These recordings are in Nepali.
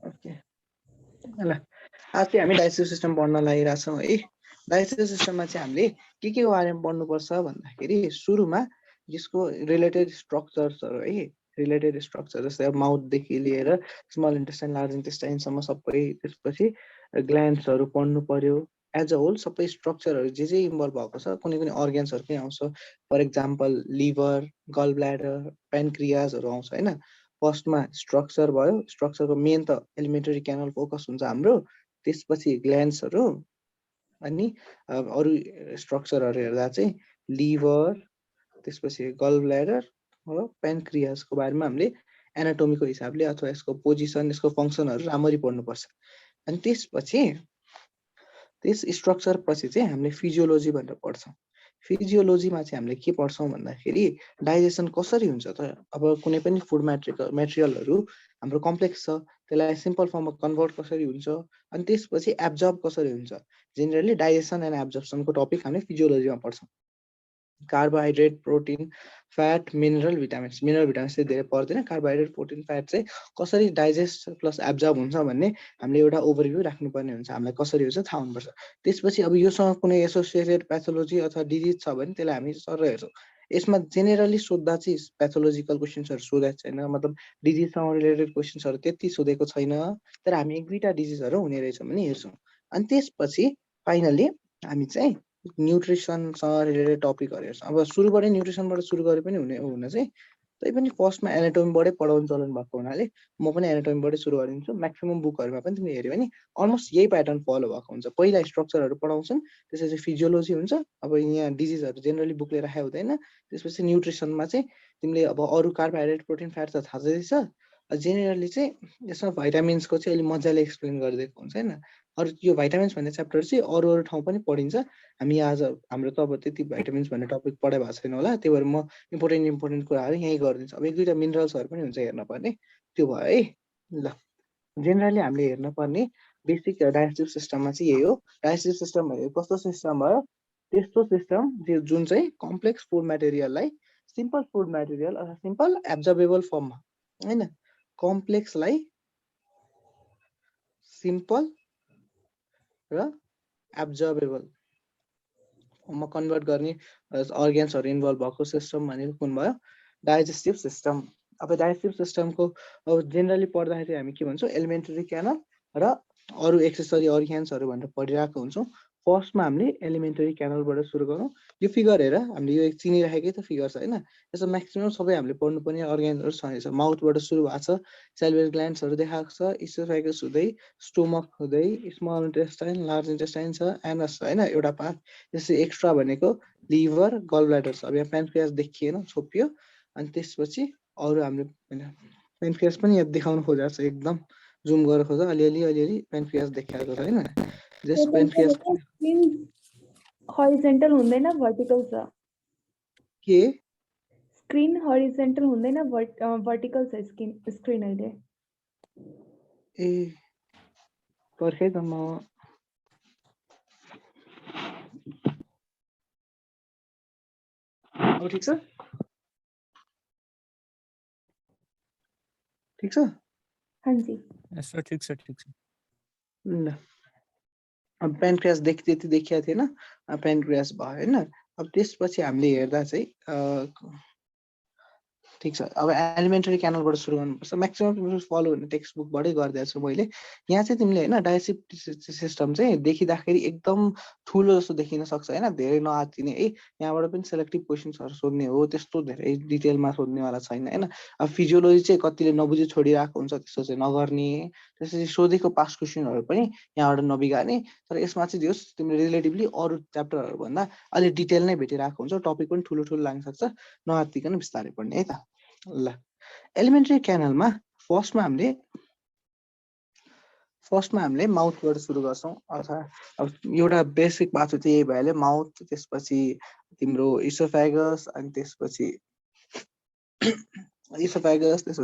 ओके ल आज चाहिँ हामी डाइजेस्टिभ सिस्टम पढ्न लागिरहेको छौँ है। डाइजेस्टिभ सिस्टममा चाहिँ हामीले के बारेमा पढ्नुपर्छ भन्दाखेरि सुरुमा यसको रिलेटेड स्ट्रक्चर्सहरू है, रिलेटेड स्ट्रक्चर जस्तै अब माउथदेखि लिएर स्मल इन्टेस्टाइन लार्ज इन्टेस्टाइनसम्म सबै, त्यसपछि ग्ल्यान्ड्सहरू पढ्नु पर्यो। एज अ होल सबै स्ट्रक्चरहरू जे इन्भल्भ भएको छ, कुनै कुनै अर्ग्यान्सहरू पनि आउँछ। फर इक्जाम्पल लिभर, गल ब्ल्याडर, पेन्क्रियाजहरू आउँछ होइन। फर्स्टमा स्ट्रक्चर भयो, स्ट्रक्चरको मेन त एलिमेन्टरी क्यानल फोकस हुन्छ हाम्रो, त्यसपछि ग्ल्यान्ड्सहरू, अनि अरू स्ट्रक्चरहरू हेर्दा चाहिँ लिभर, त्यसपछि गल ब्ल्याडर र पेन्क्रियाजको बारेमा हामीले एनाटोमीको हिसाबले अथवा यसको पोजिसन, यसको फङ्सनहरू राम्ररी पढ्नुपर्छ। अनि त्यसपछि त्यस स्ट्रक्चर पछि चाहिँ हामीले फिजियोलोजी भनेर पढ्छौँ। फिजियोलोजीमा चाहिँ हामीले के पढ्छौँ भन्दाखेरि डाइजेसन कसरी हुन्छ त। अब कुनै पनि फुड मेटेरियलहरू हाम्रो कम्प्लेक्स छ, त्यसलाई सिम्पल फर्ममा कन्भर्ट कसरी हुन्छ, अनि त्यसपछि एब्जर्ब कसरी हुन्छ। जेनरली डाइजेसन एन्ड एब्जर्प्सनको टपिक हामीले फिजियोलोजीमा पढ्छौँ। Carbohydrate, protein, fat, mineral vitamins चाहिँ धेरै पर्दैन। कार्बोहाइड्रेट, प्रोटिन, फ्याट चाहिँ कसरी डाइजेस्ट प्लस एब्जर्ब हुन्छ भन्ने हामीले एउटा ओभरभ्यू राख्नुपर्ने हुन्छ। हामीलाई कसरी हुन्छ थाहा हुनुपर्छ। त्यसपछि अब योसँग कुनै एसोसिएटेड प्याथोलोजी अथवा डिजिज छ भने त्यसलाई हामी सर हेर्छौँ। यसमा जेनेरली सोद्धा चाहिँ प्याथोलोजिकल क्वेसन्सहरू सोधेको छैन, मतलब डिजिजसँग रिलेटेड क्वेसन्सहरू त्यति सोधेको छैन, तर हामी एक दुईवटा डिजिजहरू हुने रहेछ भने हेर्छौँ। अनि त्यसपछि फाइनली हामी चाहिँ न्युट्रिसनसँग रिलेटेड टपिकहरू हेर्छौँ। अब सुरुबाटै न्युट्रिसनबाट सुरु गरे पनि हुन चाहिँ, तै पनि फर्स्टमा एनाटोमीबाटै पढाउने चलन भएको हुनाले म पनि एनाटोमीबाटै सुरु गरिदिन्छु। म्याक्सिमम बुकहरूमा पनि तिमीले हेऱ्यो भने अलमोस्ट यही प्याटर्न फलो भएको हुन्छ। पहिला स्ट्रक्चरहरू पढाउँछन्, त्यसपछि फिजियोलोजी हुन्छ। अब यहाँ डिजिजहरू जेनरली बुकले राखेको हुँदैन। त्यसपछि न्युट्रिसनमा चाहिँ तिमीले अब अरू कार्बोहाइड्रेट, प्रोटिन, फ्याट त थाहा छ। जेनरली चाहिँ यसमा भाइटामिन्सको चाहिँ अलिक मजाले एक्सप्लेन गरिदिएको हुन्छ होइन। अरू यो भाइटामिन्स भन्ने च्याप्टर चाहिँ अरू ठाउँ पनि पढिन्छ। हामी आज हाम्रो त अब त्यति भाइटामिन्स भन्ने टपिक पढाइ भएको छैन होला, त्यही भएर म इम्पोर्टेन्ट कुराहरू यहीँ गरिदिन्छु। अब एक दुईवटा मिनरल्सहरू पनि हुन्छ हेर्न पर्ने, त्यो भयो है। ल जेनरली हामीले हेर्न पर्ने बेसिक डाइजेस्टिभ सिस्टममा चाहिँ यही हो। डाइजेस्टिभ सिस्टम भनेको कस्तो सिस्टम भयो, त्यस्तो सिस्टम जुन चाहिँ कम्प्लेक्स फुड मेटेरियललाई सिम्पल फुड मेटेरियल अथवा सिम्पल एब्जर्बेबल फर्ममा होइन, कम्प्लेक्सलाई सिम्पल र एब्जर्बेबल फर्ममा कन्भर्ट गर्ने अर्ग्यान्सहरू इन्भल्भ भएको सिस्टम भनेको कुन भयो, डाइजेस्टिभ सिस्टम। अब डाइजेस्टिभ सिस्टमको अब जेनरली पढ्दाखेरि हामी के भन्छौँ, एलिमेन्टरी क्यानल र अरू एक्सेसरी अर्ग्यान्सहरू भनेर पढिरहेको हुन्छौँ। फर्स्टमा हामीले एलिमेन्टरी क्यानलबाट सुरु गरौँ। यो फिगर हेर, हामीले यो चिनिराखेकै त फिगर छ होइन। यसो म्याक्सिमम सबै हामीले पढ्नुपर्ने अर्ग्यान्सहरू छ। माउथबाट सुरु भएको छ, सेल्युलर ग्ल्यान्ड्सहरू देखाएको छ, इसोफेगस हुँदै स्टोमक हुँदै स्मल इन्टेस्टाइन, लार्ज इन्टेस्टाइन छ, एनस होइन एउटा पार्ट। त्यसपछि एक्स्ट्रा भनेको लिभर, गल ब्ल्याडर छ। अब यहाँ पेन्क्रियास देखिएन, छोपियो। अनि त्यसपछि अरू हामीले होइन, पेन्क्रियास पनि यहाँ देखाउनु खोजेको छ, एकदम जुम गरेर खोज्दा अलिअलि पेन्क्रियास देखाएको छ होइन। जस पेन्क्रियास हरिजेन्टल हुँदैन, भर्टिकल छ। के स्क्रिन हरिजेन्टल हुँदैन, भर्टिकल छ स्क्रिन अहिले। ए पर्खै त म ठिक छ, ठिक छ। हाँ जी सर ठिक छ, ठिक छ। ल अब पेन्क्रियास त्यति देखिया थिएन, पेन्क्रियास भयो होइन। अब त्यसपछि हामीले हेर्दा चाहिँ ठिक छ। अब एलिमेन्टरी क्यानलबाट सुरु गर्नुपर्छ। म्याक्सिमम फलो हुने टेक्स्ट बुकबाटै गरिदिएको छु मैले। यहाँ चाहिँ तिमीले होइन डाइजेस्टिभ सिस्टम चाहिँ देखिँदाखेरि एकदम ठुलो जस्तो देखिन सक्छ होइन, धेरै नआत्तिने है। यहाँबाट पनि सेलेक्टिभ क्वेसन्सहरू सोध्ने हो, त्यस्तो धेरै डिटेलमा सोध्नेवाला छैन होइन। अब फिजियोलोजी चाहिँ कतिले नबुझी छोडिरहेको हुन्छ, त्यस्तो चाहिँ नगर्ने। त्यसपछि सोधेको पास क्वेसनहरू पनि यहाँबाट नबिगार्ने। तर यसमा चाहिँ दियोस् तिमीले रिलेटिभली अरू च्याप्टरहरूभन्दा अलिक डिटेल नै भेटिरहेको हुन्छ, टपिक पनि ठुलो लाग्न सक्छ, नआत्तिकन बिस्तारै पढ्ने है त। ल एलिमेन्टरी क्यानलमा फर्स्टमा हामीले माउथबाट सुरु गर्छौँ। अथवा अब एउटा बेसिक बाटो चाहिँ यही भइहाल्यो, माउथ, त्यसपछि तिम्रो इसोफेगस, अनि त्यसपछि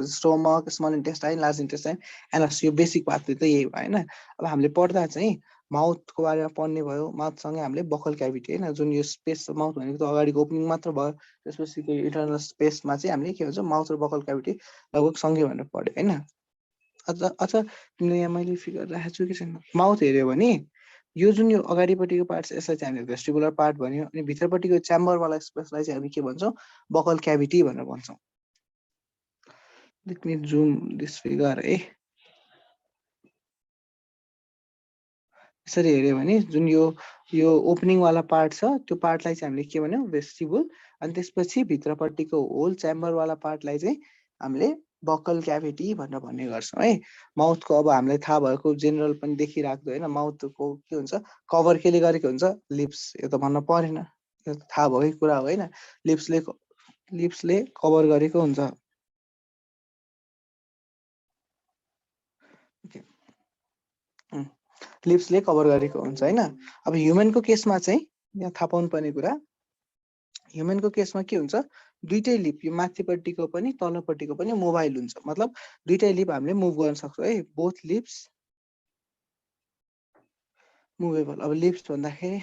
stomach, small intestine, large intestine, anus. यो बेसिक बाटो त यही भयो होइन। अब हामीले पढ्दा चाहिँ माउथको बारेमा पढ्ने भयो। माउथसँगै हामीले बकल क्याभिटी होइन, जुन यो स्पेस, माउथ भनेको त अगाडिको ओपनिङ मात्र भयो। त्यसपछि त्यो इन्टरनल स्पेसमा चाहिँ हामीले के भन्छ, माउथ र बकल क्याभिटी लगभग सँगै भनेर पढ्यो होइन। अच्छा तिमीले यहाँ मैले फिगर राखेको छु कि छैन माउथ हेऱ्यो भने यो जुन यो अगाडिपट्टिको पार्ट यसलाई चाहिँ हामीले भेस्टिबुलर पार्ट भन्यो अनि भित्रपट्टिको च्याम्बरवाला स्पेसलाई चाहिँ हामी के भन्छौँ बकल क्याभिटी भनेर भन्छौँ let me zoom this figure है यसरी हेऱ्यो भने जुन यो ओपनिङ वाला पार्ट छ त्यो पार्टलाई चाहिँ हामीले के भन्यौँ भेस्टिबुल अनि त्यसपछि भित्रपट्टिको होल च्याम्बर वाला पार्टलाई चाहिँ हामीले बकल क्याभिटी भनेर भन्ने गर्छौँ है माउथको अब हामीलाई थाहा भएको जेनरल पनि देखिराख्दो होइन माउथको के हुन्छ कभर केले गरेको हुन्छ लिप्स यो त भन्न परेन यो थाहा भएकै कुरा हो होइन लिप्सले कभर गरेको हुन्छ लिप्सले कभर गरेको हुन्छ होइन अब ह्युमनको केसमा चाहिँ यहाँ थाहा पाउनु पर्ने कुरा ह्युमनको केसमा के हुन्छ दुईटै लिप यो माथिपट्टिको पनि तलपट्टिको पनि मोबाइल हुन्छ मतलब दुईटै लिप हामीले मुभ गर्न सक्छौँ है बोथ लिप्स मुभेबल अब लिप्स भन्दाखेरि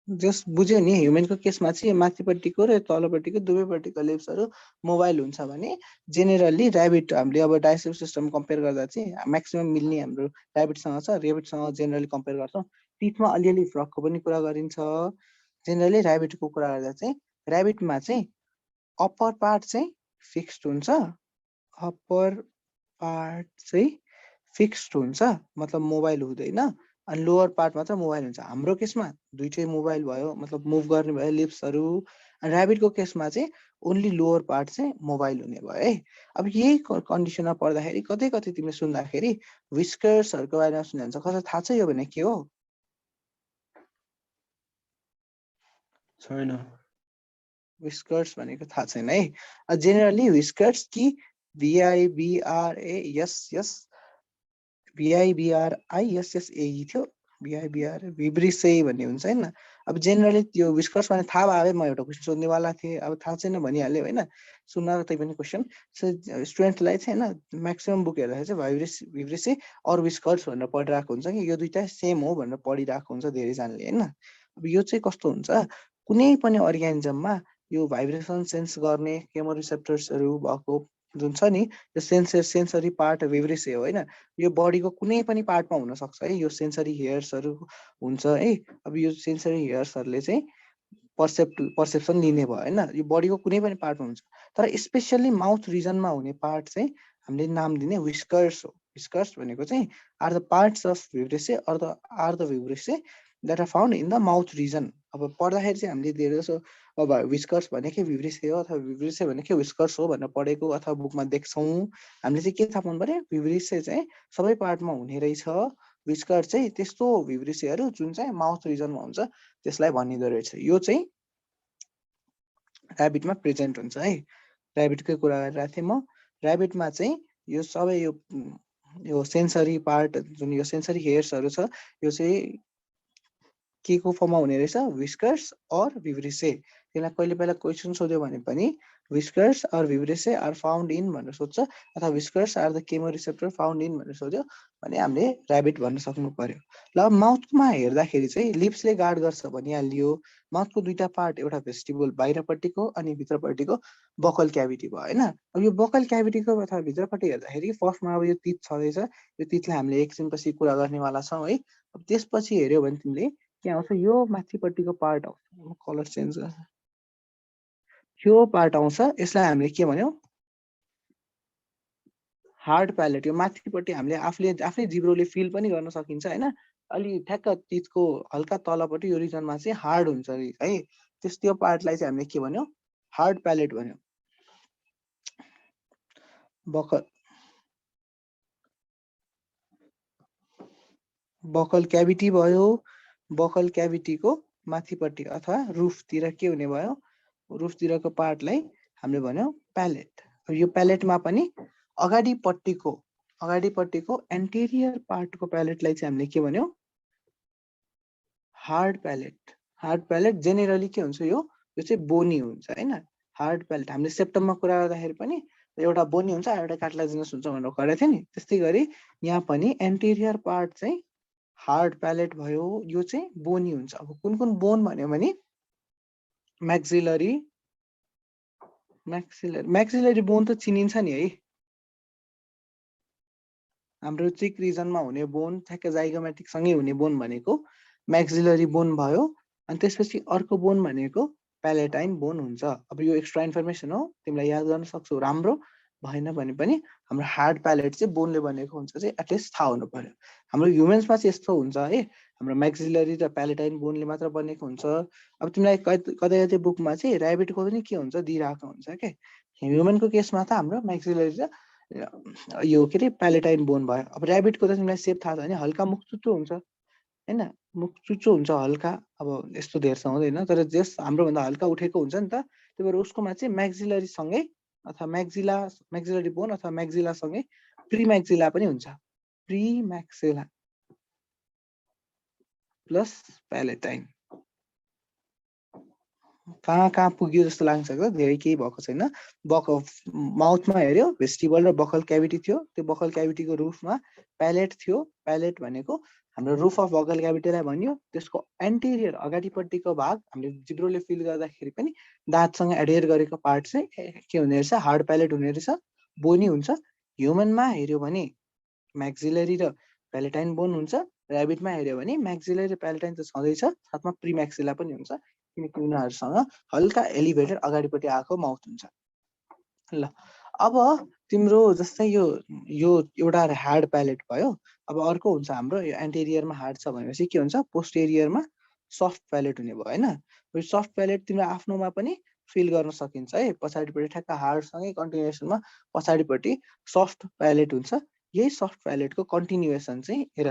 जस्ट बुझ्यो नि ह्युमनको केसमा चाहिँ माथिपट्टिको र तलपट्टिको दुवैपट्टिको लिप्सहरू मोबाइल हुन्छ भने जेनेरली ऱ्याबिट हामीले अब डाइजेस्टिभ सिस्टम कम्पेयर गर्दा चाहिँ म्याक्सिमम मिल्ने हाम्रो ऱ्याबिटसँग छ ऱ्याबिटसँग जेनरली कम्पेयर गर्छौँ टिथमा अलिअलि फरकको पनि कुरा गरिन्छ जेनरली ऱ्याबिटको कुरा गर्दा चाहिँ ऱ्याबिटमा चाहिँ अप्पर पार्ट चाहिँ फिक्स्ड हुन्छ अप्पर पार्ट चाहिँ फिक्स्ड हुन्छ मतलब मोबाइल हुँदैन अनि लोवर पार्ट मात्र मोबाइल हुन्छ हाम्रो केसमा दुईटै मोबाइल भयो मतलब मुभ गर्ने भयो लिप्सहरू अनि ऱ्याबिटको केसमा चाहिँ ओन्ली लोवर पार्ट चाहिँ मोबाइल हुने भयो है अब यही कन्डिसनमा पर्दाखेरि कतै कतै तिमीले सुन्दाखेरि विस्कर्सहरूको बारेमा सुने हुन्छ कसै थाहा छ यो भने के हो छैन विस्कर्स भनेको थाहा छैन है जेनरली विस्कर्स कि VIBRASSVIBRISSAE थियो VIBR भिब्रिसे भन्ने हुन्छ होइन अब जेनरली त्यो विस्कर्स भने थाहा भयो म एउटा क्वेसन सोध्नेवाला थिएँ अब थाहा छैन भनिहाल्यो होइन सुन्न त्यही पनि क्वेसन स्टुडेन्टलाई चाहिँ होइन म्याक्सिमम् बुक हेर्दाखेरि चाहिँ भिब्रिसे अरू विस्कर्स भनेर पढिरहेको हुन्छ कि यो दुइटा सेम हो भनेर पढिरहेको हुन्छ धेरैजनाले होइन अब यो चाहिँ कस्तो हुन्छ कुनै पनि अर्ग्यानिजममा यो भाइब्रेसन सेन्स गर्ने केमोरिसेप्टर्सहरू भएको जुन छ नि यो सेन्सरी पार्ट भिब्रिसे हो होइन यो बडीको कुनै पनि पार्टमा हुनसक्छ है यो सेन्सरी हेयर्सहरू हुन्छ है अब यो सेन्सरी हेयर्सहरूले चाहिँ पर्सेप्सन लिने भयो होइन यो बडीको कुनै पनि पार्टमा हुन्छ तर स्पेसल्ली माउथ रिजनमा हुने पार्ट चाहिँ हामीले नाम दिने विस्कर्स हो विस्कर्स भनेको चाहिँ are the parts of vibrissae are the vibrissae that are found in the mouth region अब पढ्दाखेरि चाहिँ हामीले धेरै जसो अब विस्कर्स भनेकै भिब्रिसे हो अथवा भिब्रिसे भनेकै विस्कर्स हो भनेर पढेको अथवा बुकमा देख्छौँ हामीले चाहिँ के थाहा पाउनु पर्यो भिब्रिसे चाहिँ सबै पार्टमा हुने रहेछ विस्कर्स चाहिँ त्यस्तो भिब्रिसेहरू जुन चाहिँ माउथ रिजनमा हुन्छ त्यसलाई भनिँदो रहेछ यो चाहिँ ऱ्याबिटमा प्रेजेन्ट हुन्छ है ऱ्याबिटकै कुरा गरिरहेको थिएँ म ऱ्याबिटमा चाहिँ यो सबै यो सेन्सरी पार्ट जुन यो सेन्सरी हेयर्सहरू छ यो चाहिँ के को फर्ममा हुने रहेछ विस्कर्स अर भिब्रिसे त्यसलाई कहिले पहिला क्वेसन सोध्यो भने पनि whiskers or vibrissae are found in भनेर सोध्छ अथवा whiskers are the chemoreceptor found in भनेर सोध्यो भने हामीले ऱ्याबिट भन्न सक्नु पर्यो ल माउथमा हेर्दाखेरि चाहिँ लिप्सले गार्ड गर्छ भनिहालियो माउथको दुईटा पार्ट एउटा भेस्टिबुल बाहिरपट्टिको अनि भित्रपट्टिको बकल क्याभिटी भयो होइन अब यो बकल क्याभिटीको अथवा भित्रपट्टि हेर्दाखेरि फर्स्टमा अब यो तित छँदैछ यो तितलाई हामीले एकछिनपछि कुरा गर्नेवाला छौँ है अब त्यसपछि हेऱ्यो भने तिमीले के आउँछ यो माथिपट्टिको पार्ट आउँछ कलर चेन्ज गर्छ यो पार्ट आउँछ यसलाई हामीले के भन्यौँ हार्ड प्यालेट यो माथिपट्टि हामीले आफ्नै जिब्रोले फिल पनि गर्न सकिन्छ होइन अलि ठ्याक्क तितको हल्का तलपट्टि यो रिजनमा चाहिँ हार्ड हुन्छ है त्यो पार्टलाई चाहिँ हामीले के भन्यौँ हार्ड प्यालेट भन्यौँ बकल क्याभिटी भयो बकल क्याभिटीको माथिपट्टि अथवा रुफतिर के हुने भयो रुफतिरको पार्टलाई हामीले भन्यौँ प्यालेट यो प्यालेटमा पनि अगाडिपट्टिको एन्टेरियर पार्टको प्यालेटलाई चाहिँ हामीले के भन्यौँ हार्ड प्यालेट जेनेरली के हुन्छ यो चाहिँ बोनी हुन्छ होइन हार्ड प्यालेट हामीले सेप्टममा कुरा गर्दाखेरि पनि एउटा बोनी हुन्छ एउटा कार्टिलाजिनस हुन्छ भनेर गरेको थियो नि त्यस्तै गरी यहाँ पनि एन्टेरियर पार्ट चाहिँ हार्ड प्यालेट भयो यो चाहिँ बोनी हुन्छ अब कुन कुन बोन भन्यो भने म्याक्सिलरी बोन त चिनिन्छ नि है हाम्रो चिक रिजनमा हुने बोन ठ्याक्कै जाइगोमेटिक सँगै हुने बोन भनेको म्याक्सिलरी बोन भयो। अनि त्यसपछि अर्को बोन भनेको प्यालेटाइन बोन हुन्छ। अब यो एक्स्ट्रा इन्फर्मेसन हो, तिमीलाई याद गर्न सक्छौ राम्रो, भएन भने पनि हाम्रो हार्ड प्यालेट चाहिँ बोनले बनेको हुन्छ चाहिँ एटलिस्ट थाहा हुनु पर्यो। हाम्रो ह्युमन्समा चाहिँ यस्तो हुन्छ है, हाम्रो म्याक्सिलरी र प्यालेटाइन बोनले मात्र बनेको हुन्छ। अब तिमीलाई कतै कतै बुकमा चाहिँ ऱ्याबिटको पनि के हुन्छ दिइरहेको हुन्छ के। ह्युमनको केसमा त हाम्रो म्याक्सिलरी र यो के अरे प्यालेटाइन बोन भयो। अब ऱ्याबिटको त तिमीलाई सेप थाहा छ भने हल्का मुख चुच्चो हुन्छ होइन, मुख चुच्चो हुन्छ हल्का, अब यस्तो धेर हुँदैन, तर जस हाम्रोभन्दा हल्का उठेको हुन्छ नि त, त्यही भएर उसकोमा चाहिँ म्याक्सिलरी सँगै अथवा म्याक्सिलरी बोन अथवा म्याक्सिला सँगै प्रिम्याक्सिला पनि हुन्छ। प्रिम्याक्सिला प्लस प्यालेटाइन। कहाँ पुग्यो जस्तो लाग्छ त, धेरै केही भएको छैन। माउथमा हेऱ्यो भेस्टिबल र बकल क्याभिटी थियो, त्यो बकल क्याभिटीको रुफमा प्यालेट थियो। प्यालेट भनेको हाम्रो रुफ अफ बकल क्याभिटीलाई भन्यो। त्यसको एन्टेरियर अगाडिपट्टिको भाग हामीले जिब्रोले फिल गर्दाखेरि पनि दाँतसँग एडेयर गरेको पार्ट चाहिँ के हुने रहेछ, हार्ड प्यालेट हुने रहेछ, बोनी हुन्छ। ह्युमनमा हेऱ्यो भने म्याक्सिलरी र प्यालेटाइन बोन हुन्छ। ऱ्याबिटमा हेऱ्यो भने म्याक्सिलरी र प्यालेटाइन त छँदैछ, साथमा प्रिम्याक्सिला पनि हुन्छ, किनकि उनीहरूसँग हल्का एलिभेटेड अगाडिपट्टि आएको माउथ हुन्छ। ल अब तिम्रो जस्तै यो एउटा हार्ड प्यालेट भयो। अब अर्को हुन्छ हाम्रो यो एन्टेरियरमा हार्ड छ भनेपछि के हुन्छ, पोस्टेरियरमा सफ्ट प्यालेट हुने भयो होइन। यो सफ्ट प्यालेट तिम्रो आफ्नोमा पनि फिल गर्न सकिन्छ है, पछाडिपट्टि ठ्याक्क हार्डसँगै कन्टिन्युएसनमा पछाडिपट्टि सफ्ट प्यालेट हुन्छ। यही सफ्ट प्यालेटको कन्टिन्युएसन चाहिँ हेर,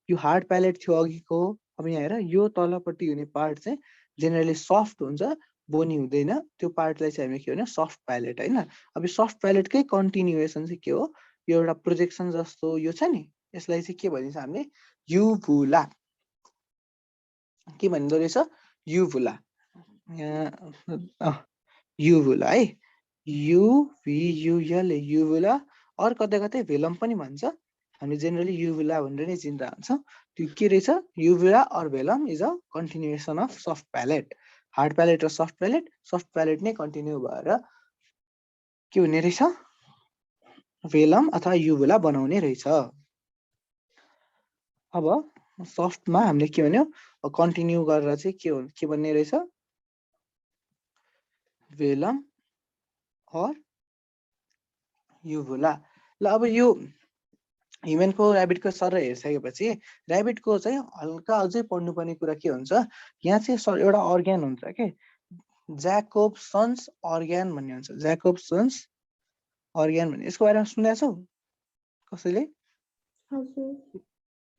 यो हार्ड प्यालेट थियो अघिको, अब यहाँ हेर यो तलपट्टि हुने पार्ट चाहिँ जेनरली सफ्ट हुन्छ, बोनी हुँदैन, त्यो पार्टलाई चाहिँ हामीले के भन्यो, सफ्ट प्यालेट होइन। अब यो सफ्ट प्यालेटकै कन्टिन्युएसन चाहिँ के हो, यो एउटा प्रोजेक्सन जस्तो यो छ नि, यसलाई चाहिँ के भनिन्छ हामीले, युभुला। के भनिँदो रहेछ, युभुला, युभुला है, युभियुएल युभुला। अरू कतै कतै भेलम पनि भन्छ, हामी जेनरली युभुला भनेर नै चिन्ता हुन्छौँ। त्यो के रहेछ, uvula or velum is a continuation of soft palate. Hard palate र सफ्ट प्यालेट नै कन्टिन्यू भएर के हुने रहेछ, भेलम अथवा युभुला बनाउने रहेछ। अब सफ्टमा हामीले के भन्यो, कन्टिन्यू गरेर चाहिँ के भन्ने रहेछ, भेलम अर युभुला। ल अब यो ह्युमनको ऱ्याबिटको सर हेरिसकेपछि ऱ्याबिटको चाहिँ हल्का अझै पढ्नुपर्ने कुरा के हुन्छ, यहाँ चाहिँ एउटा अर्ग्यान हुन्छ के, ज्याकोब्सन्स अर्ग्यान भन्ने हुन्छ। ज्याकोब्सन्स अर्ग्यान भन्ने, यसको बारेमा सुनेको छौ कसैले?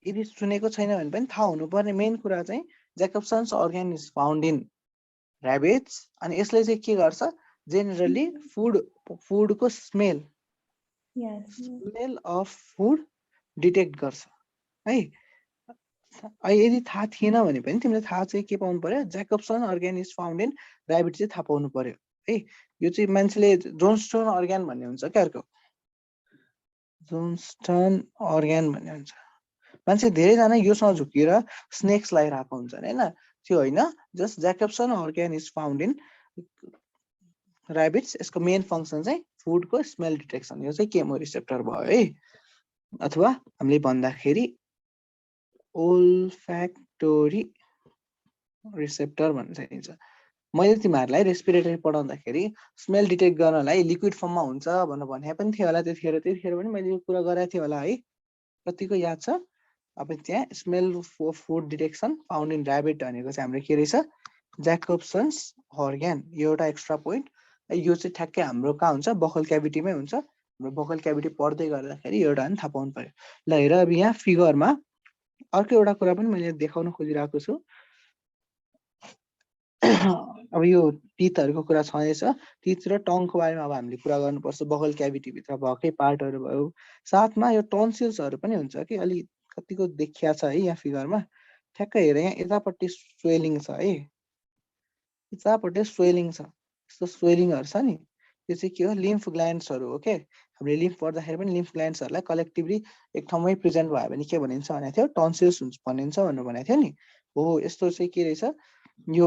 यदि सुनेको छैन भने पनि थाहा हुनुपर्ने मेन कुरा चाहिँ ज्याकोब्सन्स अर्ग्यान इज फाउन्ड इन ऱ्याबिट्स। अनि यसले चाहिँ के गर्छ, जेनरली फुडको स्मेल अफ फुड डिटेक्ट गर्छ है। यदि थाहा थिएन भने पनि तिमीले थाहा चाहिँ के पाउनु पर्यो, Jacobson organ is found in rabbit चाहिँ थाहा पाउनु पर्यो है। यो चाहिँ मान्छेले जोन्स्टन अर्ग्यान भन्ने हुन्छ क्या, अर्को जोन्स्टन अर्ग्यान भन्ने हुन्छ। मान्छे धेरैजना योसँग झुकेर स्नेक्स लगाइरहेको हुन्छन् होइन, त्यो होइन, just Jacobson organ is found in rabbits. यसको मेन फङ्सन चाहिँ फुडको स्मेल डिटेक्सन, यो चाहिँ केमो रिसेप्टर भयो है, अथवा हामीले भन्दाखेरि ओल्फ्याक्टोरी रिसेप्टर भन्न सकिन्छ। मैले तिमीहरूलाई रेस्पिरेटरी पढाउँदाखेरि स्मेल डिटेक्ट गर्नलाई लिक्विड फर्ममा हुन्छ भने पनि थियो होला, त्यतिखेर पनि मैले यो कुरा गराएको थिएँ होला है, कतिको याद छ? अब त्यहाँ smell food detection found in rabbit भनेको चाहिँ हाम्रो के रहेछ, ज्याकोब्सन्स अर्ग्यान। यो एउटा एक्स्ट्रा पोइन्ट, यो चाहिँ ठ्याक्कै हाम्रो कहाँ हुन्छ, बकल क्याभिटीमै हुन्छ। हाम्रो बकल क्याभिटी पढ्दै गर्दाखेरि एउटा पनि थाहा पाउनु पर्यो। ल हेर, अब यहाँ फिगरमा अर्को एउटा कुरा पनि मैले देखाउन खोजिरहेको छु। अब यो टिथहरूको कुरा छँदैछ, टिथ र टङको बारेमा अब हामीले कुरा गर्नुपर्छ। बकल क्याभिटीभित्र भएकै पार्टहरू भयो, साथमा यो टन्सिल्सहरू पनि हुन्छ कि, अलिक कतिको देखिया छ है यहाँ फिगरमा। ठ्याक्कै हेर, यहाँ यतापट्टि स्वेलिङ छ है, यतापट्टि स्वेलिङ छ, यस्तो स्वेलिङहरू छ नि, त्यो चाहिँ के हो, लिम्फ ग्ल्यान्ड्सहरू हो के। हामीले लिम्फ पढ्दाखेरि पनि लिम्फ ग्ल्यान्ड्सहरूलाई कलेक्टिभली एक ठाउँमै प्रेजेन्ट भयो भने के भनिन्छ भनेको थियो, टन्सिल्स हुन्छ भनिन्छ भनेर भनेको थियो नि। हो, यस्तो चाहिँ के रहेछ, यो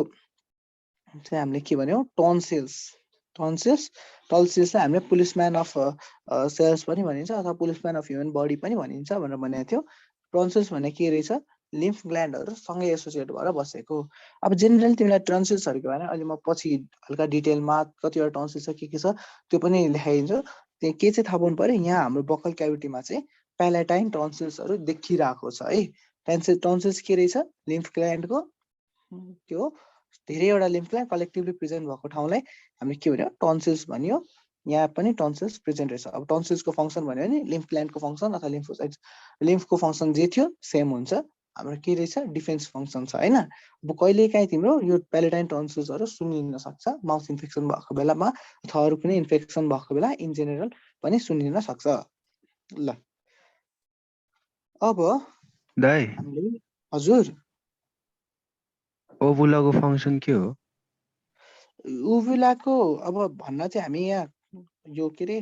चाहिँ हामीले के भन्यो, टन्सिल्स टन्सिल्सलाई हामीले पुलिसम्यान अफ सेल्स पनि भनिन्छ अथवा पुलिसम्यान अफ ह्युमन बडी पनि भनिन्छ भनेर भनेको थियो। टन्सिल्स भने के रहेछ, लिम्फ ग्ल्यान्डहरू सँगै एसोसिएट भएर बसेको। अब जेनरली तिमीलाई टन्सिल्सहरूको बारेमा अहिले म पछि हल्का डिटेलमा कतिवटा टन्सिल्स छ के छ त्यो पनि लेखाइदिन्छु। त्यहाँ के चाहिँ थाहा पाउनु पर्यो, यहाँ हाम्रो बकल क्याभिटीमा चाहिँ प्यालेटाइन टन्सिल्सहरू देखिरहेको छ है। टन्सिल्स के रहेछ, लिम्फ ग्ल्यान्डको त्यो धेरैवटा लिम्फ ग्ल्यान्ड कलेक्टिभली प्रेजेन्ट भएको ठाउँलाई हामीले के भन्यो, टन्सिल्स भन्यो। यहाँ पनि टन्सिल्स प्रेजेन्ट रहेछ। अब टन्सिल्सको फङ्सन भन्यो भने लिम्फ ग्ल्यान्डको फङ्सन अथवा लिम्फोसाइट्स लिम्फको फङ्सन जे थियो सेम हुन्छ। हाम्रो के रहेछ, डिफेन्स फङ्सन छ होइन। अब कहिलेकाहीँ तिम्रो यो प्यालेटाइन टन्सिल्सहरू सुनिन सक्छ माउथ इन्फेक्सन भएको बेलामा अथवा अरू कुनै इन्फेक्सन भएको बेला इन जेनरल पनि सुनिन सक्छ। ल अब दाइ हामीले हजुर ओभुलाको फङ्सन के हो? उभिलाको अब भन्न चाहिँ हामी यहाँ यो के अरे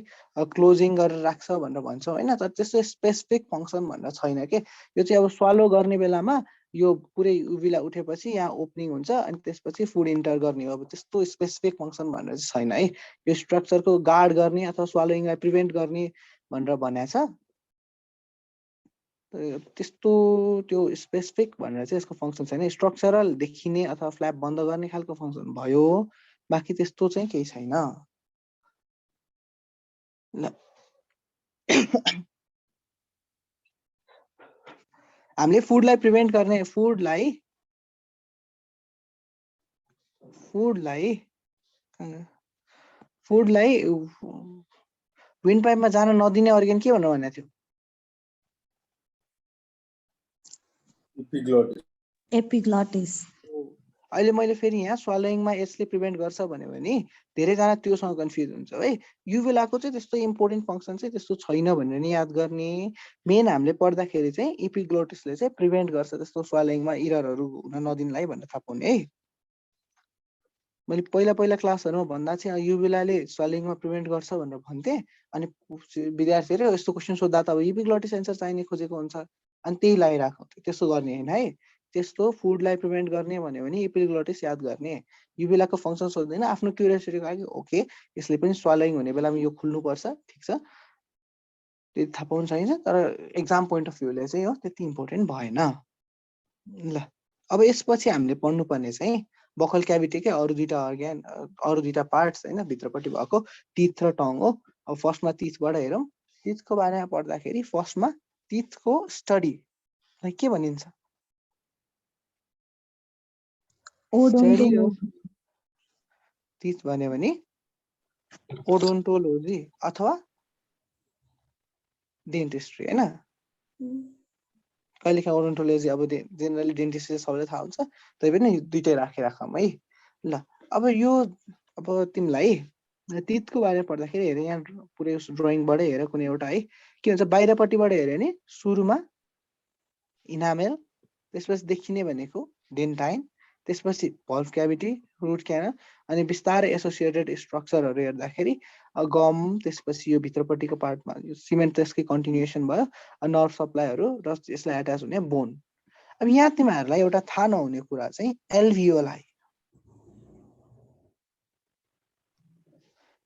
क्लोजिङ गरेर राख्छ भनेर भन्छौँ होइन, तर त्यस्तो स्पेसिफिक फङ्सन भनेर छैन के। यो चाहिँ अब स्वालो गर्ने बेलामा यो पुरै उभिला उठेपछि यहाँ ओपनिङ हुन्छ अनि त्यसपछि फुड इन्टर गर्ने हो। अब त्यस्तो स्पेसिफिक फङ्सन भनेर चाहिँ छैन है। यो स्ट्रक्चरको गार्ड गर्ने अथवा स्वालोइङलाई प्रिभेन्ट गर्ने भनेर भनेको छ। त्यस्तो त्यो स्पेसिफिक भनेर चाहिँ यसको फङ्सन छैन। स्ट्रक्चरल देखिने अथवा फ्ल्याप बन्द गर्ने खालको फङ्सन भयो, बाँकी त्यस्तो चाहिँ केही छैन। हामीले फुडलाई प्रिभेन्ट गर्ने फुडलाई विन्ड पाइपमा जान नदिने अर्गन के भनेर भनेको थियो? एपिग्लोटिस। अहिले मैले फेरि यहाँ स्वालोइङमा यसले प्रिभेन्ट गर्छ भन्यो भने धेरैजना त्योसँग कन्फ्युज हुन्छ है। युभेलाको चाहिँ त्यस्तो इम्पोर्टेन्ट फङ्सन चाहिँ त्यस्तो छैन भनेर नि याद गर्ने। मेन हामीले पढ्दाखेरि चाहिँ एपिग्लोटिसले चाहिँ प्रिभेन्ट गर्छ त्यस्तो स्वालोइङमा इररहरू हुन नदिनलाई भनेर थाहा पाउने है। मैले पहिला क्लासहरूमा भन्दा चाहिँ युभेलाले स्वालोइङमा प्रिभेन्ट गर्छ भनेर भन्थेँ, अनि विद्यार्थीहरू यस्तो क्वेसन सोद्धा त अब एपिग्लोटिस एन्सर चाहिने खोजेको हुन्छ अनि त्यही लगाइरहेको हुन्छ। त्यस्तो गर्ने होइन है। त्यस्तो फुडलाई प्रिभेन्ट गर्ने भन्यो भने एपिग्लोटिस याद गर्ने। युभेलाको फङ्सन सोध्दैन, आफ्नो क्युरियोसिटीको लागि ओके यसले पनि स्वालोइङ हुने बेलामा यो खुल्नुपर्छ, ठिक छ, त्यति थाहा पाउनु चाहिन्छ। तर एक्जाम पोइन्ट अफ भ्यूले चाहिँ यो त्यति इम्पोर्टेन्ट भएन। ल अब यसपछि हामीले पढ्नुपर्ने चाहिँ बकल क्याभिटीकै अरू दुईटा पार्ट्स होइन, भित्रपट्टि भएको टिथ र टङ हो। अब फर्स्टमा टिथबाट हेरौँ। टिथको बारेमा पढ्दाखेरि फर्स्टमा टिथको स्टडीलाई के भनिन्छ? स्टडी अफ टिथ भन्यो भने ओडोन्टोलोजी अथवा डेन्टिस्ट्री होइन। कहिलेकाहीँ ओडोन्टोलोजी अब जेनरली डेन्टिस्ट्री सबैलाई थाहा हुन्छ, तै पनि दुइटै राखौँ है। ल अब यो अब तिमीलाई टिथको बारेमा पढ्दाखेरि हेर, यहाँ पुरै ड्रइङबाटै हेर कुनै एउटा है, के हुन्छ बाहिरपट्टिबाट हेऱ्यो भने सुरुमा इनामेल, त्यसपछि देखिने भनेको डेन्टाइन, त्यसपछि भल्भ क्याभिटी, रुट क्यानल, अनि बिस्तारै एसोसिएटेड स्ट्रक्चरहरू हेर्दाखेरि गम, त्यसपछि यो भित्रपट्टिको पार्टमा यो सिमेन्ट त्यसकै कन्टिन्युएसन भयो, नर्भ सप्लाईहरू र यसलाई एट्याच हुने बोन। अब यहाँ तिमीहरूलाई एउटा थाहा नहुने कुरा चाहिँ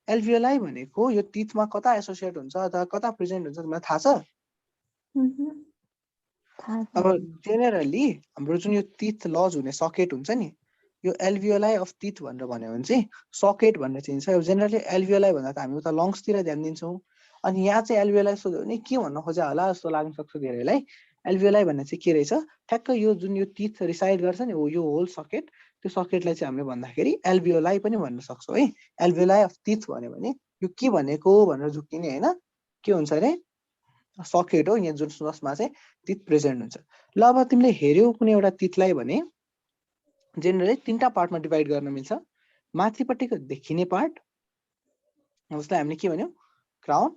एल्भियोलाई भनेको यो टिथमा कता एसोसिएट हुन्छ अथवा कता प्रेजेन्ट हुन्छ तिमीलाई थाहा छ? अब जेनरली हाम्रो जुन यो टिथ लज हुने सकेट हुन्छ नि, यो एल्भियोलाई अफ टिथ भनेर भन्यो भने चाहिँ सकेट भनेर चिन्छ। अब जेनरली एल्भियोलाई भन्दा त हामी उता लङ्सतिर ध्यान दिन्छौँ, अनि यहाँ चाहिँ एल्भियोलाई सोध्यो भने के भन्न खोजे होला जस्तो लाग्न सक्छ धेरैलाई। एल्भियोलाई भन्ने चाहिँ के रहेछ, ठ्याक्क यो जुन यो टिथ रिसाइड गर्छ नि यो होल सकेट, त्यो सकेटलाई चाहिँ हामीले भन्दाखेरि एल्भियोलाई पनि भन्न सक्छौँ है। एल्भियोलाई अफ टिथ भन्यो भने यो के भनेको भनेर झुक्किने होइन, के हुन्छ अरे सकेट हो यहाँ जुन जसमा चाहिँ टिथ प्रेजेन्ट हुन्छ। ल अब तिमीले हेऱ्यौ कुनै एउटा टिथलाई भने जेनरली तीनटा पार्टमा डिभाइड गर्न मिल्छ। माथिपट्टिको देखिने पार्ट जसलाई हामीले के भन्यौँ क्राउन,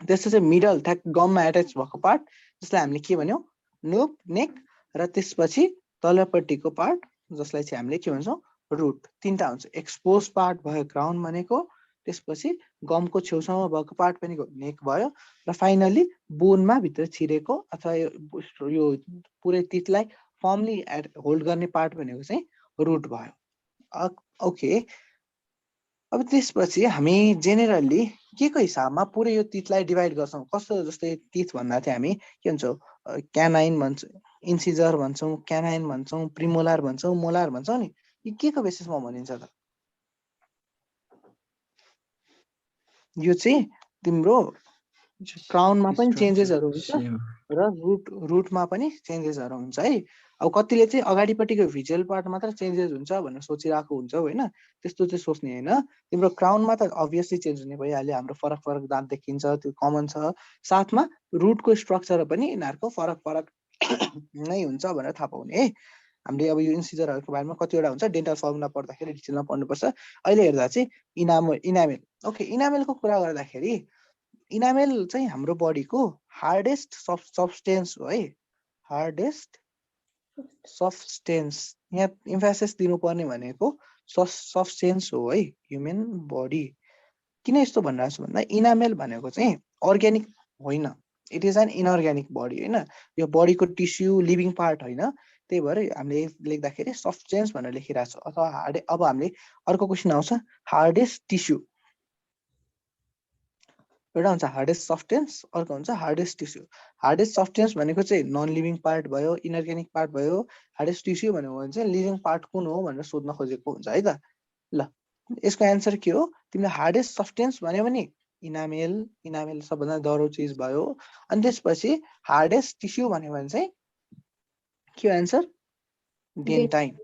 त्यसको चाहिँ मिडल ठ्याक गममा एट्याच भएको पार्ट जसलाई हामीले के भन्यौँ नोक नेक, र त्यसपछि तलपट्टिको पार्ट जसलाई चाहिँ हामीले के भन्छौँ रुट। तीनटा हुन्छ। एक्सपोज पार्ट भयो क्राउन भनेको, त्यसपछि गमको छेउछाउमा भएको पार्ट पनि नेक भयो, र फाइनली बोनमा भित्र छिरेको अथवा यो पुरै टिथलाई फर्मली होल्ड गर्ने पार्ट भनेको चाहिँ रुट भयो। ओके अब त्यसपछि हामी जेनेरली के को हिसाबमा पुरै यो तिथलाई डिभाइड गर्छौं कस्तो जस्तै तिथ भन्दा चाहिँ हामी के भन्छौं क्यानाइन भन्छौं इन्सिजर भन्छौं क्यानाइन भन्छौं प्रिमोलार भन्छौं मोलार भन्छौं नि यो के को बेसिसमा भनिन्छ त यो चाहिँ तिम्रो क्राउनमा पनि चेन्जेसहरु हुन्छ Same. र रुटमा पनि चेन्जेसहरु हुन्छ है अब कतिले चाहिँ अगाडिपट्टिको भिजुअल पार्ट मात्र चेन्जेस हुन्छ भनेर सोचिरहेको हुन्छ हैन त्यस्तो चाहिँ सोच्ने हैन तिम्रो क्राउनमा त अभियसली चेन्ज हुने भइहाल्यो हाम्रो फरक फरक दाँत देखिन्छ त्यो कमन छ साथमा रुटको स्ट्रक्चर पनि यिनीहरुको फरक फरक नै हुन्छ भनेर थाहा पाउने है हामीले अब यो इन्सिजरहरुको बारेमा कतिवटा हुन्छ डेन्टल फर्मुला पढ्दाखेरि डिटेलमा पढ्नुपर्छ अहिले हेर्दा चाहिँ इनामेल ओके इनामेलको कुरा गर्दाखेरि इनामेल चाहिँ हाम्रो बडीको हार्डेस्ट सब्स्टेन्स हो है हार्डेस्ट सब्स्टेन्स यहाँ इम्फेसिस दिनुपर्ने भनेको सब्स्टेन्स हो है ह्युमन बडी किन यस्तो भनिरहेको छु भन्दा इनामेल भनेको चाहिँ अर्ग्यानिक होइन it is an inorganic body हैन यो बडीको टिस्यु लिभिङ पार्ट होइन त्यही भएर हामीले लेख्दाखेरि सब्स्टेन्स भनेर लेखिरहेको छ अथवा अब हामीले अर्को क्वेशन आउँछ हार्डेस्ट टिस्यु एउटा हुन्छ हार्डेस्ट सब्स्टेन्स अर्को हुन्छ हार्डेस्ट टिस्यु हार्डेस्ट सब्स्टेन्स भनेको चाहिँ नन लिभिङ पार्ट भयो इनअर्ग्यानिक पार्ट भयो हार्डेस्ट टिस्यु भनेको चाहिँ लिभिङ पार्ट कुन हो भनेर सोध्न खोजेको हुन्छ है त ल यसको एन्सर के हो तिमीले हार्डेस्ट सब्स्टेन्स भन्यो भने इनामेल सबभन्दा दह्रो चिज भयो अनि त्यसपछि हार्डेस्ट टिस्यु भन्यो भने चाहिँ के हो एन्सर डेन्टाइन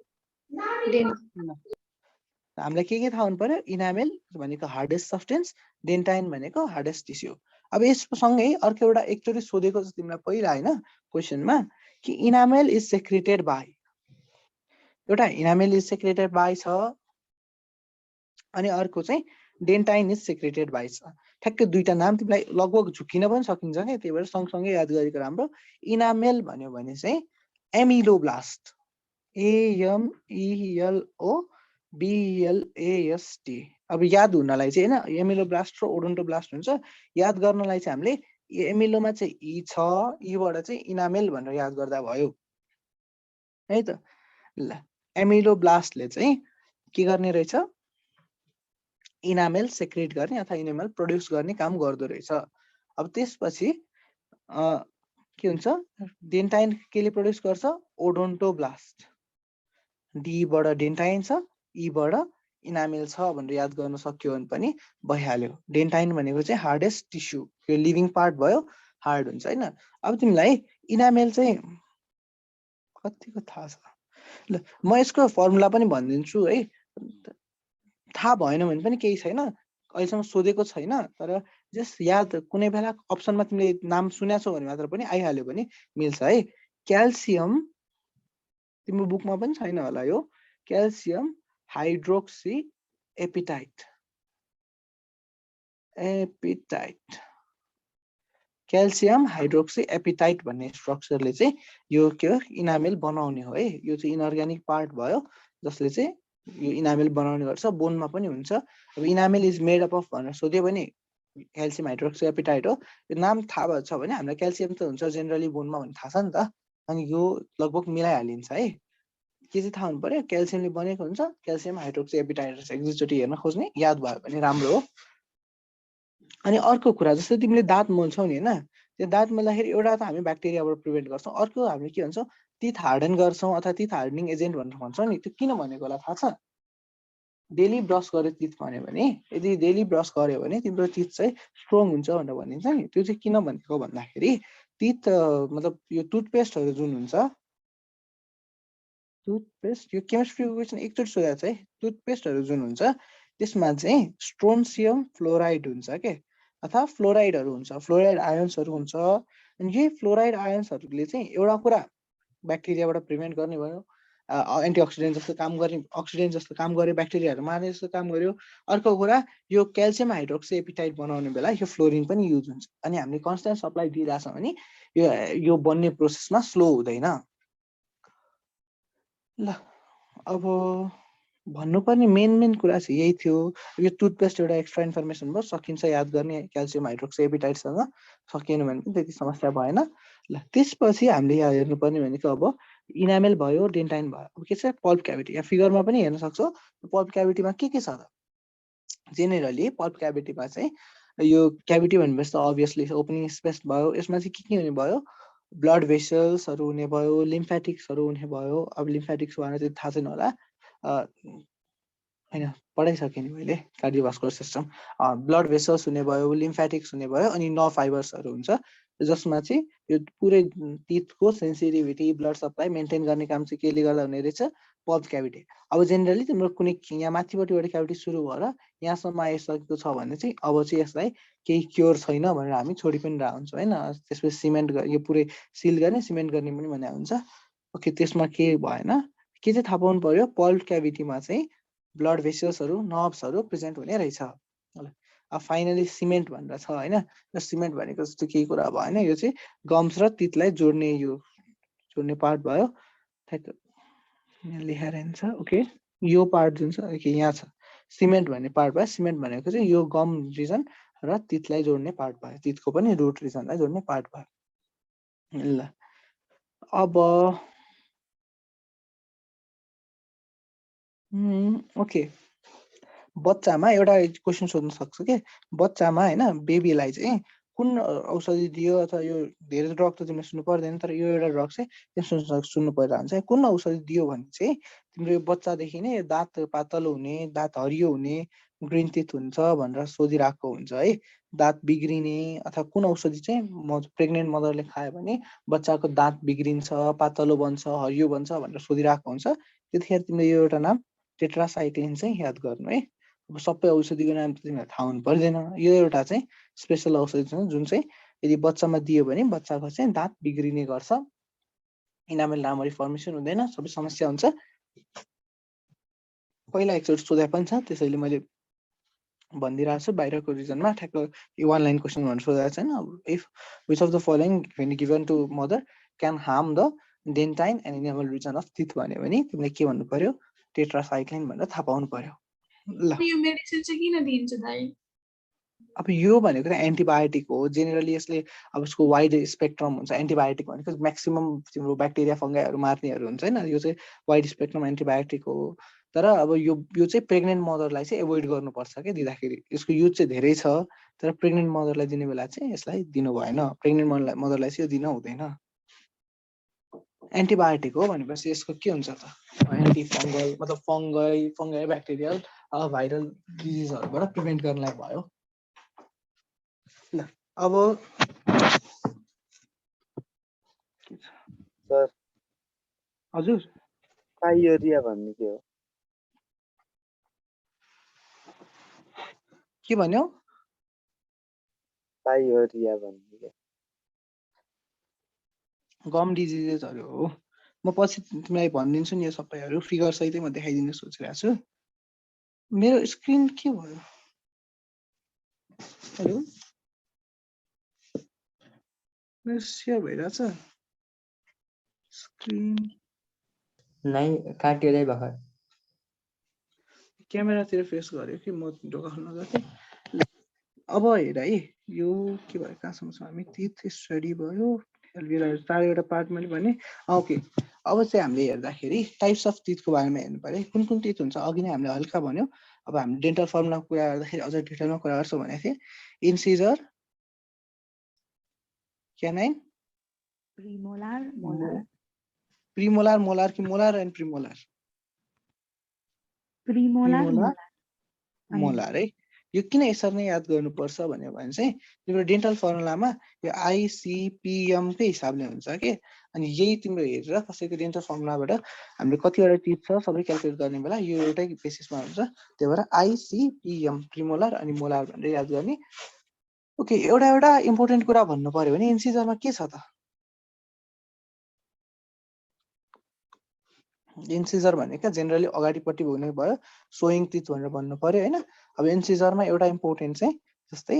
हामीलाई के थाहा हुनु पर्यो इनामेल भनेको हार्डेस्ट सब्स्टेन्स डेन्टाइन भनेको हार्डेस्ट टिस्यु अब यससँगै अर्को एउटा एकचोटि सोधेको छ तिमीलाई पहिला हैन क्वेशनमा कि इनामेल इज सेक्रेटेड बाइ एउटा इनामेल इज सेक्रेटेड बाइ छ अनि अर्को चाहिँ डेन्टाइन इज सेक्रेटेड बाइ छ ठ्याक्कै दुईटा नाम तिमीलाई लगभग झुकिन पनि सकिन्छ के त्यही भएर सँगसँगै याद गरेको राम्रो इनामेल भन्यो भने चाहिँ एमिलोब्लास्ट AMELO BLAST अब याद हुनलाई चाहिँ हैन एमिलोब्लास्ट र ओडोन्टोब्लास्ट हुन्छ याद गर्नलाई चाहिँ हामीले एमिलोमा चाहिँ ई छ ईबाट चाहिँ इनामेल भनेर याद गर्दा भयो है त ल एमिलोब्लास्टले चाहिँ के गर्ने रहेछ इनामेल सेक्रेट गर्ने अथवा इनामेल प्रोड्युस गर्ने काम गर्दो रहेछ अब त्यसपछि के हुन्छ डेन्टाइन केले प्रोड्युस गर्छ ओडोन्टोब्लास्ट डी बाट डेन्टाइन छ ई बाट इनामेल छ भनेर याद गर्न सक्यो भने पनि भइहाल्यो डेन्टाइन भनेको चाहिँ हार्डेस्ट टिस्यु यो लिभिङ पार्ट भयो हार्ड हुन्छ हैन अब तिमीलाई इनामेल चाहिँ कतिको थाहा छ ल म यसको फर्मुला पनि भनिदिन्छु है थाहा भएन भने पनि केही छैन अहिलेसम्म सोधेको छैन तर जस्ट याद कुनै बेला अप्सनमा तिमीले नाम सुनेछौ भने मात्र पनि आइहाल्यो भने मिल्छ है क्याल्सियम तिम्रो बुकमा पनि छैन होला यो calcium hydroxy appetite calcium hydroxy appetite भन्ने स्ट्रक्चरले चाहिँ यो के हो इनामेल बनाउने हो है यो चाहिँ इनअर्ग्यानिक पार्ट भयो जसले चाहिँ यो इनामेल बनाउने गर्छ बोनमा पनि हुन्छ अब enamel is made up of भनेर सोध्यो भने क्याल्सियम हाइड्रोक्सी एपिटाइट हो यो नाम थाहा भएको छ भने हामीलाई क्याल्सियम त हुन्छ जेनरली बोनमा भन्ने थाहा छ नि त अनि यो लगभग मिलाइहालिन्छ है के चाहिँ थाहा हुनु पर्यो क्याल्सियमले बनेको हुन्छ क्याल्सियम हाइड्रोक्सी एपिटाइट एकचोटि हेर्न खोज्ने याद भयो भने राम्रो हो अनि अर्को कुरा जस्तै तिमीले दाँत मोल्छौ नि हैन त्यो दाँत मोल्दाखेरि एउटा त हामी ब्याक्टेरियाबाट प्रिभेन्ट गर्छौं अर्को हामीले के भन्छौं टिथ हार्डन गर्छौं अथवा टिथ हार्डनिङ एजेन्ट भनेर भन्छौं नि त्यो किन भनेको होला थाहा छ डेली ब्रस गर्यो टिथ भन्यो भने यदि डेली ब्रस गर्यो भने तिम्रो टिथ चाहिँ स्ट्रङ हुन्छ भनेर भनिन्छ नि त्यो चाहिँ किन भनेको भन्दाखेरि टिथ मतलब यो टुथपेस्टहरु जुन हुन्छ टुथपेस्ट यो केमिस्ट्रीको क्वेशन एकचोटि सोधेको छ है टुथपेस्टहरु जुन हुन्छ त्यसमा चाहिँ स्ट्रोन्सियम फ्लोराइड हुन्छ के अथवा फ्लोराइडहरु हुन्छ फ्लोराइड आयन्सहरु हुन्छ अनि यही फ्लोराइड आयन्सहरुले चाहिँ एउटा कुरा ब्याक्टेरियाबाट प्रिभेन्ट गर्ने भयो एन्टिअक्सिडेन्ट जस्तो काम गर्ने अक्सिडेन्ट जस्तो काम गर्यो ब्याक्टेरियाहरु मार्ने जस्तो काम गर्यो अर्को कुरा यो क्याल्सियम हाइड्रोक्सी एपिटाइट बनाउने बेला यो फ्लोरिन पनि युज हुन्छ अनि हामीले कन्स्टेन्ट सप्लाई दिइराछ भने यो बन्ने प्रोसेसमा स्लो हुँदैन ल अब भन्नुपर्ने मेन कुरा चाहिँ यही थियो यो टुथपेस्ट एउटा एक्स्ट्रा इन्फर्मेसन भयो सकिन्छ याद गर्ने क्याल्सियम हाइड्रोक्सी एपिटाइटसँग सकिएन भने पनि त्यति समस्या भएन ल त्यसपछि हामीले यहाँ हेर्नुपर्ने भनेको अब इनामेल भयो, डेन्टाइन भयो। अब के छ पल्प क्याभिटी। यहाँ फिगरमा पनि हेर्न सक्छौ पल्प क्याभिटीमा के छ त। जेनेरली पल्प क्याभिटीमा चाहिँ यो क्याभिटी भनेपछि त अभियसली ओपनिङ स्पेस भयो। यसमा चाहिँ के हुने भयो, ब्लड भेसल्सहरू हुने भयो, लिम्फेटिक्सहरू हुने भयो। अब लिम्फेटिक्स भनेर चाहिँ थाहा छैन होला होइन, पढाइसकेँ नि मैले कार्डियोभास्कुलर सिस्टम। ब्लड भेसल्स हुने भयो, लिम्फेटिक्स हुने भयो, अनि नर्भ फाइबर्सहरू हुन्छ जसमा चाहिँ यो पुरै टिथको सेन्सिटिभिटी, ब्लड सप्लाई मेन्टेन गर्ने काम चाहिँ केले गर्दा हुने रहेछ, पल्प क्याभिटी। अब जेनरली तिम्रो कुनै यहाँ माथिपट्टिबाट क्याभिटी सुरु भएर यहाँसम्म आइसकेको छ भने चाहिँ अब चाहिँ यसलाई केही क्योर छैन भनेर हामी छोडी पनि रहेको हुन्छौँ होइन। त्यसपछि सिमेन्ट यो पुरै सिल गर्ने, सिमेन्ट गर्ने पनि भनेको हुन्छ। ओके, त्यसमा के भएन, के चाहिँ थाहा पाउनु पर्यो, पल्प क्याभिटीमा चाहिँ ब्लड भेसल्सहरू, नर्भ्सहरू प्रेजेन्ट हुने रहेछ। अब फाइनली सिमेन्ट भनेर छ होइन। सिमेन्ट भनेको जस्तो केही कुरा भएन, यो चाहिँ गम्स र तितलाई जोड्ने यो जोड्ने पार्ट भयो। यहाँ लेखाएर हिँड्छ। ओके, यो पार्ट जुन छ ओके यहाँ छ सिमेन्ट भन्ने पार्ट भयो। सिमेन्ट भनेको चाहिँ यो गम रिजन र तितलाई जोड्ने पार्ट भयो, तितको पनि रुट रिजनलाई जोड्ने पार्ट भयो। ल अब ओके, बच्चामा एउटा क्वेसन सोध्न सक्छु के, बच्चामा होइन बेबीलाई चाहिँ कुन औषधि दियो, अथवा यो धेरै ड्रग त तिमीले सुन्नु पर्दैन, तर यो एउटा ड्रग चाहिँ सुन्नु परिरहन्छ। कुन औषधि दियो भने चाहिँ तिम्रो यो बच्चादेखि नै दाँत पातलो हुने, दाँत हरियो हुने, ग्रिन टिथ हुन्छ भनेर सोधिरहेको हुन्छ है। दाँत बिग्रिने अथवा कुन औषधि चाहिँ प्रेग्नेन्ट मदरले खायो भने बच्चाको दाँत बिग्रिन्छ, पातलो बन्छ, हरियो बन्छ भनेर सोधिरहेको हुन्छ। त्यतिखेर तिमीले यो एउटा नाम टेट्रासाइक्लिन चाहिँ याद गर्नु है। अब सबै औषधिको नाम त तिमीलाई थाहा हुनु पर्दैन। यो एउटा चाहिँ स्पेसल औषधि छ जुन चाहिँ यदि बच्चामा दियो भने बच्चाको चाहिँ दाँत बिग्रिने गर्छ, इनामेल राम्ररी फर्मेसन हुँदैन, सबै समस्या हुन्छ। पहिला एकचोटि सोधे पनि छ, त्यसैले मैले भनिदिइरहेको छु। बाहिरको रिजनमा ठ्याक्क वान लाइन क्वेसन भनेर सोधेको छैन। If which of the following when given to mother can harm the dentine and enamel region of teeth भन्यो भने तिमीले के भन्नु पर्यो, टेट्रासाइक्लिन भनेर थाहा पाउनु पर्यो। ल यो मेडिसिन चाहिँ किन दिन्छ दाइ? अब यो भनेको त एन्टिबायोटिक हो। जेनरली यसले अब यसको वाइड स्पेक्ट्रम हुन्छ। एन्टिबायोटिक भनेको म्याक्सिमम तिम्रो ब्याक्टेरिया फङ्गाइहरू मार्नेहरू हुन्छ होइन। यो चाहिँ वाइड स्पेक्ट्रम एन्टिबायोटिक हो। तर अब यो चाहिँ प्रेग्नेन्ट मदरलाई चाहिँ एभोइड गर्नुपर्छ क्या दिँदाखेरि। यसको युज चाहिँ धेरै छ, तर प्रेग्नेन्ट मदरलाई दिने बेला चाहिँ यसलाई दिनु भएन। प्रेग्नेन्ट मदरलाई चाहिँ यो दिन हुँदैन। एन्टिबायोटिक हो भनेपछि यसको के हुन्छ त, एन्टी फङ्गल मतलब फङ्गाई ब्याक्टेरियल भाइरल डिजिजहरूबाट प्रिभेन्ट गर्नलाई भयो। ल अब सर हजुर पाइयोरिया भन्ने के हो? के भन्यो? पाइयोरिया भन्ने के? गम डिजिजेसहरू हो। म पछि तिमीलाई भनिदिन्छु नि यो सबैहरू फिगर सहितै म देखाइदिनु सोचिरहेको छु। मेरो स्क्रिन के भयो? हेलो, मेरो सेयर भइरहेछ स्क्रिन। नै काटिँदै भर्खर क्यामेरातिर फेस गर्यो कि म ढोका खोल्न गएको। अब हेर है, यो के भयो, कहाँसम्म छ हामी? टिथ स्टडी भयो, चारवटा पार्ट मैले भने। ओके, अब चाहिँ हामीले हेर्दाखेरि टाइप्स अफ टिथको बारेमा हेर्नु पर्यो। कुन कुन टिथ हुन्छ अघि नै हामीले हल्का भन्यो। अब हामी डेन्टल फर्मुलाको कुरा गर्दाखेरि अझ डिटेलमा कुरा गर्छौँ भनेको थिएँ। इन्सिजर, क्यानाइन, प्रिमोलार, प्रिमोलार, मोलार कि मोलार एन्ड प्रिमोलार? प्रिमोलार, मोलार है। यो किन यसरी नै याद गर्नुपर्छ भन्यो भने चाहिँ तिम्रो डेन्टल फर्मुलामा यो आइसिपिएम कै हिसाबले हुन्छ के। अनि यही तिम्रो हेरेर कसैको डेन्टल फर्मुलाबाट हामीले कतिवटा टिथ छ सबै क्यालकुलेट गर्ने बेला यो एउटै बेसिसमा हुन्छ। त्यही भएर आइसिपिएम प्रिमोलार अनि मोलार भनेर याद गर्ने। ओके, एउटा इम्पोर्टेन्ट कुरा भन्नु पर्यो भने इन्सिजरमा के छ त? इन्सिजर भनेको जेनरली अगाडिपट्टि हुने भयो, सोइङ टिथ भनेर भन्नु पर्यो होइन। अब इन्सिजरमा एउटा इम्पोर्टेन्ट चाहिँ जस्तै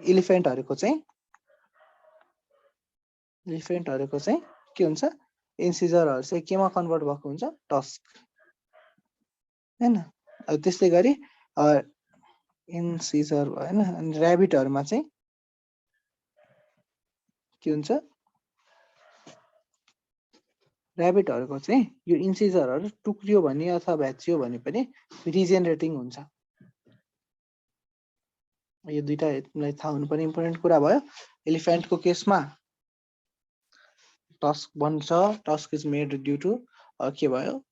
इलिफेन्टहरूको चाहिँ के हुन्छ, इन्सिजरहरू चाहिँ केमा कन्भर्ट भएको हुन्छ? टस्क होइन। अब त्यस्तै गरी इन्सिजर होइन। अनि ऱ्याबिटहरूमा चाहिँ के हुन्छ? ऱ्याबिटहरूको चाहिँ यो इन्सिजरहरू टुक्रियो भने अथवा भ्याचियो भने पनि रिजेनरेटिङ हुन्छ। यो दुईटा तिमीलाई थाहा हुनुपर्ने इम्पोर्टेन्ट कुरा भयो। एलिफेन्टको केसमा टस्क बन्छ, टस्क इज मेड ड्यु टु के भयो,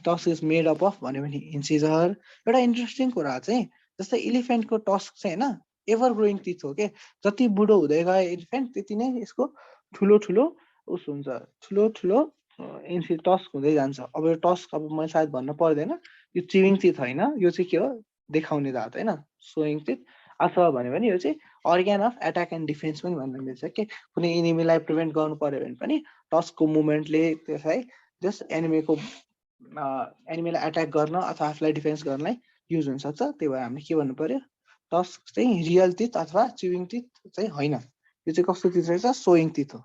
टस्क इज मेड अप अफ भन्यो भने इन्सिजर। एउटा इन्ट्रेस्टिङ कुरा चाहिँ जस्तै एलिफेन्टको टस्क चाहिँ होइन एभर ग्रोइङ टिथ हो के, जति बुढो हुँदै गयो एलिफेन्ट त्यति नै यसको ठुलो ठुलो उस हुन्छ, ठुलो ठुलो टस्क हुँदै जान्छ। अब यो टस्क अब मैले सायद भन्न पर्दैन, यो चिविङ टिथ होइन, यो चाहिँ के हो देखाउने दाँत होइन, सोइङ टिथ। अथवा भन्यो भने यो चाहिँ organ of attack and defence पनि भन्न मिल्छ के, कुनै एनिमीलाई प्रिभेन्ट गर्नु पर्यो भने पनि टस्कको मुभमेन्टले त्यसलाई जस एनिमीलाई एट्याक गर्न अथवा आफूलाई डिफेन्स गर्नलाई युज हुन सक्छ। त्यही भएर हामीले के भन्नु पर्यो, टस्क चाहिँ रियल टिथ अथवा चिविङ टिथ चाहिँ होइन, यो चाहिँ कस्तो टिथ रहेछ, सोइङ टिथ हो।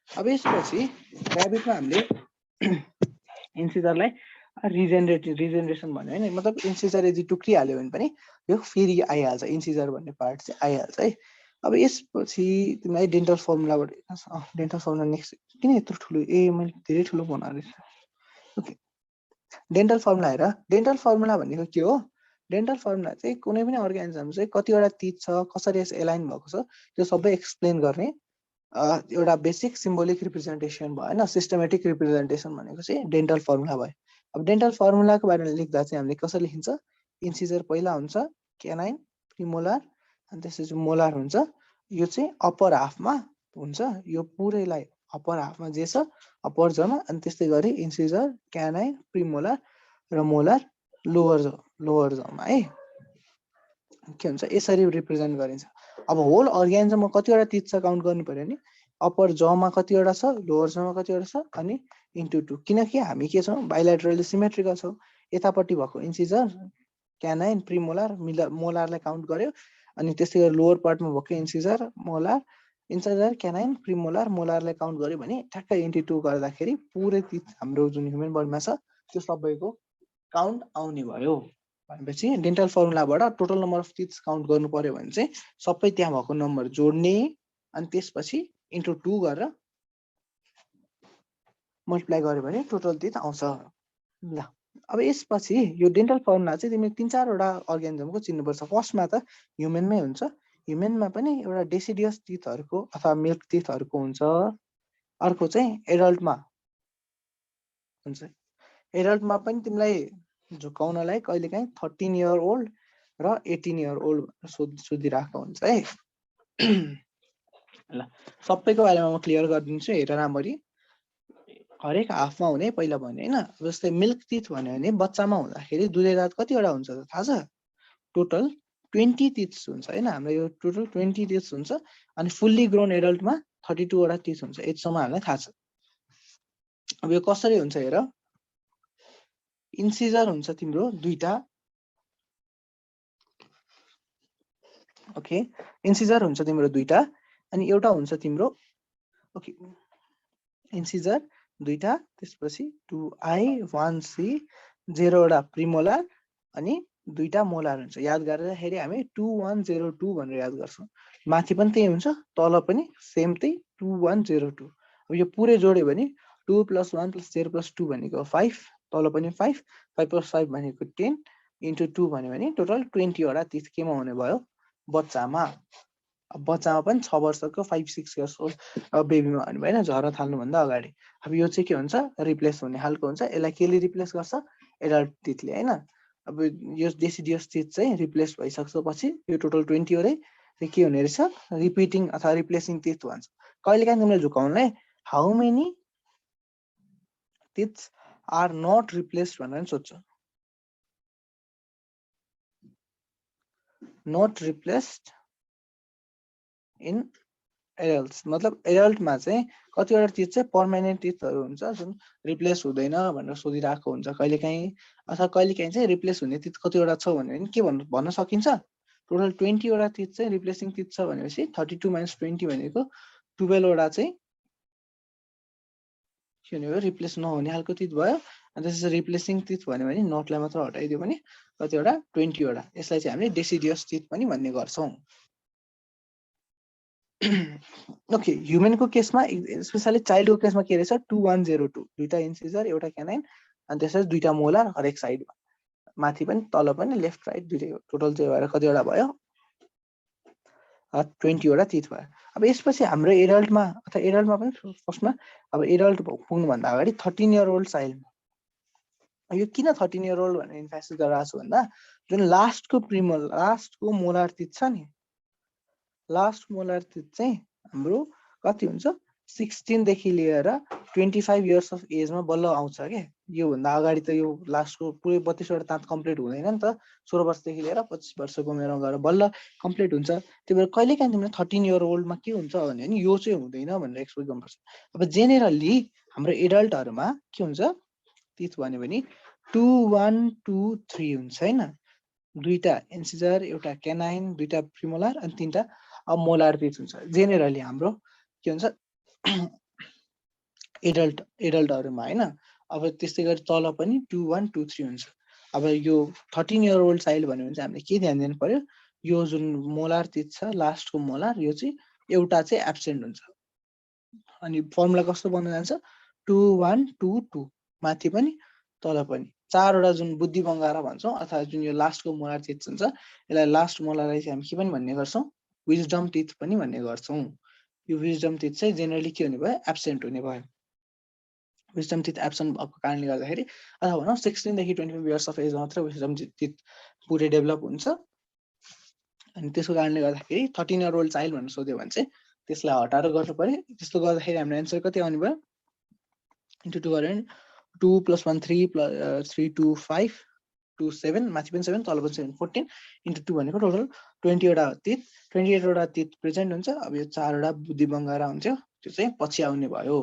अब यसपछि ऱ्याबिटमा हामीले इन्सिजरलाई रिजेनरेसन भन्यो होइन, मतलब इन्सिजर यदि टुक्रिहाल्यो भने पनि यो फेरि आइहाल्छ, इन्सिजर भन्ने पार्ट चाहिँ आइहाल्छ है। अब यसपछि तिमीलाई डेन्टल फर्मुलाबाट डेन्टल फर्मुला नेक्स्ट किन यत्रो ठुलो, मैले धेरै ठुलो बनाएको रहेछ। ओके, डेन्टल फर्मुला हेर, डेन्टल फर्मुला भनेको के हो, डेन्टल फर्मुला चाहिँ कुनै पनि अर्गानिजम चाहिँ कतिवटा टिथ छ, कसरी एलाइन भएको छ, त्यो सबै एक्सप्लेन गर्ने एउटा बेसिक सिम्बोलिक रिप्रेजेन्टेसन भयो होइन। सिस्टमेटिक रिप्रेजेन्टेसन भनेको चाहिँ डेन्टल फर्मुला भयो। अब डेन्टल फर्मुलाको बारेमा लेख्दा चाहिँ हामीले कसरी लेखिन्छ, इन्सिजर पहिला हुन्छ, क्यानाइन, प्रिमोलार, अनि त्यसपछि मोलार हुन्छ। यो चाहिँ अप्पर हाफमा हुन्छ, यो पुरैलाई अप्पर हाफमा जे छ अप्पर जमा, अनि त्यस्तै गरी इन्सिजर, क्यानाइन, प्रिमोलार र मोलार लोवर जमा है, के हुन्छ यसरी रिप्रेजेन्ट गरिन्छ। अब होल अर्ग्यानिजममा कतिवटा टिथ छ काउन्ट गर्नु पर्यो भने अप्पर जमा कतिवटा छ, लोवर जमा कतिवटा छ, अनि इन्टु 2, किनकि हामी के छौँ बाइलेटरली सिमेट्रिकल छौँ। यतापट्टि भएको इन्सिजर, क्यानाइन, प्रिमोलार, मोलारलाई काउन्ट गर्यो, अनि त्यस्तै गरी लोवर पार्टमा भएको इन्सिजर, क्यानाइन, प्रिमोलार, मोलारलाई काउन्ट गर्यो भने ठ्याक्कै इन्टु 2 गर्दाखेरि पुरै टिथ हाम्रो जुन ह्युमन बडीमा छ त्यो सबैको काउन्ट आउने भयो। भनेपछि डेन्टल फर्मुलाबाट total number of teeth count गर्नु पर्यो भने चाहिँ सबै त्यहाँ भएको नम्बर जोड्ने, अनि त्यसपछि इन्टु 2 गरेर मल्टिप्लाई गर्यो भने टोटल टिथ आउँछ। ल अब यसपछि यो डेन्टल फर्मुला चाहिँ तिमीले 3-4वटा अर्ग्यानिजमको चिन्नुपर्छ। फर्स्टमा त ह्युमनमै हुन्छ, ह्युमनमा पनि एउटा डेसिडियस टिथहरूको अथवा मिल्क टिथहरूको हुन्छ। अर्को चाहिँ एडल्टमा हुन्छ, एडल्टमा पनि तिमीलाई झुकाउनलाई कहिलेकाहीँ 13 इयर ओल्ड र 18 इयर ओल्ड सोधिरहेको हुन्छ है। ल सबैको बारेमा म क्लियर गरिदिन्छु, हेर राम्ररी। हरेक हाफमा हुने पहिला भने होइन, जस्तै मिल्क टिथ भन्यो भने बच्चामा हुँदाखेरि दुधे दाँत कतिवटा हुन्छ त थाहा छ, टोटल 20 टिथ्स हुन्छ होइन, हाम्रो यो टोटल 20 टिथ्स हुन्छ। अनि फुल्ली ग्रोन एडल्टमा 32वटा टिथ हुन्छ, यतिसम्म हामीलाई थाहा छ। अब यो कसरी हुन्छ हेर, इन्सिजर हुन्छ तिम्रो 2टा, ओके, इन्सिजर हुन्छ तिम्रो 2टा, अनि एउटा हुन्छ तिम्रो ओके इन्सिजर 2टा, त्यसपछि 2i 1c 0वटा प्रिमोलार अनि 2टा मोलार हुन्छ। याद गर्दाखेरि हामी 2102 भनेर याद गर्छौँ, माथि पनि त्यही हुन्छ तल पनि सेम त्यही 2102। अब यो पुरै जोड्यो भने 2 + 1 + 0 + 2 भनेको 5, तल पनि 5, 5 + 5 भनेको 10, इन्टु 2 भन्यो भने टोटल 20वटा टिथ केमा हुने भयो, बच्चामा। अब बच्चामा पनि 6 वर्षको 5-6 इयर्स ओल्ड बेबीमा भन्नु भएन, झर्न थाल्नुभन्दा अगाडि। अब यो चाहिँ के हुन्छ, रिप्लेस हुने खालको हुन्छ। यसलाई केले रिप्लेस गर्छ, एडल्ट टिथले होइन। अब यो डेसिडियस टिथ चाहिँ रिप्लेस भइसकेपछि यो टोटल 20वटै के हुने रहेछ, रिपिटिङ अथवा रिप्लेसिङ टिथ भन्छ। कहिलेकाहीँ तिमीले झुकाउनलाई how many teeths are not replaced भनेर सोध्छ, नट रिप्लेस्ड इन एडल्ट्स, मतलब एडल्टमा चाहिँ कतिवटा टिथ चाहिँ पर्मानेन्ट टिथहरू हुन्छ जुन रिप्लेस हुँदैन भनेर सोधिरहेको हुन्छ कहिलेकाहीँ। अथवा कहिलेकाहीँ चाहिँ रिप्लेस हुने टिथ कतिवटा छ भने के भन्न सकिन्छ, टोटल 20वटा टिथ चाहिँ रिप्लेसिङ टिथ छ भनेपछि 32 - 20 भनेको 12वटा चाहिँ के हुने भयो, रिप्लेस नहुने खालको टिथ भयो। अनि त्यसपछि रिप्लेसिङ टिथ भन्यो भने नटलाई मात्र हटाइदियो भने कतिवटा 20वटा। यसलाई चाहिँ हामीले डेसिडियस टिथ पनि भन्ने गर्छौँ। ओके ह्युमनको केसमा स्पेसली चाइल्डको केसमा के रहेछ 2102 दुईटा इन्सिजर एउटा क्यानाइन अनि त्यसपछि दुईटा मोलार हरेक साइडमा माथि पनि तल पनि लेफ्ट राइट दुईटै टोटल चाहिँ भएर कतिवटा भयो 20 वटा तिथ भयो। अब यसपछि हाम्रो एडल्टमा अथवा एडल्टमा पनि फर्स्टमा अब एडल्ट पुग्नुभन्दा अगाडि 13 इयर ओल्ड चाइल्ड यो किन 13 इयर ओल्ड भनेर इन्फेसिस गरिरहेको छु भन्दा जुन लास्टको मोलार तिथ छ नि लास्ट मोलार तिथ चाहिँ हाम्रो कति हुन्छ 16 देखि लिएर 25 इयर्स अफ एजमा बल्ल आउँछ के योभन्दा अगाडि त यो लास्टको पुरै 32 वटा दाँत कम्प्लिट हुँदैन नि त 16 वर्षदेखि लिएर 25 वर्षको उमेरमा गएर बल्ल कम्प्लिट हुन्छ। त्यही भएर कहिलेकाहीँ तिम्रो 13 इयर ओल्डमा के हुन्छ भने नि यो चाहिँ हुँदैन भनेर एक्सपेक्ट गर्नुपर्छ। अब जेनेरली हाम्रो एडल्टहरूमा के हुन्छ तिथ भन्यो भने 2 1 2 3 हुन्छ हैन दुईटा इन्सिजर एउटा क्यानाइन दुईटा प्रिमोलार अनि तीनटा अब मोलार तिथ हुन्छ जेनेरली हाम्रो के हुन्छ एडल्टहरूमा हैन। अब त्यस्तै गरी तल पनि 2 1 2 3 हुन्छ। अब यो 13 इयर ओल्ड चाइल्ड भन्यो भने चाहिँ हामीले के ध्यान दिनु पर्यो यो जुन मोलार तिथ छ लास्टको मोलार यो चाहिँ एउटा चाहिँ एब्सेन्ट हुन्छ अनि फर्मुला कस्तो बन्न जान्छ 2 1 2 2 माथि पनि तल पनि चारवटा जुन बुद्धि बङ्गारा भन्छौँ अथवा जुन यो लास्टको मोलार तिथ हुन्छ यसलाई लास्ट मोलारलाई चाहिँ हामी के पनि भन्ने गर्छौँ विजडम तिथ पनि भन्ने गर्छौँ। यो विजडम तिथ चाहिँ जेनरली के हुने भयो एब्सेन्ट हुने भयो। विजडम तिथ एब्सेन्ट भएको कारणले गर्दाखेरि अथवा भनौँ 16 देखि 25 इयर्स अफ एजमा मात्र विजडम तिथ पुरै डेभलप हुन्छ अनि त्यसको कारणले गर्दाखेरि 13 इयर ओल्ड चाइल्ड भनेर सोध्यो भने चाहिँ त्यसलाई हटाएर गर्नु पर्यो। त्यस्तो गर्दाखेरि हाम्रो एन्सर कति आउने भयो इन्टु 2 गरेर 2 + 1 3 + 3 2 5 2 7 माथि पनि 7 तल पनि 7 14 इन्टु 2 भनेको टोटल 20 वटा तिथ 28 वटा तिथ प्रेजेन्ट हुन्छ। अब यो 4 वटा बुद्धि बङ्गारा हुन्थ्यो त्यो चाहिँ पछि आउने भयो।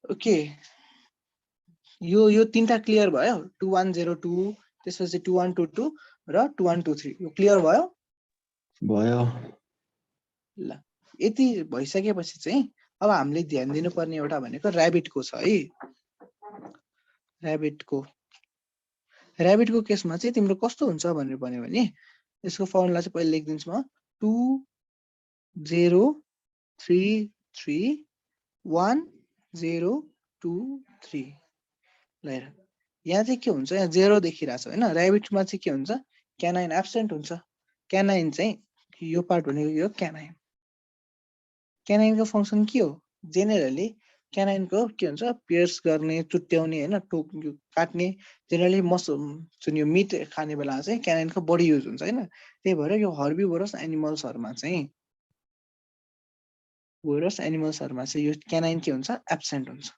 ओके यो तीनटा क्लियर भयो 2102 त्यसपछि 2122 र 2123 यो क्लियर भयो ल। यति भइसकेपछि चाहिँ अब हामीले ध्यान दिनुपर्ने एउटा भनेको ऱ्याबिटको छ है। ऱ्याबिटको केसमा चाहिँ तिम्रो कस्तो हुन्छ भनेर भन्यो भने यसको फर्मुला चाहिँ पहिले लेखिदिन्छु म 2 0 3 3 1 0 2 3 ल हेर यहाँ चाहिँ के हुन्छ यहाँ 0 देखिरहेछ हैन ऱ्याबिटमा चाहिँ के हुन्छ क्यानाइन एब्सेन्ट हुन्छ। क्यानाइन चाहिँ यो पार्ट भनेको यो क्यानाइनको फङ्सन के हो जेनेरली क्यानाइनको के हुन्छ पियर्स गर्ने चुट्याउने हैन काट्ने जेनरली जुन यो मिट खाने बेला चाहिँ क्यानाइनको बढी युज हुन्छ हैन। त्यही भएर यो हर्बिभोरस एनिमल्सहरुमा चाहिँ यो क्यानाइन के हुन्छ एब्सेन्ट हुन्छ।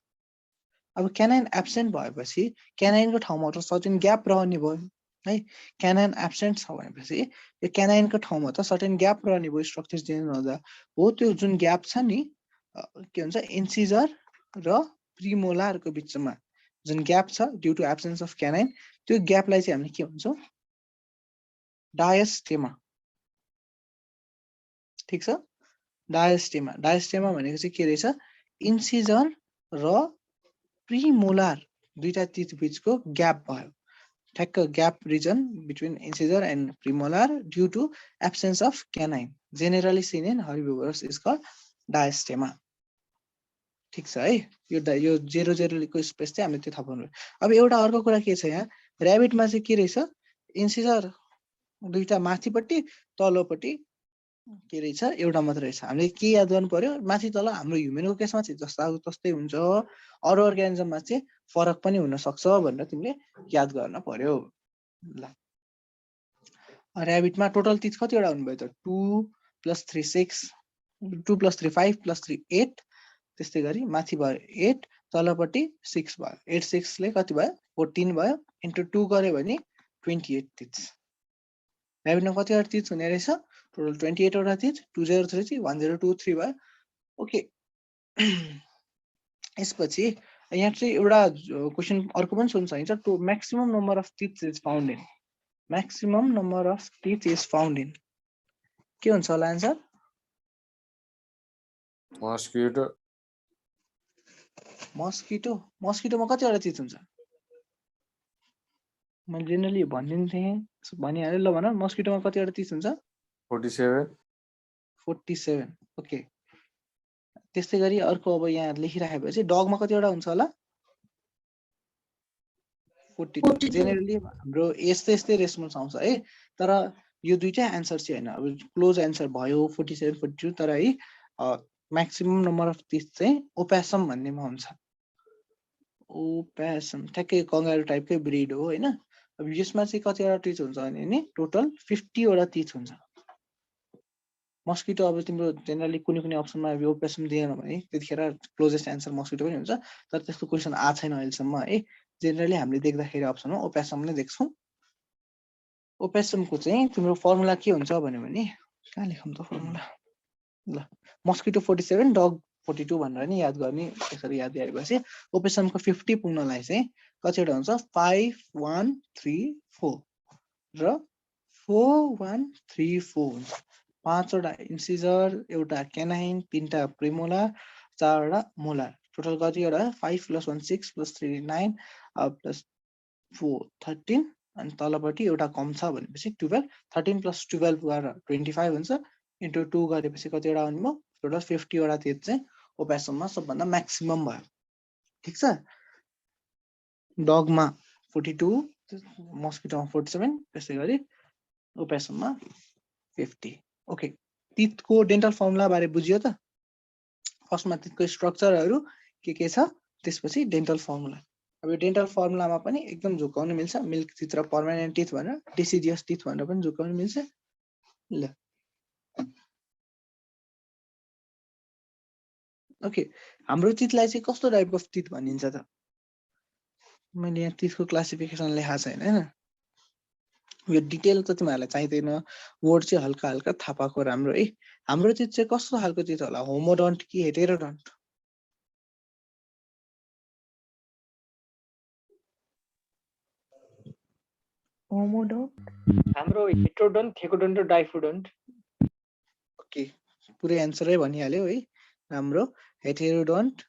अब क्यानाइन एब्सेन्ट भएपछि क्यानाइनको ठाउँमा त सर्टेन ग्याप रहने भयो है। क्यानाइन एब्सेन्ट छ भनेपछि यो क्यानाइनको ठाउँमा त सर्टेन ग्याप रहने भयो स्ट्रक्चर चेन्ज नहुँदा हो त्यो जुन ग्याप छ नि के हुन्छ इन्सिजर र प्रिमोलारको बिचमा जुन ग्याप छ ड्यू टु एब्सेन्स अफ क्यानाइन त्यो ग्यापलाई चाहिँ हामीले के भन्छौँ डायस्टेमा। ठीक छ डायस्टेमा भनेको चाहिँ के रहेछ इन्सिजर र प्रिमोलार दुईटा तिथ बीचको ग्याप भयो ठ्याक्क gap region between incisor and premolar due to absence of canine generally seen in herbivorous is called diastema. ठीक छ है यो 0 को स्पेस चाहिँ हामीले त्यो थाहा पाउनु। अब एउटा अर्को कुरा के छ यहाँ ऱ्याबिटमा चाहिँ के रहेछ इन्सिजर दुईटा माथिपट्टि तलपट्टि के रहेछ एउटा मात्र रहेछ। हामीले के याद गर्नु पर्यो माथि तल हाम्रो ह्युमनको केसमा चाहिँ जस्ता तस्तै हुन्छ अरू अर्गानिजममा चाहिँ फरक पनि हुन सक्छ भनेर तिमीले याद गर्न पर्यो ल। ऱ्याबिटमा टोटल तिथ कतिवटा हुनुभयो त 2 + 3 6 2 + 3 5 + 3 8 त्यस्तै गरी माथि भयो 8 तलपट्टि 6 भयो 8 6 ले कति भयो 14 भयो इन्टु 2 गर्यो भने 28 तिथ। ऱ्याबिटमा कतिवटा तिथ हुने रहेछ टोटल 28 वटा तिथ 2033 1023 भयो। ओके यसपछि यहाँ चाहिँ एउटा क्वेशन अर्को पनि सोध्न सकिन्छ to maximum number of teeth is found in के हुन्छ होला आन्सर मस्किटोमा कतिवटा तिथ हुन्छ मैले जेनरली भनिदिन्थेँ भनिहालेँ ल भन मस्किटोमा कतिवटा तिथ हुन्छ 47 47 ओके। त्यस्तै गरी अर्को अब यहाँ लेखिराखेपछि डगमा कतिवटा हुन्छ होला 42 जेनेरली हाम्रो यस्तै यस्तै रेस्पोन्स आउँछ है तर यो दुईटै एन्सर चाहिँ हैन अब क्लोज एन्सर भयो 47 42 तर है म्याक्सिमम नम्बर अफ टिथ चाहिँ ओपासम भन्नेमा हुन्छ ओपासम ठ्याक्कै कंगारू टाइपकै ब्रिड हो हैन अब यसमा चाहिँ कतिवटा टिथ हुन्छ भने नि टोटल 50 वटा टिथ हुन्छ मस्किटो अब तिम्रो जेनरली कुनै कुनै अप्सनमा अब ओपासम दिएन भने त्यतिखेर क्लोजेस्ट एन्सर मस्किटो पनि हुन्छ तर त्यस्तो क्वेशन आ छैन अहिलेसम्म है जेनरली हामीले देख्दाखेरि अप्सनमा ओपासम नै देख्छौं ओपासमको चाहिँ तिम्रो फर्मुला के हुन्छ भने कहाँ लेखौँ त फर्मुला ल मस्किटो 47 डग 42 भनेर नि याद गर्ने त्यसरी याद गरेपछि ओपासमको 50 पुग्नलाई चाहिँ कतिवटा हुन्छ 5 1 3 4 र 4 1 3 4 हुन्छ पाँचवटा इन्सिजर एउटा क्यानाइन तीनटा प्रिमोलार चारवटा मोलार टोटल कतिवटा 5 + 1 6 + 3 9 प्लस 4 13 अनि तलपट्टि एउटा कम छ भनेपछि 12 13 + 12 गरेर 25 हुन्छ इन्टु 2 गरेपछि कतिवटा आउने भयो टोटल 50 वटा टिथ चाहिँ ओपासममा सबभन्दा म्याक्सिमम भयो ठीक छ डगमा 42 मस्किटोमा 47 त्यसै गरी ओपासममा 50 ओके टिथको डेन्टल फर्मुला बारे बुझियो त फर्स्टमा टिथको स्ट्रक्चरहरू के छ त्यसपछि डेन्टल फर्मुला अब यो डेन्टल फर्मुलामा पनि एकदम झुकाउन मिल्छ मिल्क टिथ र पर्मानेन्ट टिथ भनेर डिसिडियस टिथ भनेर पनि झुकाउन मिल्छ ल ओके हाम्रो टिथलाई चाहिँ कस्तो टाइपको टिथ भनिन्छ त मैले यहाँ टिथको क्लासिफिकेसन लेखा छैन हैन यो डिटेल त तिमीहरुलाई चाहिदैन वर्ड चाहिँ हल्का हल्का थाहा पाएको राम्रो है हाम्रो टिथ चाहिँ कस्तो खालको टिथ होला होमोडन्ट कि हेटेरोडन्ट होमोडोन्ट हाम्रो हेटेरोडन्ट थेकोडन्ट र डाइफोडन्ट ओके पुरै एन्सरै भनिहाल्यो है राम्रो हेटेरोडन्ट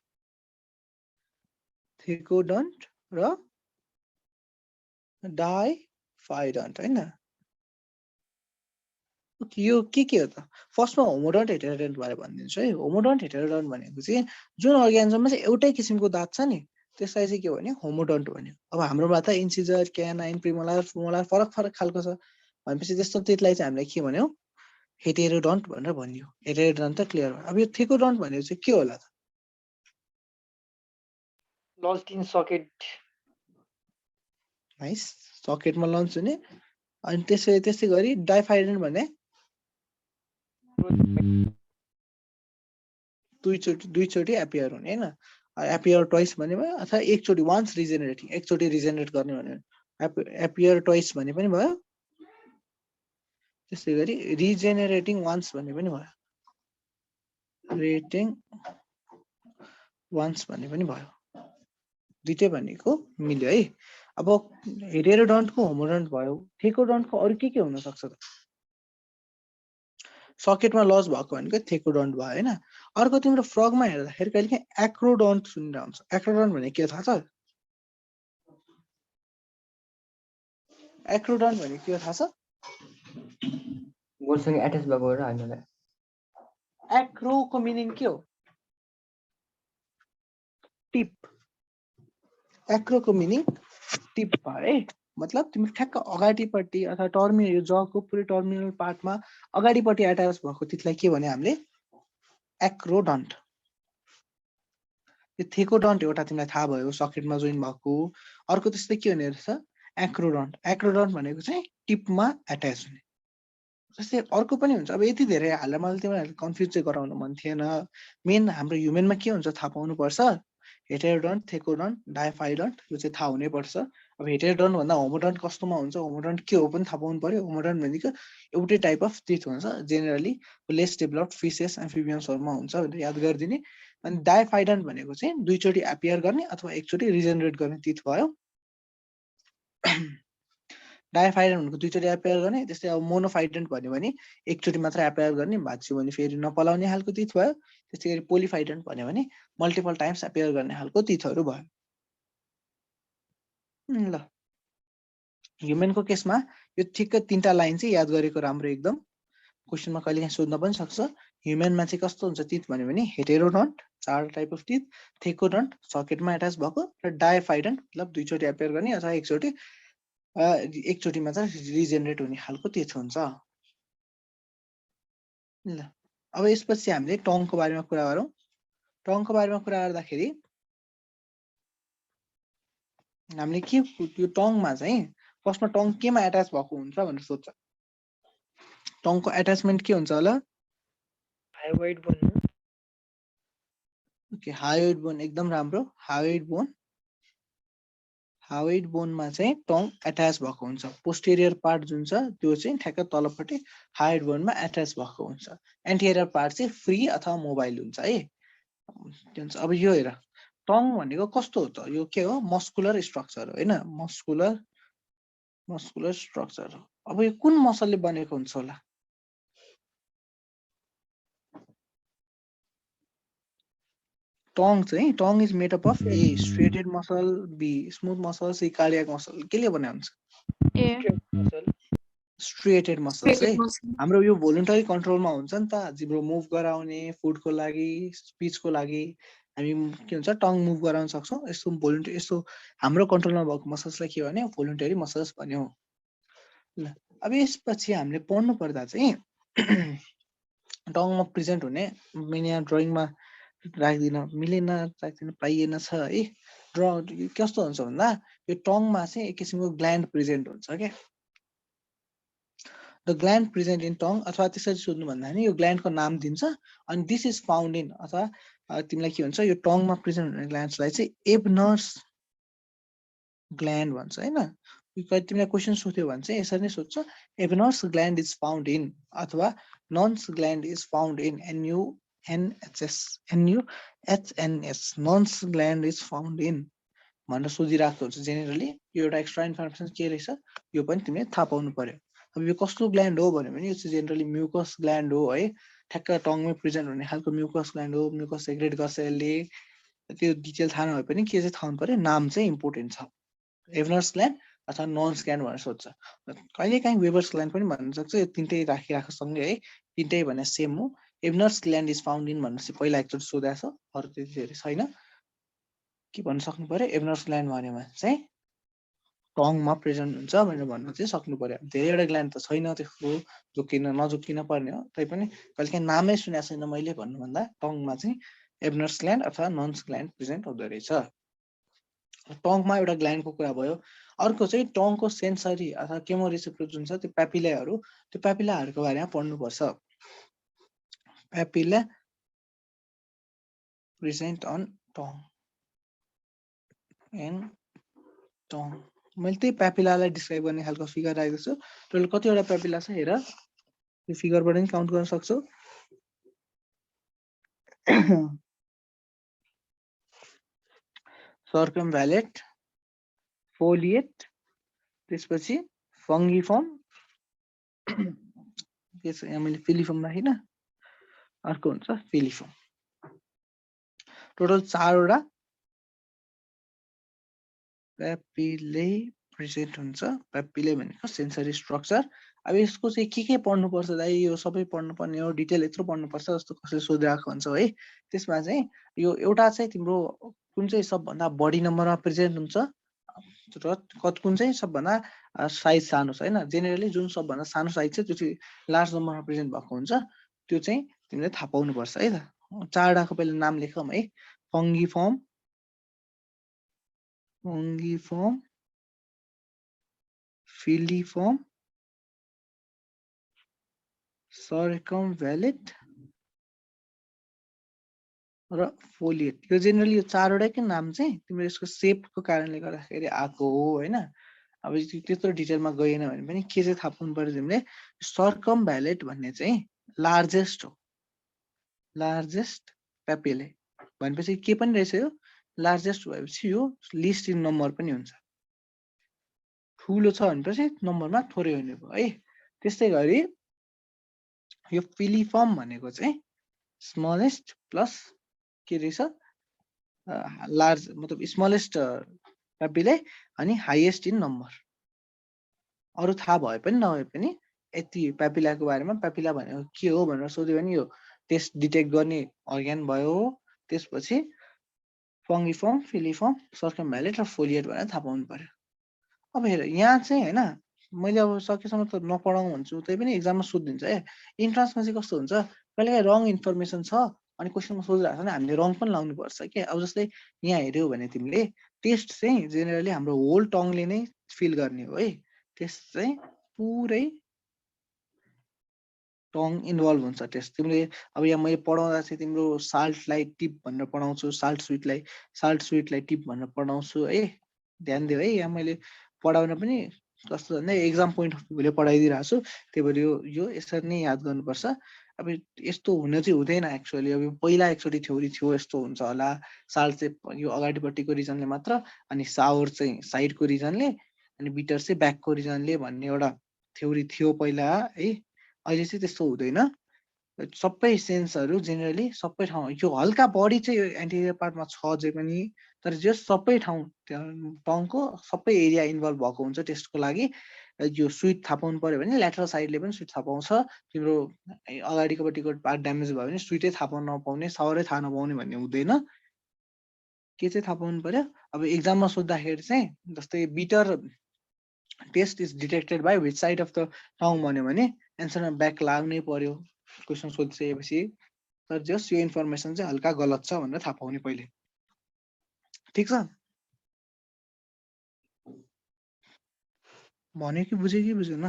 थेकोडन्ट र डाइफाइडन्ट हैन ओके यो के हो त फर्स्टमा होमोडन्ट हेटेरोडन्ट बारे भनिदिन्छु है होमोडन्ट हेटेरोडन्ट भनेको चाहिँ जुन अर्गानिजममा चाहिँ एउटै किसिमको दाँत छ नि त्यसलाई चाहिँ के भन्यो होमोडन्ट भन्यो अब हाम्रोमा त इन्सिजर क्यानाइन प्रिमोलार मोलार फरक फरक खालको छ भनेपछि त्यस्तो टिथलाई चाहिँ हामीले के भन्यौ हेटेरोडन्ट भनेर भनियो हेटेरोडन्ट त क्लियर भयो अब यो थेकोडन्ट भनेको चाहिँ के होला त लन्च सकेट नाइस सकेटमा लन्च हुने अनि त्यसै गरी डाइफाइडन्ट भने दुईचोटी एपियर हुने हैन एपियर ट्वाइस भने भयो अथवा एकचोटी वान्स रिजेनरेटिङ एकचोटी रिजेनरेट गर्ने भने एपियर ट्वाइस भने पनि भयो त्यसै गरी रिजेनरेटिङ वान्स भने पनि भयो रेटिङ वान्स भने पनि भयो दुईटै भनेको मिल्यो है अब हेटेरोडन्टको होमोडन्ट भयो थेकोडन्टको अरु के हुन सक्छ त सकेटमा लज भएको भनेको थेकोडन्ट भयो हैन अर्को तिम्रो फ्रगमा हेर्दाखेरि कहिलेकाहीँ एक्रोडन्ट सुनेर आउँछ एक्रोडन्ट भने के थाहा छ एक्रोडन्ट भने के थाहा छ गोलसँग एट्याच भएको र हैन एक्रोको मिनिङ के हो टिप एक्रोको मिनिङ टिप भयो है मतलब तिम्रो ठ्याक्क अगाडिपट्टि अथवा टर्मिनल यो जको पुरै टर्मिनल पार्टमा अगाडिपट्टि एट्याच भएको तितलाई के भने हामीले एक्रोडन्ट यो थेकोडन्ट एउटा तिमीलाई थाहा भयो सकेटमा जोइन भएको अर्को त्यस्तै के हुने रहेछ एक्रोडन्ट एक्रोडन्ट भनेको चाहिँ टिपमा एट्याच हुने जस्तै अर्को पनि हुन्छ अब यति धेरै हाल्दा मलाई तिमीलाई कन्फ्युज चाहिँ गराउनु मन थिएन मेन हाम्रो ह्युमनमा के हुन्छ थाहा पाउनु पर्छ हेटेरोडन्ट थेकोडन्ट डाइफाइडन्ट यो चाहिँ थाहा हुनै पर्छ अब हेटेरोडन्ट भन्दा होमोडन्ट कस्तोमा हुन्छ होमोडन्ट के हो पनि थाहा पाउनु पर्यो होमोडन्ट भनेको एउटै टाइप अफ टिथ हुन्छ जेनरली लेस डेभलप्ड फिसेस एम्फिबियन्सहरुमा हुन्छ भनेर याद गरिदिने अनि डाइफाइडन्ट भनेको चाहिँ दुईचोटी एपियर गर्ने अथवा एकचोटी रिजेनरेट गर्ने टिथ भयो डाइफाइडन्ट भनेको दुईचोटी एपियर गर्ने त्यस्तै अब मोनोफाइडन्ट भन्यो भने एकचोटी मात्र एपियर गर्ने भाँच्यो भने फेरि नपलाउने खालको टिथ भयो त्यस्तै गरी पोलिफाइडन्ट भन्यो भने मल्टिपल टाइम्स एपियर गर्ने खालको टिथहरु भयो ल ह्युमनको केसमा यो ठिक्क तीनटा लाइन चाहिँ याद गरेको राम्रो एकदम क्वेसनमा कहिलेकाहीँ सोध्न पनि सक्छ ह्युमनमा चाहिँ कस्तो हुन्छ टिथ भन्यो भने हेटेरोडन्ट 4 टाइप अफ टिथ थेकोडन्ट सकेटमा एट्याच भएको र डायफाइडन्ट मतलब दुईचोटि एपियर गर्ने अथवा एकचोटिमा चाहिँ रिजेनेरेट हुने खालको टिथ हुन्छ ल अब यसपछि हामीले टङको बारेमा कुरा गरौँ टङको बारेमा कुरा गर्दाखेरि हामीले के यो टङमा चाहिँ फर्स्टमा टङ केमा एट्याच भएको हुन्छ भनेर सोध्छ टङको एट्याचमेन्ट के हुन्छ होला हाइवाइड बोनमा ओके हायोइड बोन एकदम राम्रो हायोइड बोनमा चाहिँ टङ एट्याच भएको हुन्छ पोस्टेरियर पार्ट जुन छ त्यो चाहिँ ठ्याक्क तलपट्टि हायोइड बोनमा एट्याच भएको हुन्छ एन्टिरियर पार्ट चाहिँ फ्री अथवा मोबाइल हुन्छ है के भन्छ अब यो हेर टङ भनेको कस्तो हो त यो के हो मस्कुलर स्ट्रक्चर हो हैन मस्कुलर स्ट्रक्चर हो अब यो कुन मसलले बनेको हुन्छ होला tongue is made up of a striated muscle b smooth muscle c cardiac muscle केले बने हुन्छ स्ट्रेटेड मसल्स है हाम्रो यो भोलुन्टरी कन्ट्रोलमा हुन्छ नि त जिब्रो मुभ गराउने फुडको लागि स्पिचको लागि हामी के हुन्छ टङ मुभ गराउन सक्छौँ यस्तो भोलुन्टरी यस्तो हाम्रो कन्ट्रोलमा भएको मसल्सलाई के भन्यो भोलुन्टरी मसल्स भन्यो ल अब यसपछि हामीले पढ्नु पर्दा चाहिँ टङमा प्रेजेन्ट हुने मैले यहाँ ड्रइङमा राख्दिन मिलेन राख्दिन पाइएन छ है कस्तो हुन्छ भन्दा यो टङमा चाहिँ एक किसिमको ग्ल्यान्ड प्रेजेन्ट हुन्छ क्या the gland present in tongue अथवा त्यसरी सोध्नु भन्दा नि यो ग्ल्यान्डको नाम दिन्छ अनि दिस इज फाउन्ड इन अथवा तिमीलाई के भन्छ यो टङमा प्रेजेन्ट हुने ग्ल्यान्ड्सलाई चाहिँ एब्नर्स ग्ल्यान्ड भन्छ हैन तिमीलाई क्वेसन सोध्यो भने चाहिँ यसरी नै सोध्छ एब्नर्स ग्ल्यान्ड इज फाउन्ड इन अथवा nuns gland is found in NUHNS nuns gland is found in भनेर सोधिरहेको हुन्छ जेनरली यो एउटा एक्स्ट्रा इन्फर्मेसन के रहेछ यो पनि तिमीले थाहा पाउनु पर्यो अब यो कस्तो ग्ल्यान्ड हो भन्यो भने यो चाहिँ जेनरली म्युकस ग्ल्यान्ड हो है ठ्याक्क टङमै प्रेजेन्ट हुने खालको म्युकस ग्ल्यान्ड हो म्युकस सेक्रेट गर्छ यसले त्यो डिटेल थाहा नभए पनि के चाहिँ थाहा हुनु पर्यो नाम चाहिँ इम्पोर्टेन्ट छ एब्नर्स ग्ल्यान्ड अथवा नन्स ग्ल्यान्ड भनेर सोध्छ कहिलेकाहीँ वेबर्स ग्ल्यान्ड पनि भन्न सक्छ यो तिनटै राखिराखेको सँगै है तिनटै भने सेम हो एब्नर्स ग्ल्यान्ड इज फाउन्ड इन भनेर चाहिँ पहिला एकचोटि सोधेको छ अरू त्यति धेरै छैन के भन्न सक्नु पर्यो एब्नर्स ग्ल्यान्ड भनेमा चाहिँ टङमा प्रेजेन्ट हुन्छ भनेर भन्न चाहिँ सक्नु पर्यो धेरैवटा ग्ल्यान्ड त छैन त्यसको नजोकिन पर्ने हो तैपनि कहिलेकाहीँ नामै सुनेको छैन मैले भन्नुभन्दा टङमा चाहिँ एब्नर्स ग्ल्यान्ड अथवा नन्स ग्ल्यान्ड प्रेजेन्ट हुँदो रहेछ टङमा एउटा ग्ल्यान्डको कुरा भयो अर्को चाहिँ टङको सेन्सरी अथवा केमोरिसेप्टर जुन छ त्यो प्यापिलाहरूको बारेमा पढ्नुपर्छ papilla present on tongue and tongue मैले त्यही प्यापिलालाई डिस्क्राइब गर्ने खालको फिगर राखेको छु टोटल कतिवटा प्यापिला छ हेर यो फिगरबाट नि काउन्ट गर्न सक्छौ सर्कमभ्यालेट फोलिएट त्यसपछि फङ्गिफर्म यहाँ मैले फिलिफर्म राखिन अर्को हुन्छ फिलिफर्म टोटल 4 वटा प्यापिले प्रेजेन्ट हुन्छ प्यापिले भनेको सेन्सरी स्ट्रक्चर अब यसको चाहिँ के पढ्नुपर्छ दाइ यो सबै पढ्नुपर्ने हो डिटेल यत्रो पढ्नुपर्छ जस्तो कसैले सोधिरहेको हुन्छ है त्यसमा चाहिँ यो एउटा चाहिँ तिम्रो कुन चाहिँ सबभन्दा बढी नम्बरमा प्रेजेन्ट हुन्छ र कुन चाहिँ सबभन्दा साइज सानो छ हैन जेनरली जुन सबभन्दा सानो साइज छ त्यो चाहिँ लार्ज नम्बरमा प्रेजेन्ट भएको हुन्छ त्यो चाहिँ तिमीले थाहा पाउनुपर्छ है त 4 वटाको पहिला नाम लेखौँ है फङ्गिफर्म फिलिफर्म सर्कमभ्यालेट र फोलिएट यो जेनरली यो 4 वटाकै नाम चाहिँ तिम्रो यसको शेपको कारणले गर्दाखेरि आएको हो हैन अब त्यत्रो डिटेलमा गएन भने पनि के चाहिँ थाहा पाउनु पर्यो तिमीले सर्कमभ्यालेट भन्ने चाहिँ लार्जेस्ट हो लार्जेस्ट प्यापिले भनेपछि के पनि रहेछ यो लार्जेस्ट भएपछि यो लिस्ट इन नम्बर पनि हुन्छ ठुलो छ भनेपछि नम्बरमा थोरै हुने भयो है त्यस्तै गरी यो फिलिफर्म भनेको चाहिँ स्मलेस्ट प्लस के रहेछ लार्ज मतलब स्मलेस्ट प्यापिले अनि हाईएस्ट इन नम्बर अरु थाहा भए पनि नभए पनि यति प्यापिलाको बारेमा प्यापिला भनेको के हो भनेर सोध्यो भने यो टेस्ट डिटेक्ट गर्ने अर्ग्यान भयो। त्यसपछि फङ्गिफर्म, फिलिफर्म, सर्कमभ्यालेट र फोलिएट भनेर थाहा पाउनु पर्यो। अब हेर यहाँ चाहिँ होइन मैले अब सकेसम्म त नपढाउँ भन्छु त्यही पनि एक्जाममा सोधिदिन्छ इन्ट्रान्समा चाहिँ कस्तो हुन्छ कहिले रङ इन्फर्मेसन छ अनि क्वेसनमा सोधिरहेको छ भने हामीले रङ पनि लाउनु पर्छ के। अब जस्तै यहाँ हेऱ्यौ भने तिमीले टेस्ट चाहिँ जेनरली हाम्रो होल टङले नै फिल गर्ने हो है। टेस्ट चाहिँ पुरै टङ इन्भल्भ हुन्छ टेस्ट। तिमीले अब यहाँ मैले पढाउँदा चाहिँ तिम्रो साल्टलाई टिप भनेर पढाउँछु, साल्ट स्विटलाई टिप भनेर पढाउँछु है। ध्यान दियो है, यहाँ मैले पढाउन पनि कस्तो भन्दा एक्जाम पोइन्ट अफ भ्यूले पढाइदिरहेको छु। त्यही भएर यो यसरी नै याद गर्नुपर्छ। अब यस्तो हुन चाहिँ हुँदैन एक्चुअली। अब पहिला एकचोटि थ्योरी थियो यस्तो हुन्छ होला, साल्ट चाहिँ यो अगाडिपट्टिको रिजनले मात्र अनि सावर चाहिँ साइडको रिजनले अनि बिटर चाहिँ ब्याकको रिजनले भन्ने एउटा थ्योरी थियो पहिला है। अहिले चाहिँ त्यस्तो हुँदैन। सबै सेन्सहरू जेनरली सबै ठाउँ यो हल्का बढी चाहिँ यो एन्टेरियर पार्टमा छ जे पनि तर जस सबै ठाउँ टङको सबै एरिया इन्भल्भ भएको हुन्छ टेस्टको लागि। यो स्विट थाहा पाउनु पर्यो भने ल्याटरल साइडले पनि स्विट थाहा पाउँछ। तिम्रो अगाडिकोपट्टिको पार्ट ड्यामेज भयो भने स्विटै थाहा पाउन नपाउने, सावरै थाहा नपाउने भन्ने हुँदैन। के चाहिँ थाहा पाउनु पर्यो अब एक्जाममा सोद्धाखेरि चाहिँ जस्तै bitter taste is detected by which side of the tongue भन्यो भने एन्सरमा ब्याक लाग्नै पर्यो क्वेसन सोधिसकेपछि। तर जस यो इन्फर्मेसन चाहिँ हल्का गलत छ भनेर थाहा पाउने पहिले। ठिक छ भन्यो कि बुझ्यो कि बुझेन?